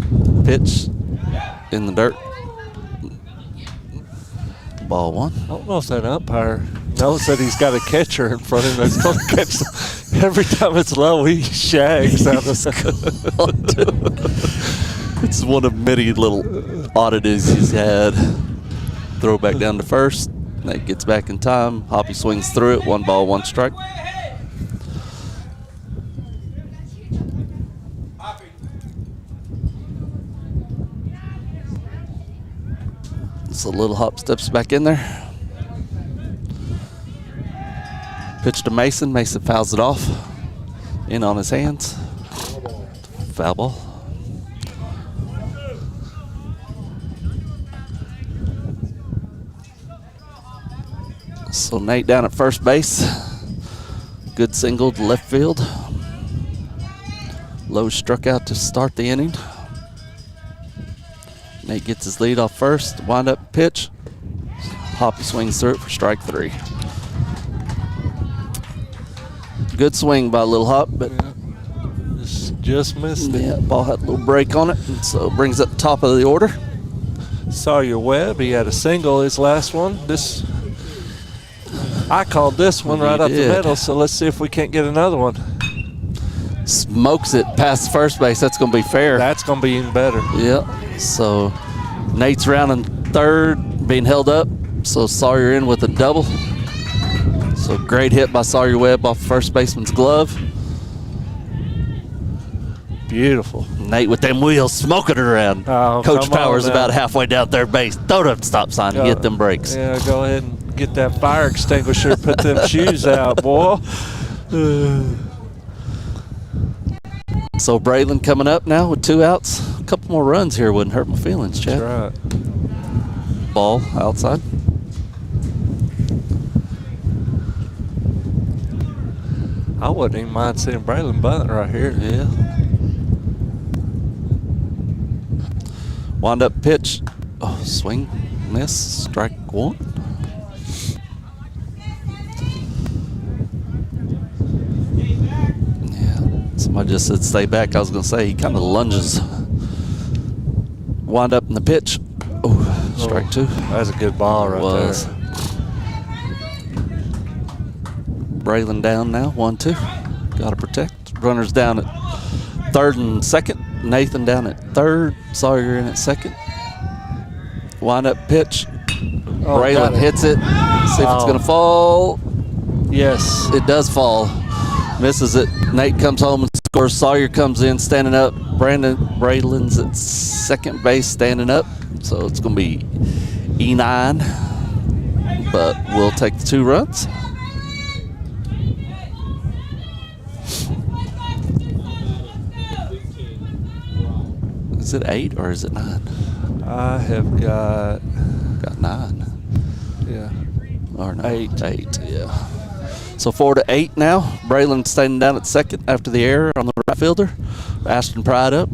pitch in the dirt. Ball one. I don't know if that umpire knows that he's got a catcher in front of him that's going to catch. Every time it's low, he shags out of that. It's one of many little oddities he's had. Throw back down to first. Nate gets back in time. Hoppy swings through it. 1 ball, 1 strike. So Little Hop steps back in there. Pitch to Mason. Mason fouls it off. In on his hands. Foul ball. So Nate down at first base. Good single to left field. Lowe struck out to start the inning. Nate gets his lead off first. Wind up pitch. Hoppy swings through it for strike 3. Good swing by Little Hop, but just missed it. Yeah, ball had a little break on it, and so it brings up the top of the order. Sawyer Webb, he had a single his last one. I called this one right up the middle, so let's see if we can't get another one. Smokes it past first base. That's going to be fair. That's going to be even better. Yep. So Nate's rounding third, being held up. So Sawyer in with a double. So great hit by Sawyer Webb off first baseman's glove. Beautiful. Nate with them wheels smoking it around. Coach Powers about halfway down third base. Throw the stop sign and get them brakes. Yeah, go ahead and get that fire extinguisher. Put them shoes out, boy. So Braylon coming up now with 2 outs. A couple more runs here wouldn't hurt my feelings, Chad. That's right. Ball outside. I wouldn't even mind seeing Braylon bunt right here. Yeah. Wind up pitch. Oh, swing, miss, strike 1. Yeah. Somebody just said stay back. I was going to say he kind of lunges. Wind up in the pitch. Oh, strike 2. That's a good ball right there. Braylon down now, 1-2. Got to protect. Runners down at third and second. Nathan down at third. Sawyer in at second. Wind up pitch. Braylon hits it. See if it's going to fall. Yes. It does fall. Misses it. Nate comes home and scores. Sawyer comes in standing up. Braylon's at second base standing up. So it's going to be E9. But we'll take the 2 runs. Is it 8 or is it 9? I have got 9. Yeah. Or no, 8, yeah. So 4-8 now. Braylon standing down at second after the error on the right fielder. Ashton Pride up.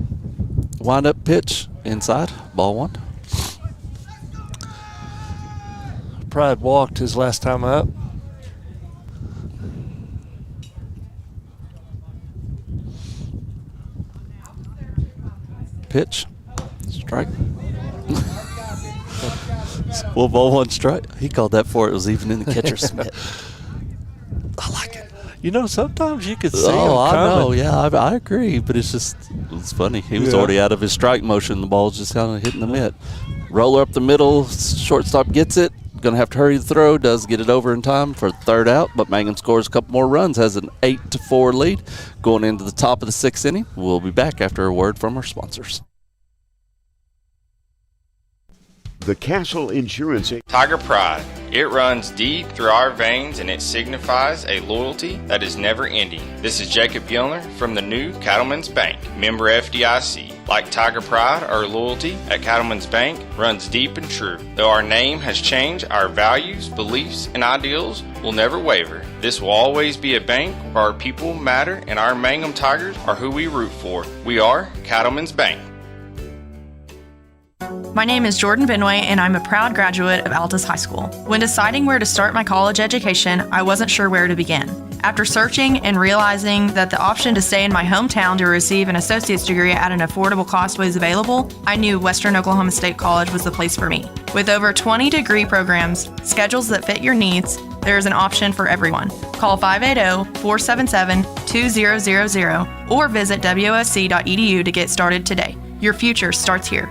Wind up pitch inside. Ball 1. Pride walked his last time up. Pitch. Strike. Well, ball 1 strike. He called that before it was even in the catcher's mitt. I like it. You know, sometimes you could see him I coming. know. Yeah, I agree. But it's funny. He was already out of his strike motion. The ball's just kind of hitting the mitt. Roller up the middle. Shortstop gets it. Going to have to hurry the throw. Does get it over in time for the 3rd out. But Mangum scores a couple more runs. Has an 8-4 lead going into the top of the 6th inning. We'll be back after a word from our sponsors. The Castle Insurance Tiger Pride. It runs deep through our veins and it signifies a loyalty that is never ending. This is Jacob Gilner from the new Cattlemen's Bank, member FDIC. Like Tiger Pride, our loyalty at Cattlemen's Bank runs deep and true. Though our name has changed, our values, beliefs, and ideals will never waver. This will always be a bank where our people matter and our Mangum Tigers are who we root for. We are Cattlemen's Bank. My name is Jordan Benway, and I'm a proud graduate of Altus High School. When deciding where to start my college education, I wasn't sure where to begin. After searching and realizing that the option to stay in my hometown to receive an associate's degree at an affordable cost was available, I knew Western Oklahoma State College was the place for me. With over 20 degree programs, schedules that fit your needs, there is an option for everyone. Call 580-477-2000 or visit wosc.edu to get started today. Your future starts here.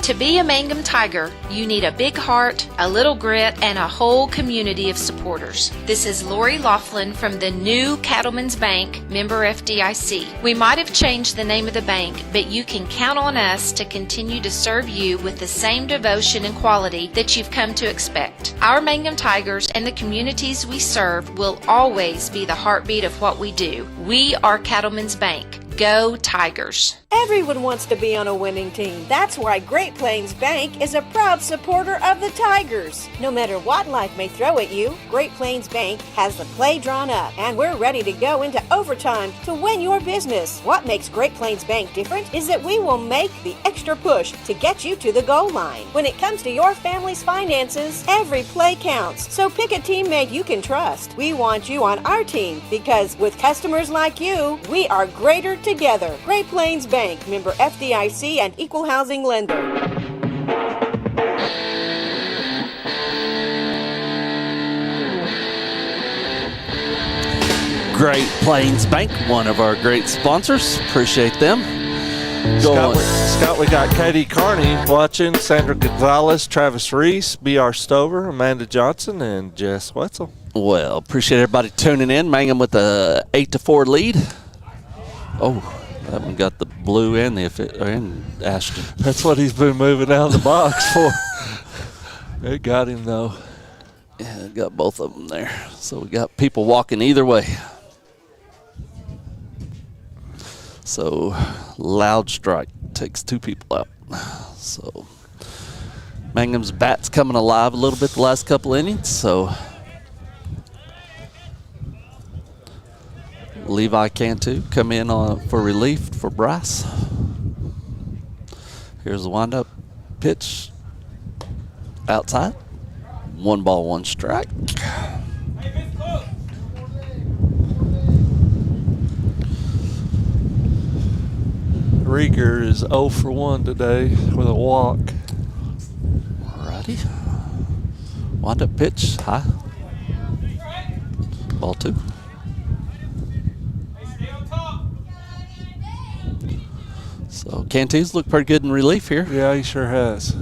To be a Mangum Tiger, you need a big heart, a little grit, and a whole community of supporters. This is Lori Laughlin from the new Cattlemen's Bank, member FDIC. We might have changed the name of the bank, but you can count on us to continue to serve you with the same devotion and quality that you've come to expect. Our Mangum Tigers and the communities we serve will always be the heartbeat of what we do. We are Cattlemen's Bank. Go Tigers! Everyone wants to be on a winning team. That's why Great Plains Bank is a proud supporter of the Tigers. No matter what life may throw at you, Great Plains Bank has the play drawn up, and we're ready to go into overtime to win your business. What makes Great Plains Bank different is that we will make the extra push to get you to the goal line. When it comes to your family's finances, every play counts. So pick a teammate you can trust. We want you on our team because with customers like you, we are greater together. Great Plains Bank, member FDIC and equal housing lender. Great Plains Bank, one of our great sponsors. Appreciate them. Scott, we got Katie Carney watching, Sandra Gonzalez, Travis Reese, B.R. Stover, Amanda Johnson, and Jess Wetzel. Well, appreciate everybody tuning in. Mangum with a 8-4 lead. Oh, that one got the blue and Ashton. That's what he's been moving out of the box for. It got him, though. Yeah, it got both of them there. So we got people walking either way. So loud strike takes two people out. So Mangum's bat's coming alive a little bit the last couple innings. So Levi Cantu come in for relief for Bryce. Here's the windup pitch outside. 1 ball, 1 strike. Rieger is 0 for 1 today with a walk. Alrighty. Windup pitch high. Ball 2. So Cantu's looked pretty good in relief here. Yeah, he sure has.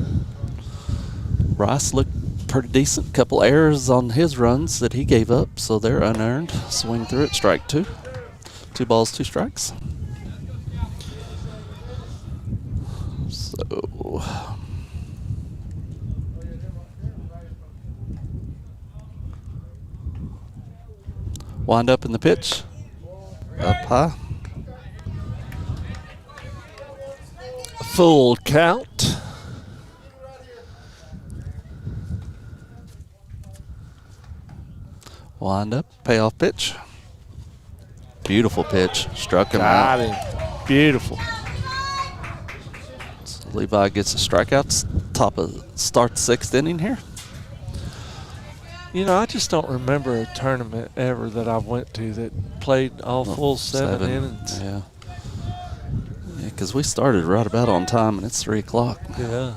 Rice looked pretty decent. Couple errors on his runs that he gave up, so they're unearned. Swing through it, strike 2. 2 balls, 2 strikes. So wind up in the pitch. Up high. Full count. Wind up, payoff pitch. Beautiful pitch. Struck him out. Got him. Beautiful. So Levi gets a strikeout. Start the 6th inning here. You know, I just don't remember a tournament ever that I went to that played all full 7 innings. Yeah. Yeah, because we started right about on time, and it's 3 o'clock. Yeah.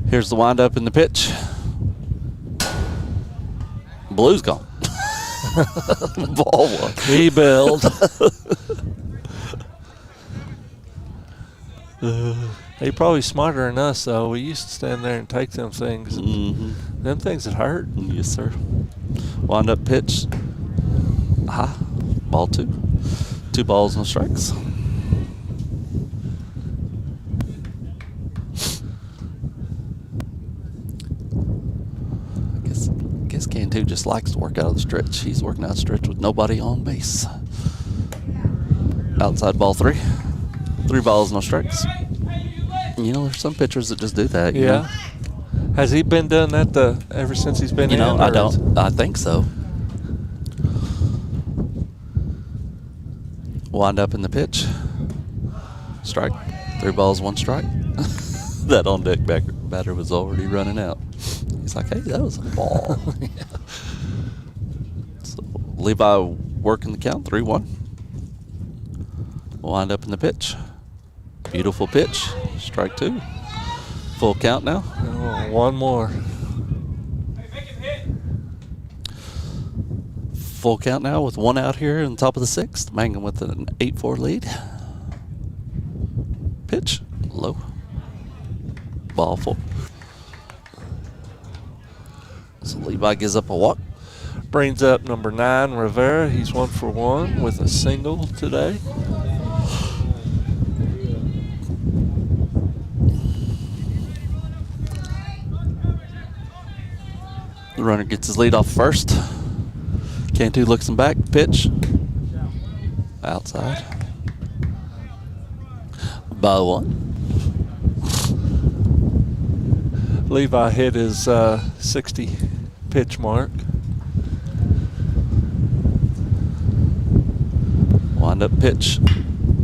Here's the windup in the pitch. Blue's gone. Ball 1. He bailed. He probably smarter than us, though. We used to stand there and take them things. Mm-hmm. Them things that hurt. Yes, sir. Wind up pitch. High. Ball 2. 2 balls, no strikes. I guess Cantu just likes to work out of the stretch. He's working out the stretch with nobody on base. Outside ball 3. 3 balls, no strikes. You know, there's some pitchers that just do that. You know? Has he been doing that ever since he's been in? I don't. I think so. Wind up in the pitch. Strike. 3 balls, 1 strike. That on deck batter was already running out. He's like, hey, that was a ball. Yeah. So Levi working the count, 3-1. Wind up in the pitch. Beautiful pitch. Strike 2. Full count now. Oh, 1 more. Full count now with 1 out here on top of the 6th. Mangum with an 8-4 lead. Pitch. Low. Ball 4. So Levi gives up a walk. Brings up number 9, Rivera. He's 1 for 1 with a single today. The runner gets his lead off first. Cantu looks him back. Pitch. Outside. Ball 1. Levi hit his 60 pitch mark. Wind up pitch.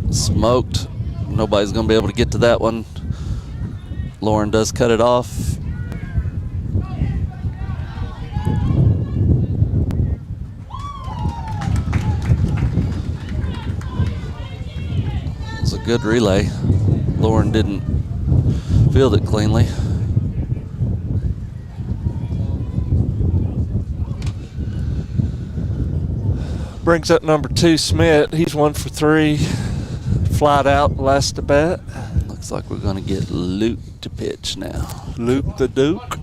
Smoked. Nobody's going to be able to get to that one. Lauren does cut it off. It was a good relay. Lauren didn't field it cleanly. Brings up number 2, Smith. He's 1 for 3. Flied out last at bat. Looks like we're going to get Luke to pitch now. Luke the Duke.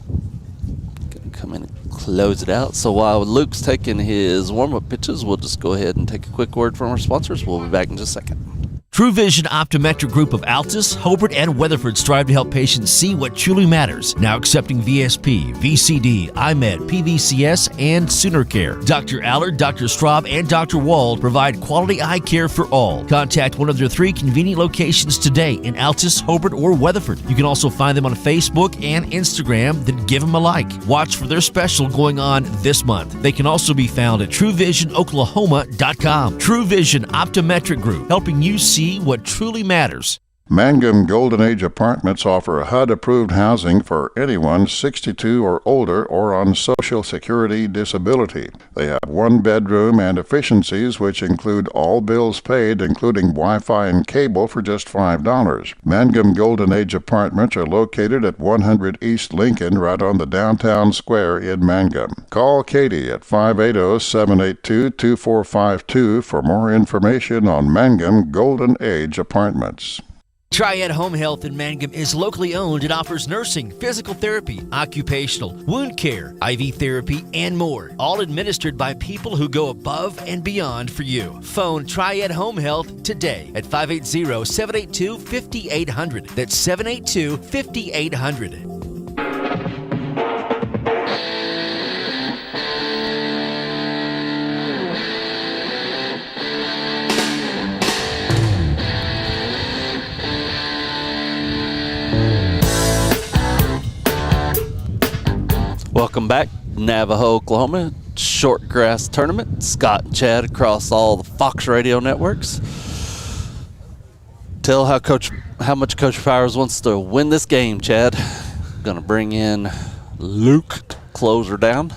Going to come in and close it out. So while Luke's taking his warm-up pitches, we'll just go ahead and take a quick word from our sponsors. We'll be back in just a second. True Vision Optometric Group of Altus, Hobart, and Weatherford strive to help patients see what truly matters. Now accepting VSP, VCD, IMED, PVCS, and Sooner Care. Dr. Allard, Dr. Straub, and Dr. Wald provide quality eye care for all. Contact one of their 3 convenient locations today in Altus, Hobart, or Weatherford. You can also find them on Facebook and Instagram, then give them a like. Watch for their special going on this month. They can also be found at TrueVisionOklahoma.com. True Vision Optometric Group, helping you see what truly matters. Mangum Golden Age Apartments offer HUD-approved housing for anyone 62 or older or on Social Security disability. They have 1 bedroom and efficiencies which include all bills paid, including Wi-Fi and cable, for just $5. Mangum Golden Age Apartments are located at 100 East Lincoln, right on the downtown square in Mangum. Call Katie at 580-782-2452 for more information on Mangum Golden Age Apartments. Triad Home Health in Mangum is locally owned and offers nursing, physical therapy, occupational, wound care, IV therapy, and more. All administered by people who go above and beyond for you. Phone Triad Home Health today at 580-782-5800. That's 782-5800. Welcome back, Navajo, Oklahoma. Short grass tournament. Scott and Chad across all the Fox radio networks. Tell how much Coach Powers wants to win this game, Chad. Gonna bring in Luke to close her down.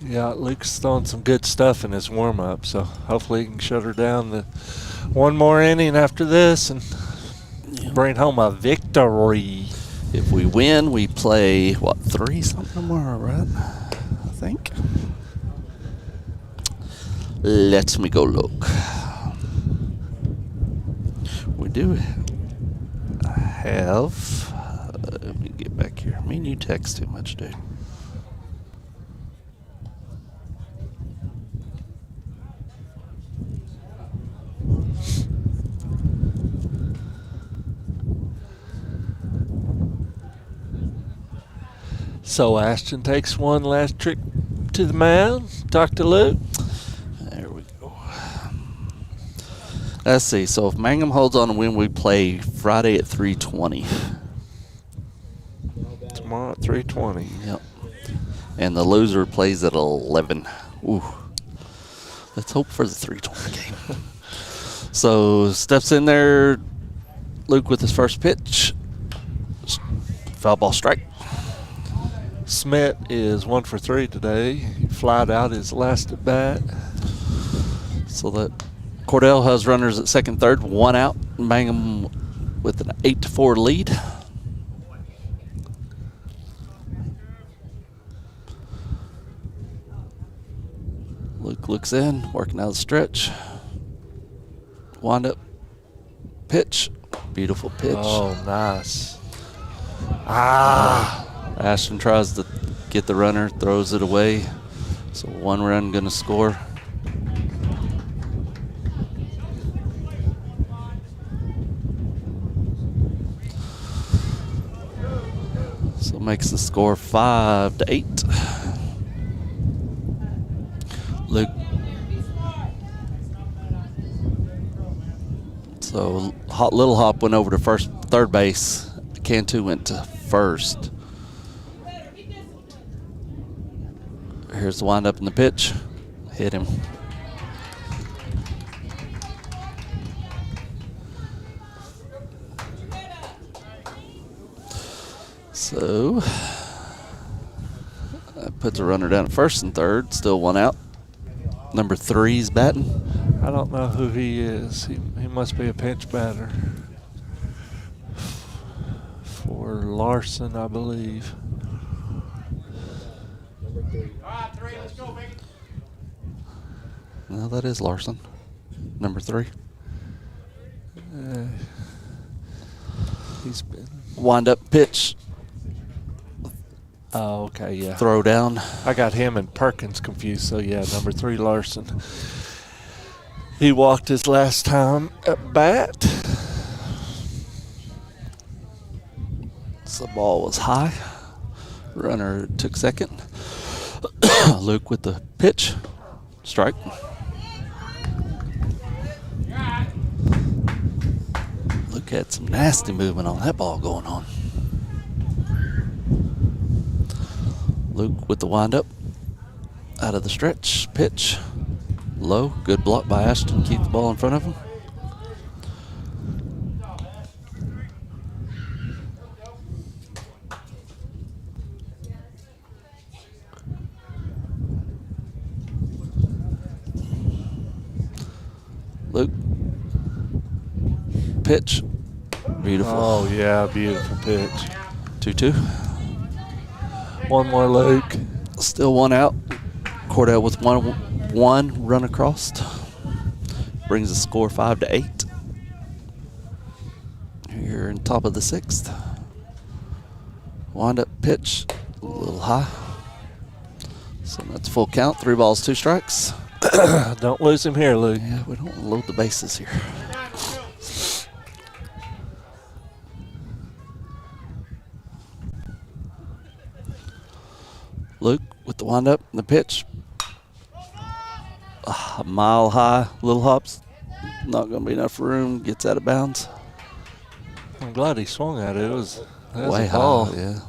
Yeah, Luke's throwing some good stuff in his warm-up, so hopefully he can shut her down the 1 more inning after this and bring home a victory. If we win, we play, 3 something more, right? I think. Let me go look. We do have, let me get back here. Me and you text too much, dude. So Ashton takes one last trip to the mound. Talk to Luke. There we go. Let's see. So if Mangum holds on to win, we play Friday at 3:20. Tomorrow at 3:20. Yep. And the loser plays at 11. Ooh. Let's hope for the 3:20 game. So steps in there Luke with his first pitch. Foul ball strike. Smet is 1 for 3 today. He flied out his last at bat. So that Cordell has runners at second, third, 1 out. Mangum with an 8-4 lead. Luke looks in, working out the stretch. Wind up, pitch, beautiful pitch. Oh, nice. Ashton tries to get the runner, throws it away. So 1 run gonna score. So makes the score 5-8. Luke. So Little Hop went over to third base. Cantu went to first. Here's the windup in the pitch. Hit him. So that puts a runner down at first and third. Still 1 out. Number 3's batting. I don't know who he is. He must be a pinch batter for Larson, I believe. No, that is Larson. Number 3. He's been. Wind up pitch. Oh, okay, yeah. Throw down. I got him and Perkins confused, so yeah, number 3 Larson. He walked his last time at bat. So the ball was high. Runner took second. Luke with the pitch. Strike. Luke had some nasty movement on that ball going on. Luke with the windup. Out of the stretch. Pitch. Low. Good block by Ashton. Keep the ball in front of him. Luke. Pitch. Beautiful. Oh, yeah, beautiful pitch. 2-2. One more, Luke. Still 1 out. Cordell with one run across. Brings the score 5-8. Here in top of the 6th. Wind up pitch. A little high. So that's full count. 3 balls, 2 strikes. Don't lose him here, Luke. Yeah, we don't load the bases here. Luke with the windup and the pitch. A mile high, Little Hop's not going to be enough room. Gets out of bounds. I'm glad he swung at it. It was way a ball. high, yeah.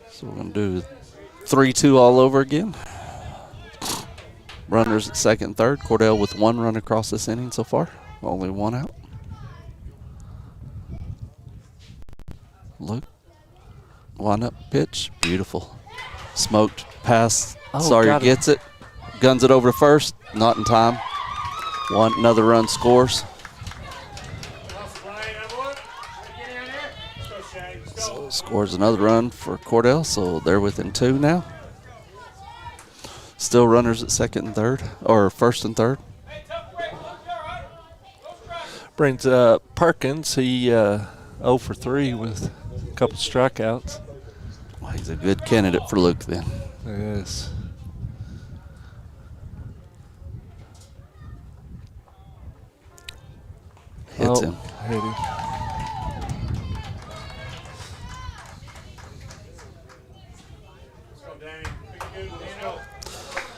So we're going to do 3-2 all over again. Runners at second and third. Cordell with 1 run across this inning so far. Only 1 out. Luke. Wind up pitch. Beautiful. Smoked pass. Sawyer gets it. Guns it over to first. Not in time. Another run scores. So scores another run for Cordell. So they're within 2 now. Still runners at second and third, or first and third. Brings Perkins. He 0 for 3 with a couple strikeouts. Well, he's a good candidate for Luke then. Yes. Hits him. Hit him.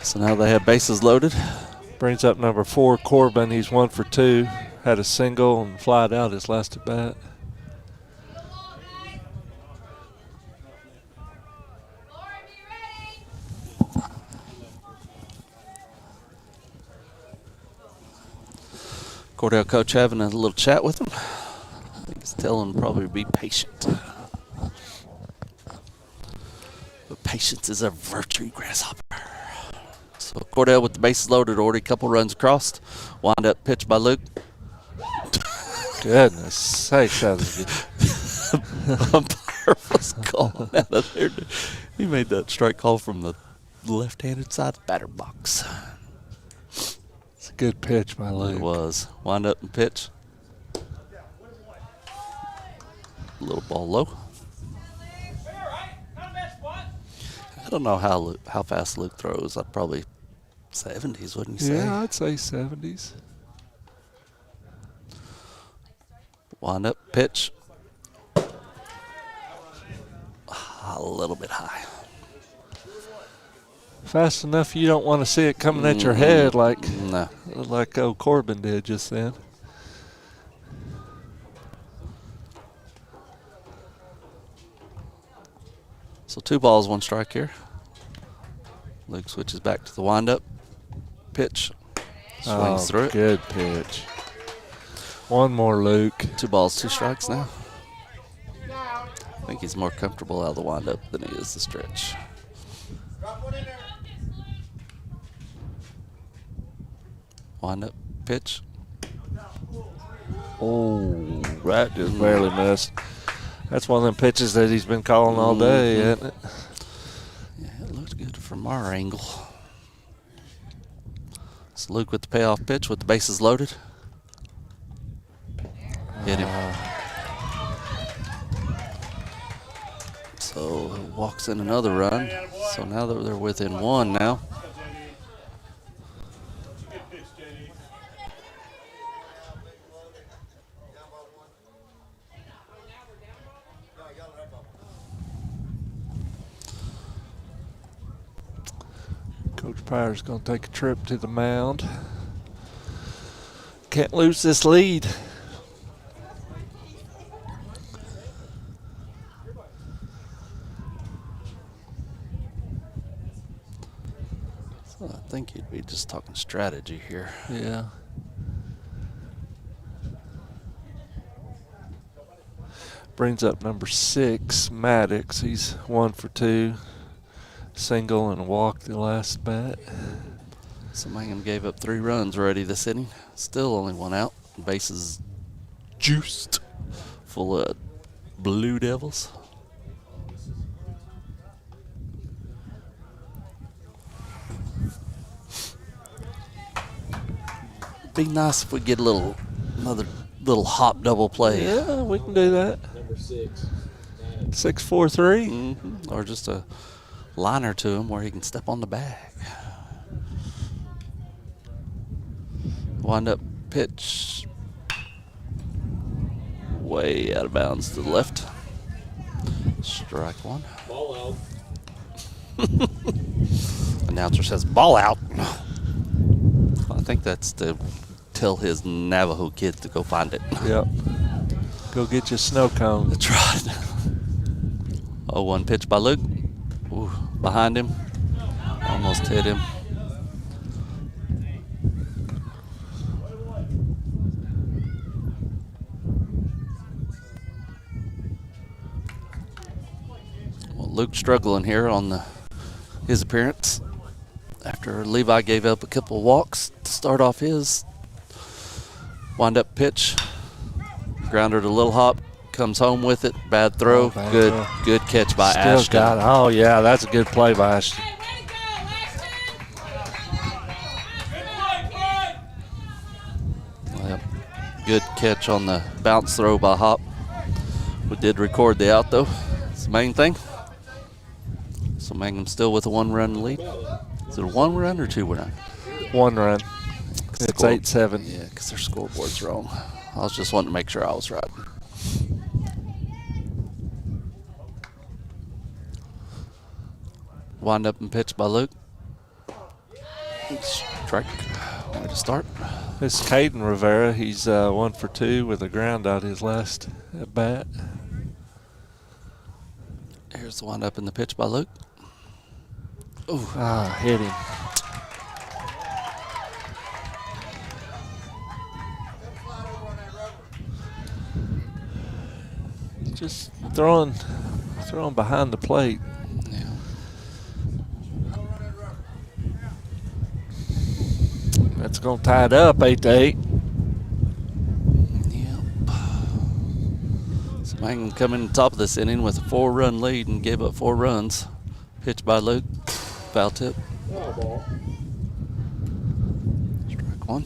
So now they have bases loaded. Brings up number 4, Corbin. He's 1 for 2. Had a single and flied out his last at bat. Cordell coach having a little chat with him. He's telling him probably to be patient. But patience is a virtue, grasshopper. So Cordell with the bases loaded, already a couple runs across. Wind up pitch by Luke. Goodness sakes, that was good. Umpire was calling out of there. He made that strike call from the left-handed side of the batter box. It's a good pitch by Luke. It was. Wind up and pitch. Little ball low. I don't know how fast Luke throws. I'd probably 70s, wouldn't you say? Yeah, I'd say 70s. Wind up, pitch. A little bit high. Fast enough you don't want to see it coming at your head like old Corbin did just then. So 2 balls, 1 strike here. Luke switches back to the windup. Pitch. Swings through it. Good pitch. One more, Luke. 2 balls, 2 strikes now. I think he's more comfortable out of the windup than he is the stretch. Windup, pitch. Oh, that just barely missed. That's one of them pitches that he's been calling all day, isn't it? Yeah, it looked good from our angle. It's Luke with the payoff pitch with the bases loaded. Hit him. So walks in another run. So now they're within 1 now. Coach Pryor's going to take a trip to the mound. Can't lose this lead. So I think you'd be just talking strategy here. Yeah. Brings up number 6, Maddox. He's 1 for 2. Single and walked the last bat. So Mangum gave up 3 runs already this inning. Still only 1 out. Bases juiced, full of Blue Devils. Be nice if we get another little hop double play. Yeah, we can do that. Number 6. 6-4-3. Or just a liner to him where he can step on the bag. Wind up pitch. Way out of bounds to the left. Strike 1. Ball out. Announcer says ball out. I think that's to tell his Navajo kids to go find it. Yep. Go get your snow cone. That's right. 0-1 pitch by Luke. Ooh, behind him. Almost hit him. Well, Luke struggling here on his appearance after Levi gave up a couple of walks to start off his. Wind up pitch. Grounder to little hop. Comes home with it. Bad throw. Good catch by Ashton. Got it. Oh, yeah, that's a good play by Ashton. Yep. Good catch on the bounce throw by Hop. We did record the out, though. It's the main thing. So Mangum still with a 1-run lead. Is it a 1 run or 2 run? 1 run. It's 8-7. Yeah, because their scoreboard's wrong. I was just wanting to make sure I was right. Wind up and pitch by Luke. Strike. Way to start. This is Caden Rivera. He's 1 for 2 with a ground out his last at bat. Here's the wind up and the pitch by Luke. Ooh. Hit him. just throwing behind the plate. That's going to tie it up 8-8. So Mangum coming in the top of this inning with a 4-run lead and gave up 4 runs. Pitch by Luke. Foul tip. Strike 1.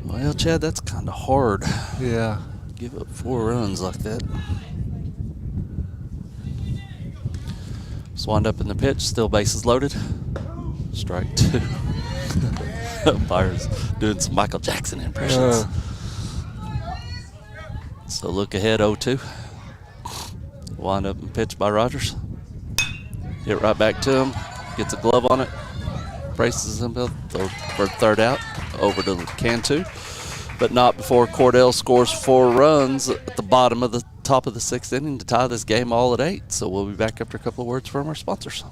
Well, Chad, that's kind of hard. Yeah. Give up 4 runs like that. Just wind up in the pitch, still bases loaded. Strike 2. Umpire's doing some Michael Jackson impressions. So look ahead 0-2. Wind up and pitch by Rogers. Hit right back to him. Gets a glove on it. Braces himself for third out. Over to Cantu. But not before Cordell scores 4 runs at the bottom of the top of the 6th inning to tie this game all at 8. So we'll be back after a couple of words from our sponsors.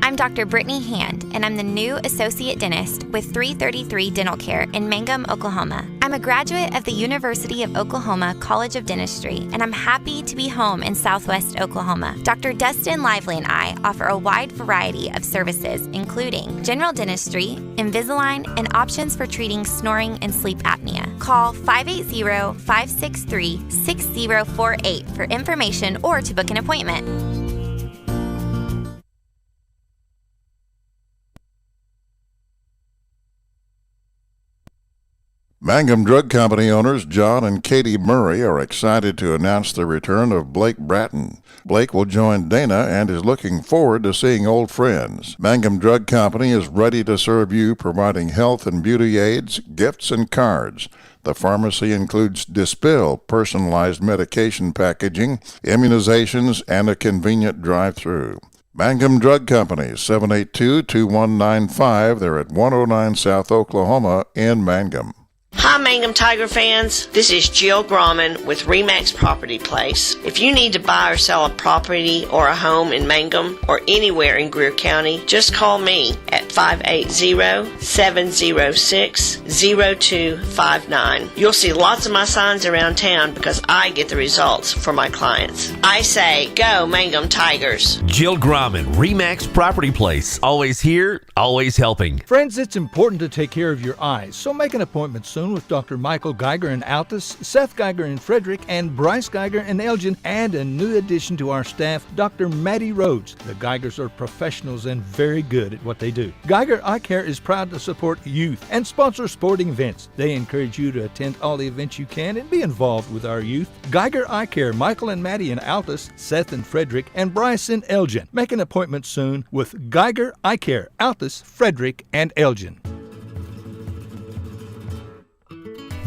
I'm Dr. Brittany Hand, and I'm the new associate dentist with 333 Dental Care in Mangum, Oklahoma. I'm a graduate of the University of Oklahoma College of Dentistry, and I'm happy to be home in Southwest Oklahoma. Dr. Dustin Lively and I offer a wide variety of services, including general dentistry, Invisalign, and options for treating snoring and sleep apnea. Call 580-563-6048 for information or to book an appointment. Mangum Drug Company owners John and Katie Murray are excited to announce the return of Blake Bratton. Blake will join Dana and is looking forward to seeing old friends. Mangum Drug Company is ready to serve you, providing health and beauty aids, gifts, and cards. The pharmacy includes Dispill, personalized medication packaging, immunizations, and a convenient drive-through. Mangum Drug Company, 782-2195. They're at 109 South Oklahoma in Mangum. Hi, Mangum Tiger fans. This is Jill Grauman with RE/MAX Property Place. If you need to buy or sell a property or a home in Mangum or anywhere in Greer County, just call me at 580-706-0259. You'll see lots of my signs around town because I get the results for my clients. I say, go Mangum Tigers. Jill Grauman, RE/MAX Property Place. Always here, always helping. Friends, it's important to take care of your eyes, so make an appointment soon with Dr. Michael Geiger in Altus, Seth Geiger in Frederick, and Bryce Geiger in Elgin, and a new addition to our staff, Dr. Maddie Rhodes. The Geigers are professionals and very good at what they do. Geiger Eye Care is proud to support youth and sponsor sporting events. They encourage you to attend all the events you can and be involved with our youth. Geiger Eye Care, Michael and Maddie in Altus, Seth in Frederick, and Bryce in Elgin. Make an appointment soon with Geiger Eye Care, Altus, Frederick, and Elgin.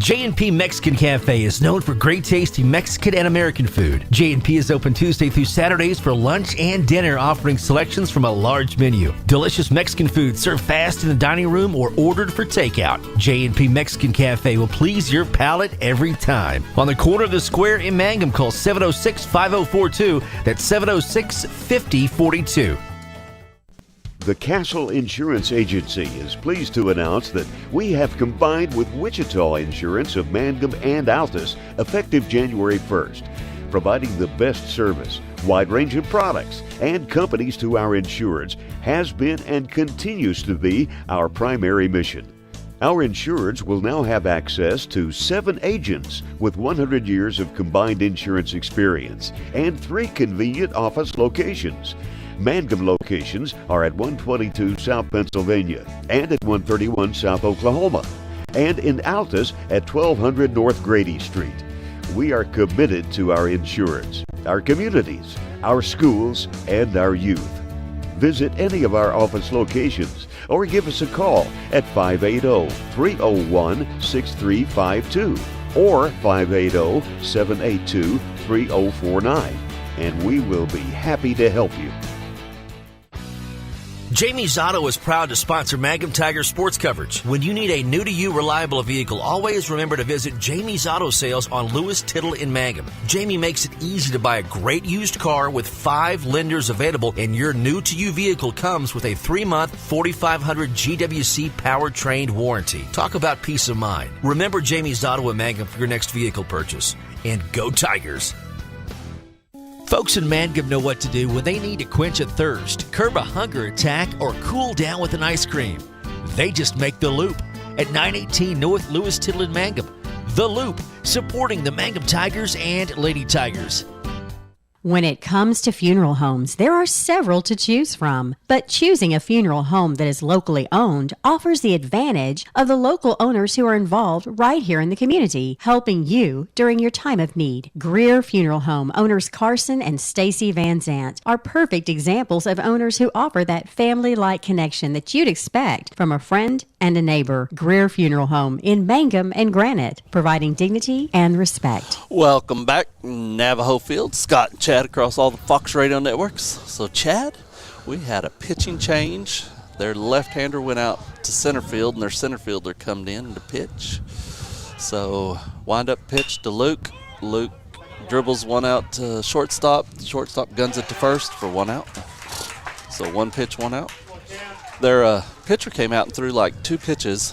J&P Mexican Cafe is known for great tasty Mexican and American food. J&P is open Tuesday through Saturdays for lunch and dinner, offering selections from a large menu. Delicious Mexican food served fast in the dining room or ordered for takeout. J&P Mexican Cafe will please your palate every time. On the corner of the square in Mangum, call 706-5042. That's 706-5042. The Castle Insurance Agency is pleased to announce that we have combined with Wichita Insurance of Mangum and Altus effective January 1st, providing the best service, wide range of products, and companies to our insureds has been and continues to be our primary mission. Our insureds will now have access to 7 agents with 100 years of combined insurance experience and 3 convenient office locations. Mangum locations are at 122 South Pennsylvania and at 131 South Oklahoma, and in Altus at 1200 North Grady Street. We are committed to our insureds, our communities, our schools, and our youth. Visit any of our office locations or give us a call at 580-301-6352 or 580-782-3049, and we will be happy to help you. Jamie's Auto is proud to sponsor Mangum Tiger sports coverage. When you need a new-to-you reliable vehicle, always remember to visit Jamie's Auto Sales on Lewis Tittle in Mangum. Jamie makes it easy to buy a great used car with 5 lenders available, and your new-to-you vehicle comes with a 3-month 4,500 GWC powertrain warranty. Talk about peace of mind. Remember Jamie's Auto in Mangum for your next vehicle purchase. And go Tigers! Folks in Mangum know what to do when they need to quench a thirst, curb a hunger attack, or cool down with an ice cream. They just make the Loop at 918 North Lewis Tittle in Mangum. The Loop, supporting the Mangum Tigers and Lady Tigers. When it comes to funeral homes, there are several to choose from, but choosing a funeral home that is locally owned offers the advantage of the local owners who are involved right here in the community, helping you during your time of need. Greer Funeral Home owners Carson and Stacy Van Zant are perfect examples of owners who offer that family-like connection that you'd expect from a friend and a neighbor. Greer Funeral Home in Mangum and Granite, providing dignity and respect. Welcome back, Navajo Field. Scott and Chad across all the Fox radio networks. So, Chad, we had a pitching change. Their left-hander went out to center field, and their center fielder come in to pitch. So, wind-up pitch to Luke. Luke dribbles one out to shortstop. Shortstop guns it to first for 1 out. So, 1 pitch, 1 out. Their pitcher came out and threw like 2 pitches,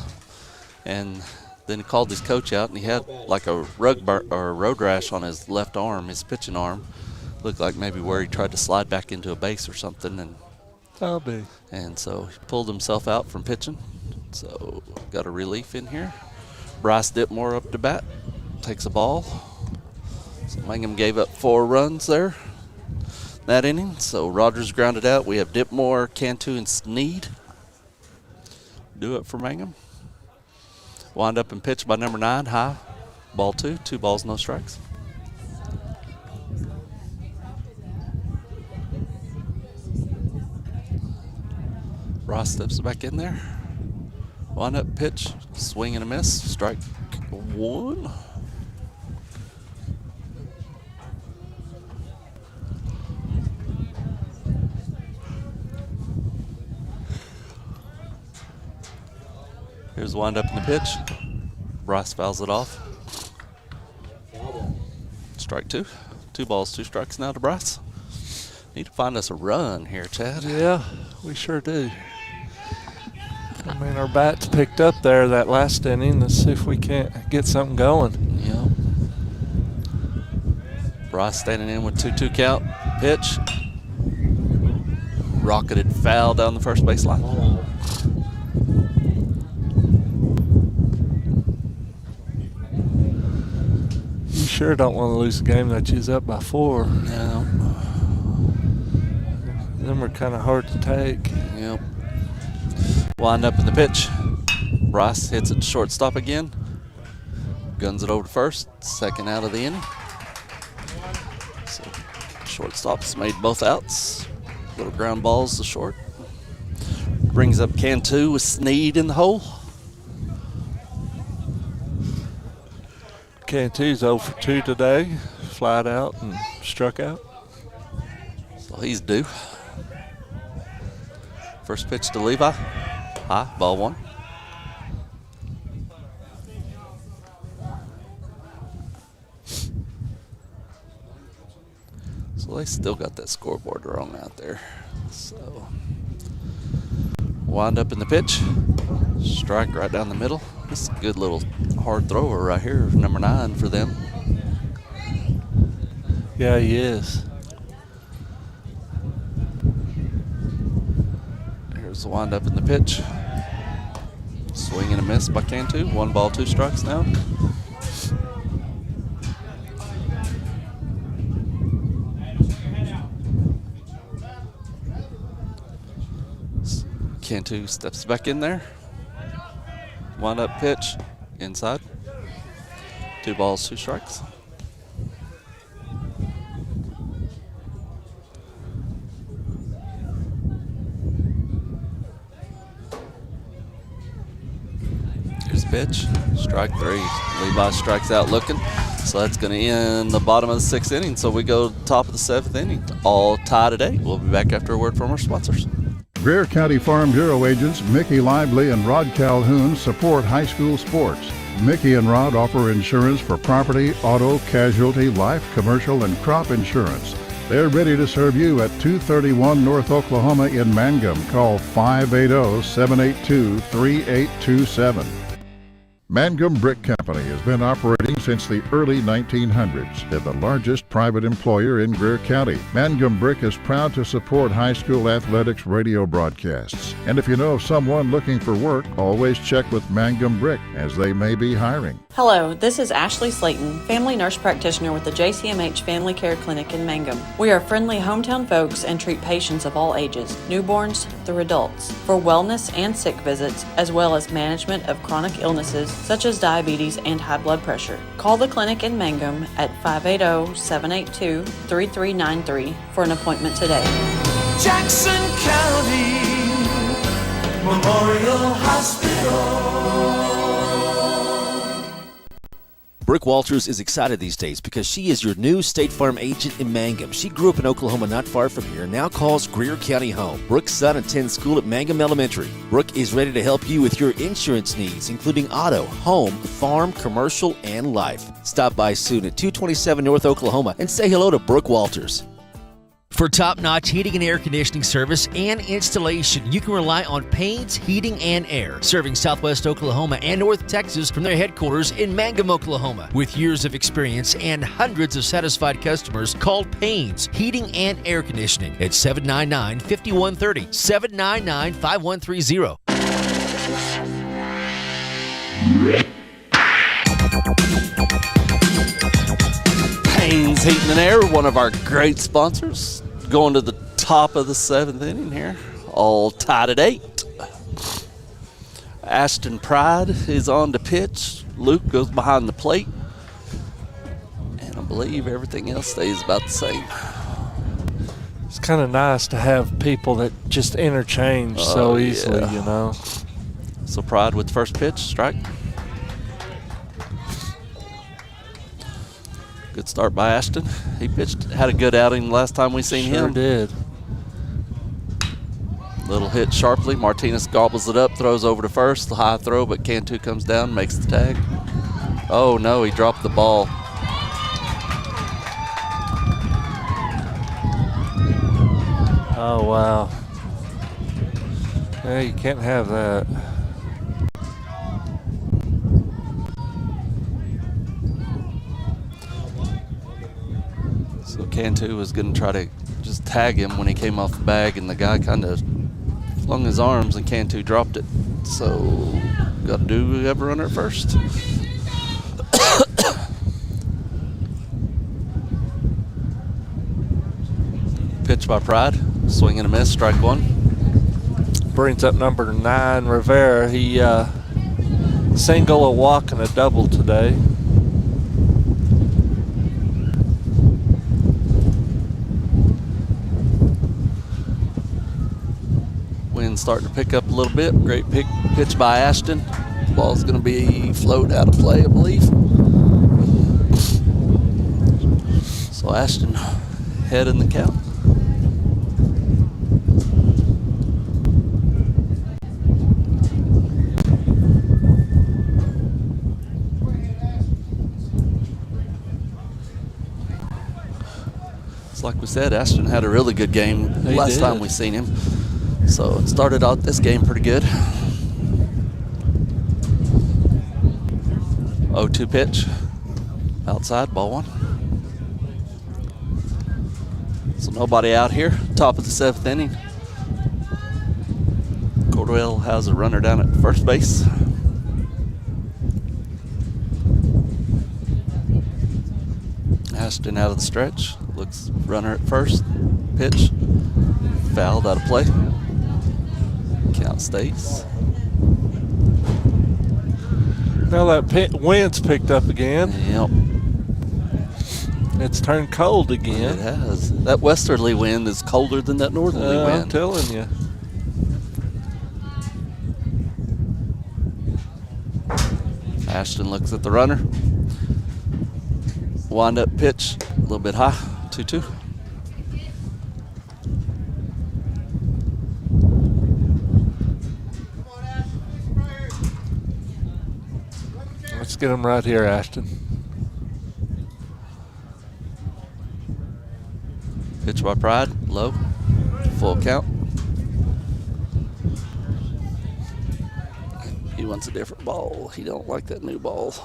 and then he called his coach out, and he had like a road rash on his left arm, his pitching arm. Looked like maybe where he tried to slide back into a base or something, and so he pulled himself out from pitching. So got a relief in here. Bryce Dipmore up to bat, takes a ball. So Mangum gave up 4 runs there that inning. So Rogers grounded out. We have Dipmore, Cantu, and Sneed do it for Mangum. Wind up and pitch by number 9, high, ball 2, 2 balls, no strikes. Ross steps back in there. Wind up pitch, swing and a miss, strike 1. Here's the wind up in the pitch. Bryce fouls it off. Strike 2. 2 balls, 2 strikes now to Bryce. Need to find us a run here, Chad. Yeah, we sure do. I mean, our bats picked up there that last inning. Let's see if we can't get something going. Yep. Bryce standing in with 2-2 count. Pitch. Rocketed foul down the first base line. You sure don't want to lose a game that you's up by 4. No. Them are kind of hard to take. Yep. Wind up in the pitch. Bryce hits it to shortstop again. Guns it over to first. 2nd out of the inning. So shortstop's made both outs. Little ground balls to short. Brings up Cantu with Sneed in the hole. Cantu's 0 for 2 today. Flied out and struck out. So he's due. First pitch to Levi. High, ball 1. So they still got that scoreboard wrong out there. So wind up in the pitch. Strike right down the middle. This is a good little hard thrower right here, number 9 for them. Yeah, he is. Here's the wind up in the pitch. Swing and a miss by Cantu. 1 ball, 2 strikes now. Cantu steps back in there. Wind up pitch. Inside. 2 balls, 2 strikes. Here's the pitch. Strike 3. Levi strikes out looking. So that's going to end the bottom of the 6th inning. So we go top of the 7th inning. All tie today. We'll be back after a word from our sponsors. Greer County Farm Bureau agents Mickey Lively and Rod Calhoun support high school sports. Mickey and Rod offer insurance for property, auto, casualty, life, commercial, and crop insurance. They're ready to serve you at 231 North Oklahoma in Mangum. Call 580-782-3827. Mangum Brick Company has been operating since the early 1900s. They're the largest private employer in Greer County. Mangum Brick is proud to support high school athletics radio broadcasts. And if you know of someone looking for work, always check with Mangum Brick, as they may be hiring. Hello, this is Ashley Slayton, family nurse practitioner with the JCMH Family Care Clinic in Mangum. We are friendly hometown folks and treat patients of all ages, newborns through adults, for wellness and sick visits, as well as management of chronic illnesses such as diabetes and high blood pressure. Call the clinic in Mangum at 580-782-3393 for an appointment today. Jackson County Memorial Hospital. Brooke Walters is excited these days because she is your new State Farm agent in Mangum. She grew up in Oklahoma not far from here and now calls Greer County home. Brooke's son attends school at Mangum Elementary. Brooke is ready to help you with your insurance needs, including auto, home, farm, commercial, and life. Stop by soon at 227 North Oklahoma and say hello to Brooke Walters. For top-notch heating and air conditioning service and installation, you can rely on Payne's Heating and Air, serving Southwest Oklahoma and North Texas from their headquarters in Mangum, Oklahoma. With years of experience and hundreds of satisfied customers, call Payne's Heating and Air Conditioning at 799-5130, 799-5130. Payne's Heating and Air, one of our great sponsors. Going to the top of the 7th inning here, all tied at 8. Ashton Pride is on to pitch. Luke goes behind the plate. And I believe everything else stays about the same. It's kind of nice to have people that just interchange so easily, you know. So Pride with first pitch, strike. Good start by Ashton. He had a good outing last time we seen him. Sure did. Little hit sharply. Martinez gobbles it up, throws over to first. The high throw, but Cantu comes down, makes the tag. Oh no, he dropped the ball. Oh wow. Hey, you can't have that. So Cantu was going to try to just tag him when he came off the bag, and the guy kind of flung his arms, and Cantu dropped it. So got to do whoever runner at first. Pitch by Pride, swing and a miss, strike one. Brings up number 9, Rivera. He single, a walk, and a double today. Wind's starting to pick up a little bit. Great pitch by Ashton. Ball's going to be floated out of play, I believe. So Ashton head in the count. It's like we said, Ashton had a really good game last time we seen him. So it started out this game pretty good. 0-2 pitch. Outside, ball one. So nobody out here. Top of the 7th inning. Cordell has a runner down at first base. Ashton out of the stretch. Looks runner at first. Pitch. Fouled, out of play. Count stays. Now that wind's picked up again. Yep. It's turned cold again. It has. That westerly wind is colder than that northerly wind. I'm telling you. Ashton looks at the runner. Wind up pitch, a little bit high, 2-2. get them right here, Ashton. Pitch by Pride, low, full count. He wants a different ball. He don't like that new ball.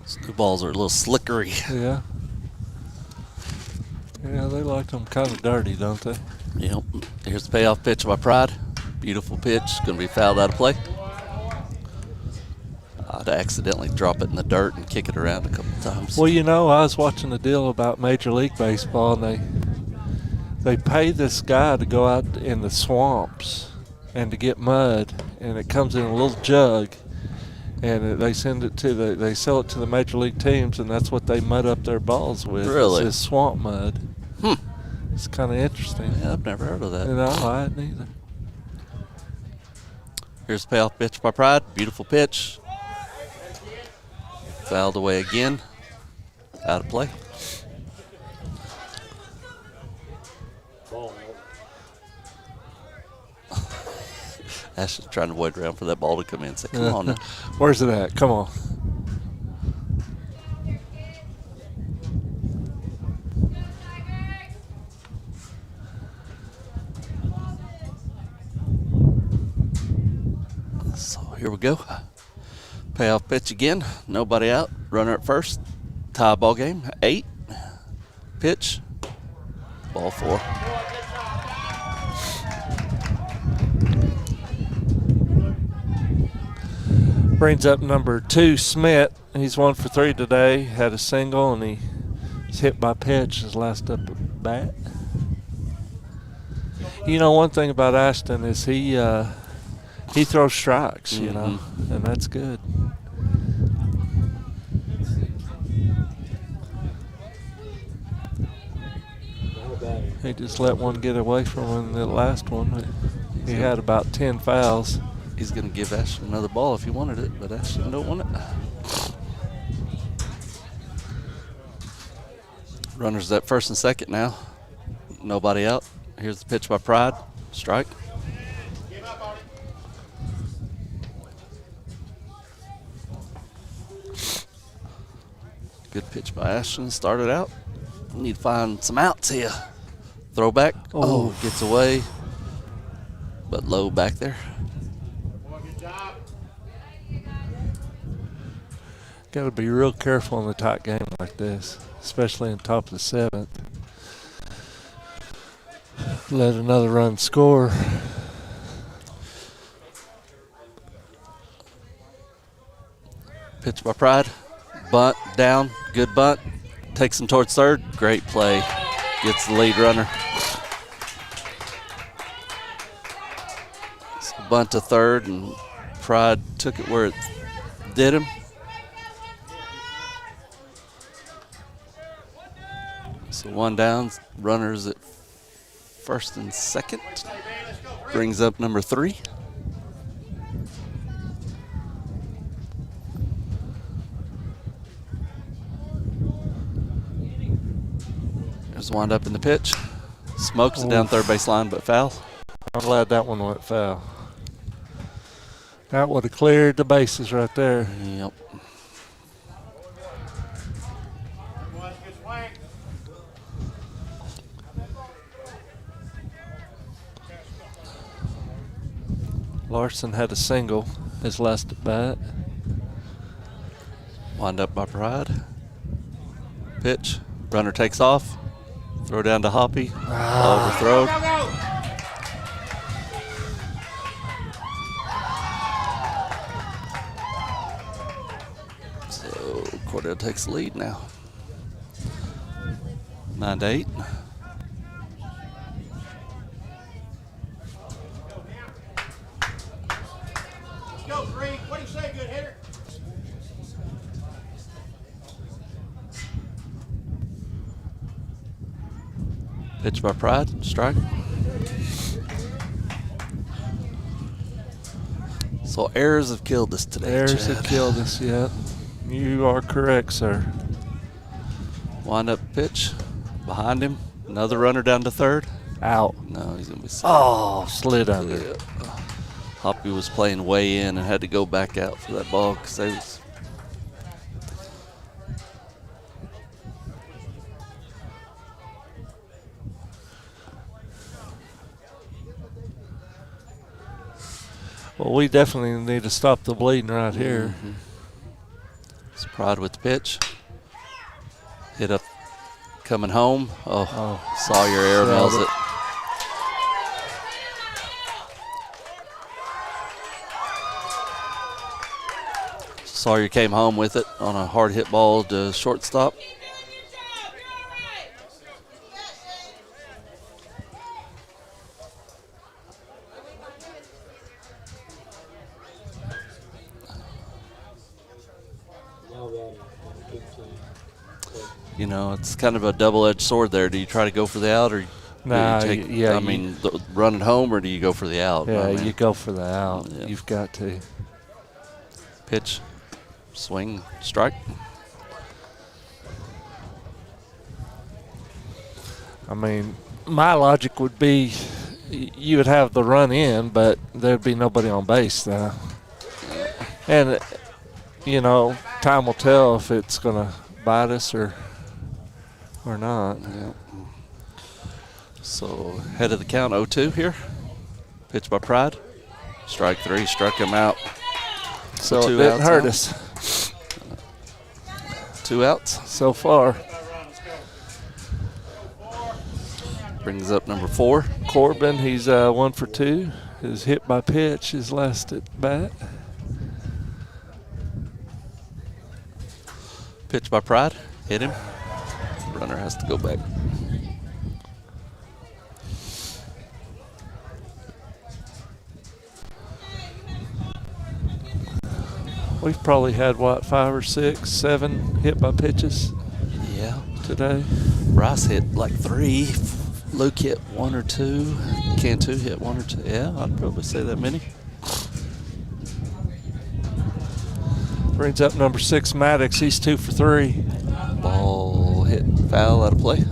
These new balls are a little slickery. Yeah. Yeah, they like them kind of dirty, don't they? Yep. Here's the payoff pitch by Pride. Beautiful pitch. Going to be fouled out of play. I'd accidentally drop it in the dirt and kick it around a couple times. Well, you know, I was watching a deal about Major League Baseball, and they pay this guy to go out in the swamps and to get mud, and it comes in a little jug, and they send it to they sell it to the Major League teams, and that's what they mud up their balls with. Really? It's this swamp mud. It's kind of interesting. Yeah, I've never heard of that. And I hadn't either. Here's the payoff pitch by Pride. Beautiful pitch. Fouled away again. Out of play. Ashton's trying to wait around for that ball to come in. Say, come on now. Where's it at? Come on. So here we go. Payoff pitch again. Nobody out. Runner at first. Tie ball game. 8. Pitch. Ball 4. Brings up number 2, Smith. He's 1 for 3 today. Had a single, and he's hit by pitch his last up at bat. You know, one thing about Ashton is he throws strikes, you know, and that's good. He just let one get away from him in the last one. He had about 10 fouls. He's going to give Ashton another ball if he wanted it, but Ashton don't want it. Runners at first and second now. Nobody out. Here's the pitch by Pride. Strike. Good pitch by Ashton. Started out. Need to find some outs here. Throwback. Oh, gets away. But low back there. Got to be real careful in a tight game like this, especially in top of the 7th. Let another run score. Pitch by Pride. Bunt down. Good bunt. Takes him towards third. Great play. Gets the lead runner. So bunt to third, and Pride took it where it did him. So 1 down. Runners at first and second. Brings up number 3. There's wind up in the pitch. Smokes it down third base line, but foul. I'm glad that one went foul. That would have cleared the bases right there. Yep. Larson had a single his last at bat. Wind up by Pride. Pitch. Runner takes off. Throw down to Hoppy. Overthrown. So Cordell takes the lead now. 9-8. Go, Green. What do you say, good hitter? Pitch by Pride. Strike. So errors have killed us today. Errors Chad. have killed us, yeah. You are correct, sir. Wind up pitch. Behind him. Another runner down to third. Out. No, he's going to be safe. Oh, slid under. Yeah. Hoppy was playing way in and had to go back out for that ball because they was. Well, we definitely need to stop the bleeding right here. Mm-hmm. It's Pride with the pitch. Hit up, coming home. Oh. Sawyer air mails it. Sawyer came home with it on a hard hit ball to shortstop. You know, it's kind of a double-edged sword there. Do you try to go for the out, or nah, do you take, run it home, or do you go for the out? Yeah, you go for the out. Yeah. You've got to. Pitch, swing, strike. I mean, my logic would be you would have the run in, but there'd be nobody on base now. And, you know, time will tell if it's going to bite us or not. Yeah. So head of the count, 0-2 here. Pitch by Pride. Strike three, struck him out. So it didn't hurt us. 2 outs so far. Brings up number 4. Corbin, he's 1 for 2. His hit by pitch, his last at bat. Pitch by Pride, hit him. Runner has to go back. We've probably had, 5 or 6, 7 hit by pitches? Yeah. Today. Bryce hit like 3. Luke hit 1 or 2. Cantu hit 1 or 2. Yeah, I'd probably say that many. Brings up number 6, Maddox. He's 2 for 3. Ball hit foul out of play.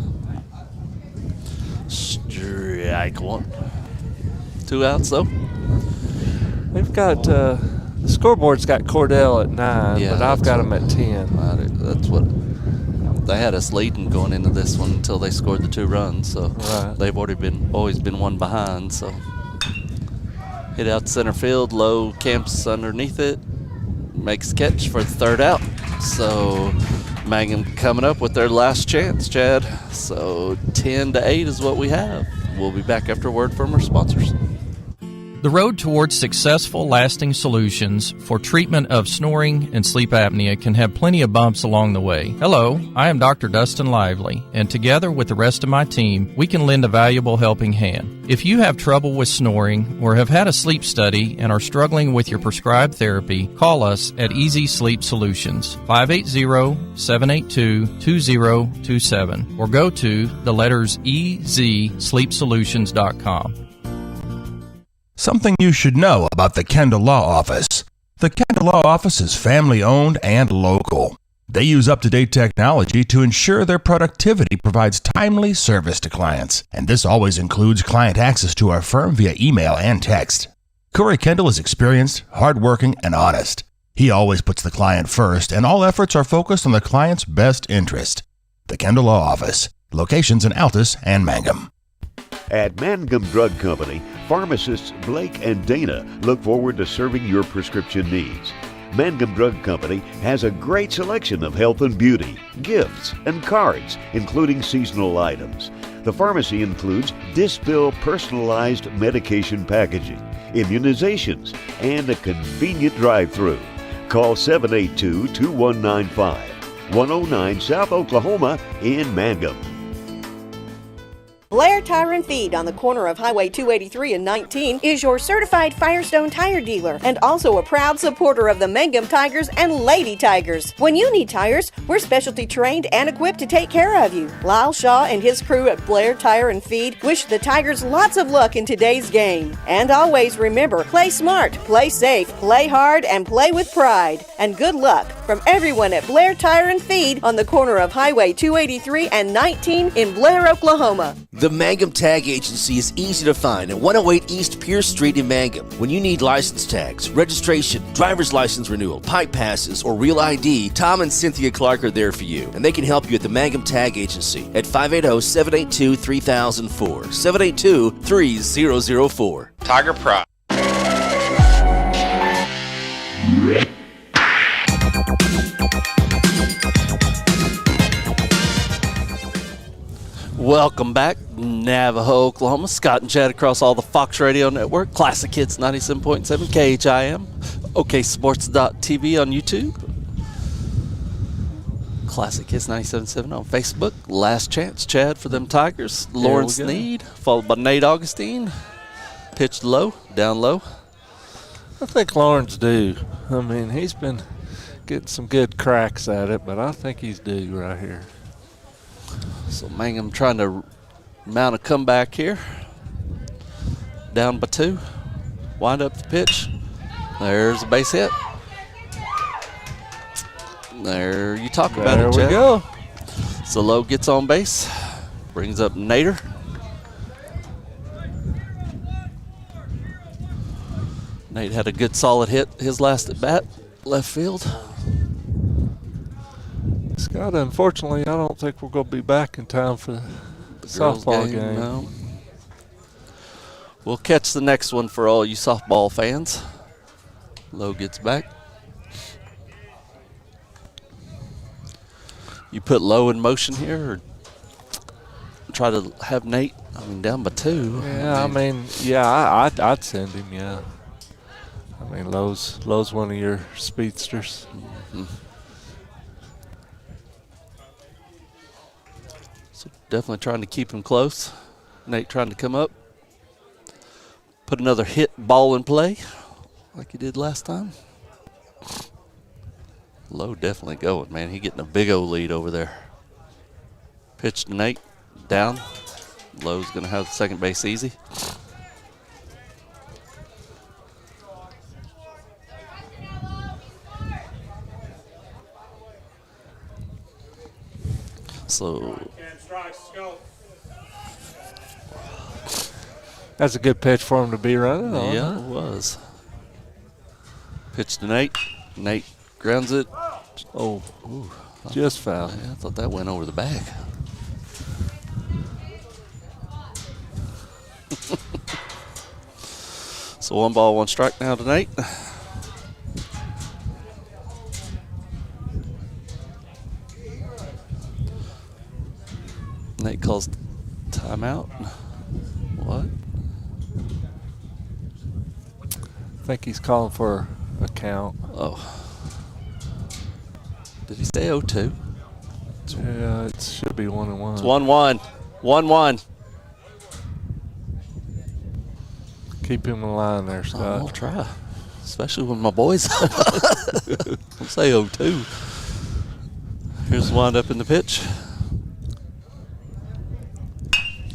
Strike 1. 2 outs though. We've got the scoreboard's got Cordell at 9, but I've got him at 10. That's what they had us leading going into this one until they scored the 2 runs. So they've always been 1 behind. So hit out center field, low, camps underneath it, makes the catch for the 3rd out. So Mangum coming up with their last chance, Chad. So 10-8 is what we have. We'll be back after a word from our sponsors. The road towards successful, lasting solutions for treatment of snoring and sleep apnea can have plenty of bumps along the way. Hello, I am Dr. Dustin Lively, and together with the rest of my team, we can lend a valuable helping hand. If you have trouble with snoring or have had a sleep study and are struggling with your prescribed therapy, call us at Easy Sleep Solutions, 580-782-2027, or go to the letters EZSleepSolutions.com. Something you should know about the Kendall Law Office. The Kendall Law Office is family-owned and local. They use up-to-date technology to ensure their productivity provides timely service to clients, and this always includes client access to our firm via email and text. Corey Kendall is experienced, hardworking, and honest. He always puts the client first, and all efforts are focused on the client's best interest. The Kendall Law Office. Locations in Altus and Mangum. At Mangum Drug Company, pharmacists Blake and Dana look forward to serving your prescription needs. Mangum Drug Company has a great selection of health and beauty, gifts, and cards, including seasonal items. The pharmacy includes Dispill personalized medication packaging, immunizations, and a convenient drive-through. Call 782-2195, 109 South Oklahoma in Mangum. Blair Tire and Feed on the corner of Highway 283 and 19 is your certified Firestone tire dealer and also a proud supporter of the Mangum Tigers and Lady Tigers. When you need tires, we're specialty trained and equipped to take care of you. Lyle Shaw and his crew at Blair Tire and Feed wish the Tigers lots of luck in today's game. And always remember, play smart, play safe, play hard, and play with pride. And good luck from everyone at Blair Tire and Feed on the corner of Highway 283 and 19 in Blair, Oklahoma. The The Mangum Tag Agency is easy to find at 108 East Pierce Street in Mangum. When you need license tags, registration, driver's license renewal, pipe passes, or real ID, Tom and Cynthia Clark are there for you, and they can help you at the Mangum Tag Agency at 580-782-3004, 782-3004. Tiger Pride. Welcome back, Navajo, Oklahoma. Scott and Chad across all the Fox Radio Network, Classic Hits 97.7 KHIM, OKSports.tv on YouTube, Classic Hits 97.7 on Facebook. Last chance, Chad, for them Tigers. Lawrence Sneed, followed by Nate Augustine. Pitched low, down low. I think Lawrence due. I mean, he's been getting some good cracks at it, but I think he's due right here. So Mangum trying to mount a comeback here. Down by 2. Wind up the pitch. There's a base hit. There, you talk about it, Chad. There we go. So Lowe gets on base. Brings up Nader. Nate had a good solid hit his last at bat. Left field. Scott, unfortunately, I don't think we're going to be back in time for the softball game. No. We'll catch the next one for all you softball fans. Lowe gets back. You put Lowe in motion here or try to have Nate, down by 2. Yeah, I'd send him, yeah. I mean, Lowe's one of your speedsters. Mm-hmm. So definitely trying to keep him close. Nate trying to come up. Put another hit ball in play like he did last time. Lowe definitely going, man. He getting a big old lead over there. Pitch to Nate. Down. Lowe's going to have the second base easy. So that's a good pitch for him to be running on. Yeah, it was. Pitch to Nate. Nate grounds it. Oh, just foul. Yeah, I thought that went over the bag. So 1 ball, 1 strike now to Nate. Nate calls timeout. What? I think he's calling for a count. Oh. Did he say 0-2? Yeah, it should be 1-1. It's 1-1. 1-1. Keep him in line there, Scott. I'll try. Especially when my boys. I'll say 0-2. Here's the wind up in the pitch.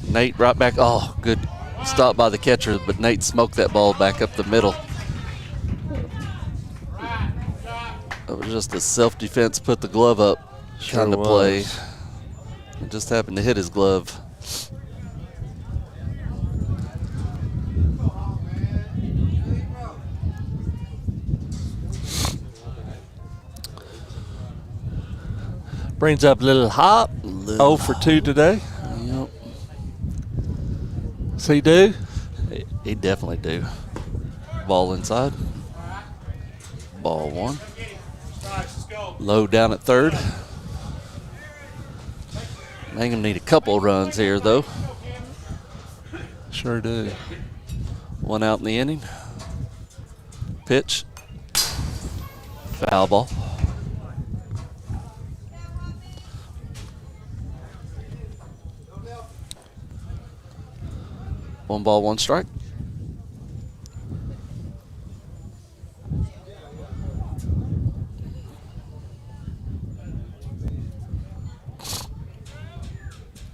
Nate right back. Oh, good stop by the catcher, but Nate smoked that ball back up the middle. It was just a self-defense, put the glove up kind of play. It just happened to hit his glove. Brings up a little hop. 0 for 2 today. Yep. Does he do? He definitely do. Ball inside. Ball 1. Low down at third. Mangum need a couple runs here, though. Sure do. 1 out in the inning. Pitch. Foul ball. One ball, 1 strike.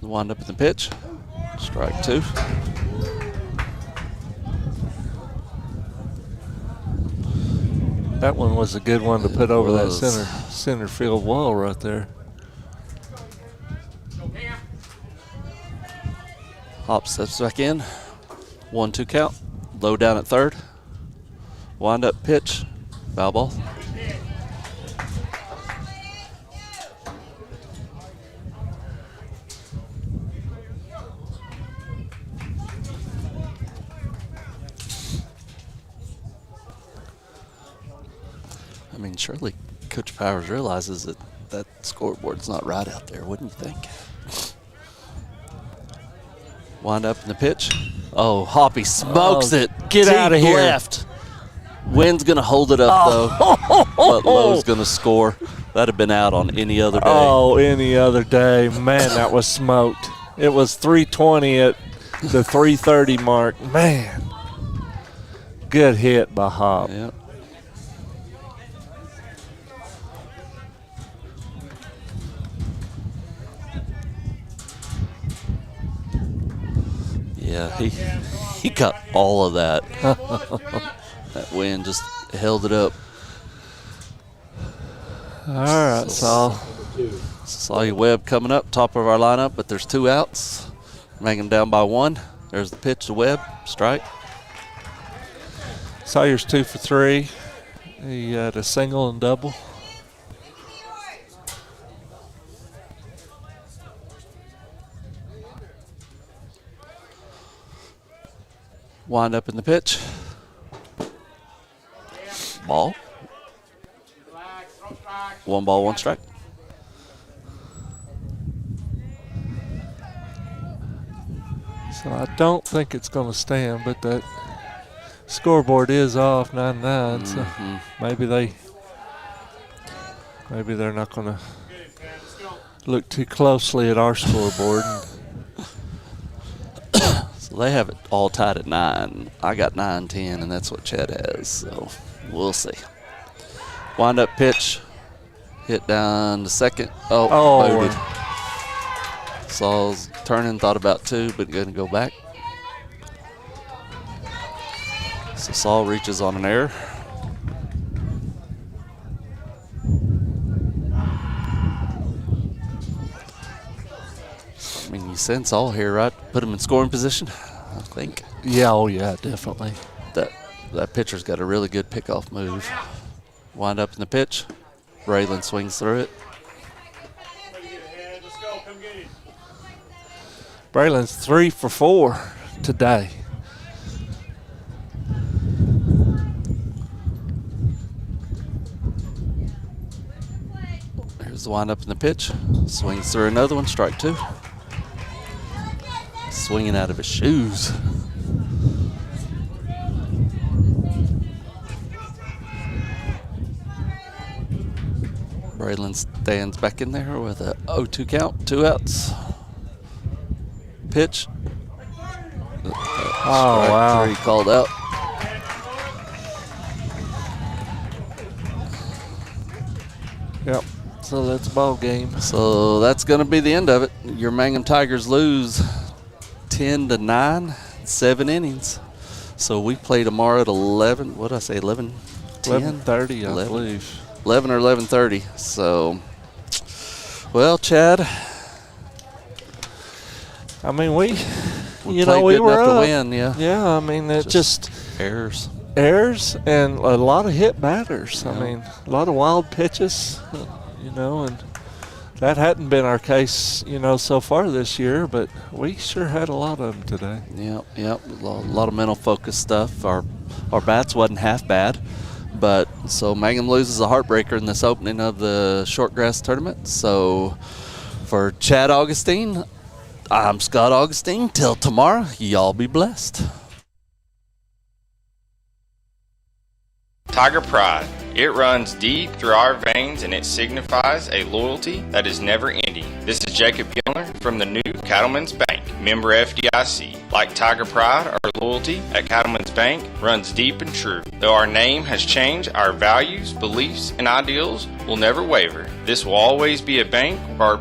Wind up in the pitch. Strike 2. That one was a good one to put over that center field wall right there. Hop steps back in. 1-2 count. Low down at third. Wind up pitch. Foul ball. I mean, surely Coach Powers realizes that that scoreboard's not right out there, wouldn't you think? Wind up in the pitch. Oh, Hoppy smokes it. Get out of Deep here. left. Wind's going to hold it up, though. But Lowe's going to score. That'd have been out on any other day. Oh, any other day. Man, that was smoked. It was 320 at the 330 mark. Man. Good hit by Hop. Yep. Yeah, he got all of that. That wind just held it up. All right, Saw your Webb coming up, top of our lineup, but there's 2 outs. Mangum down by 1. There's the pitch to Webb, strike. Sawyer's 2 for 3. He had a single and double. Wind up in the pitch. Ball. 1 ball, 1 strike. So I don't think it's going to stand, but that scoreboard is off 9-9. So maybe they're not going to look too closely at our scoreboard. So they have it all tied at 9. I got 9-10, and that's what Chad has. So we'll see. Wind up pitch. Hit down to second. Oh. Booted. Saul's turning, thought about 2, but going to go back. So Saul reaches on an error. I mean, you send Saul here, right? Put him in scoring position, I think. Yeah, oh yeah, definitely. That pitcher's got a really good pickoff move. Wind up in the pitch. Braylon swings through it. Braylon's 3 for 4 today. Here's the wind up in the pitch. Swings through another one, strike 2. Swinging out of his shoes. Braylon stands back in there with a 0-2 count, 2 outs. Pitch. Wow. 3 called out. Yep. So that's ball game. So that's going to be the end of it. Your Mangum Tigers lose 10-9, 7 innings. So we play tomorrow at 11. What did I say? 11? 11:30, I believe. 11 or 11:30. So, well, Chad. I mean, we we were enough up to win, yeah. Yeah, I mean, it just errors and a lot of hit batters. Yeah. I mean, a lot of wild pitches, and that hadn't been our case, so far this year, but we sure had a lot of them today. Yep. A lot of mental focus stuff. Our bats wasn't half bad, but so Mangum loses a heartbreaker in this opening of the short grass tournament. So for Chad Augustine, I'm Scott Augustine. Till tomorrow, y'all be blessed. Tiger Pride. It runs deep through our veins and it signifies a loyalty that is never ending. This is Jacob Gilner from the new Cattlemen's Bank, member FDIC. Like Tiger Pride, our loyalty at Cattlemen's Bank runs deep and true. Though our name has changed, our values, beliefs, and ideals will never waver. This will always be a bank where our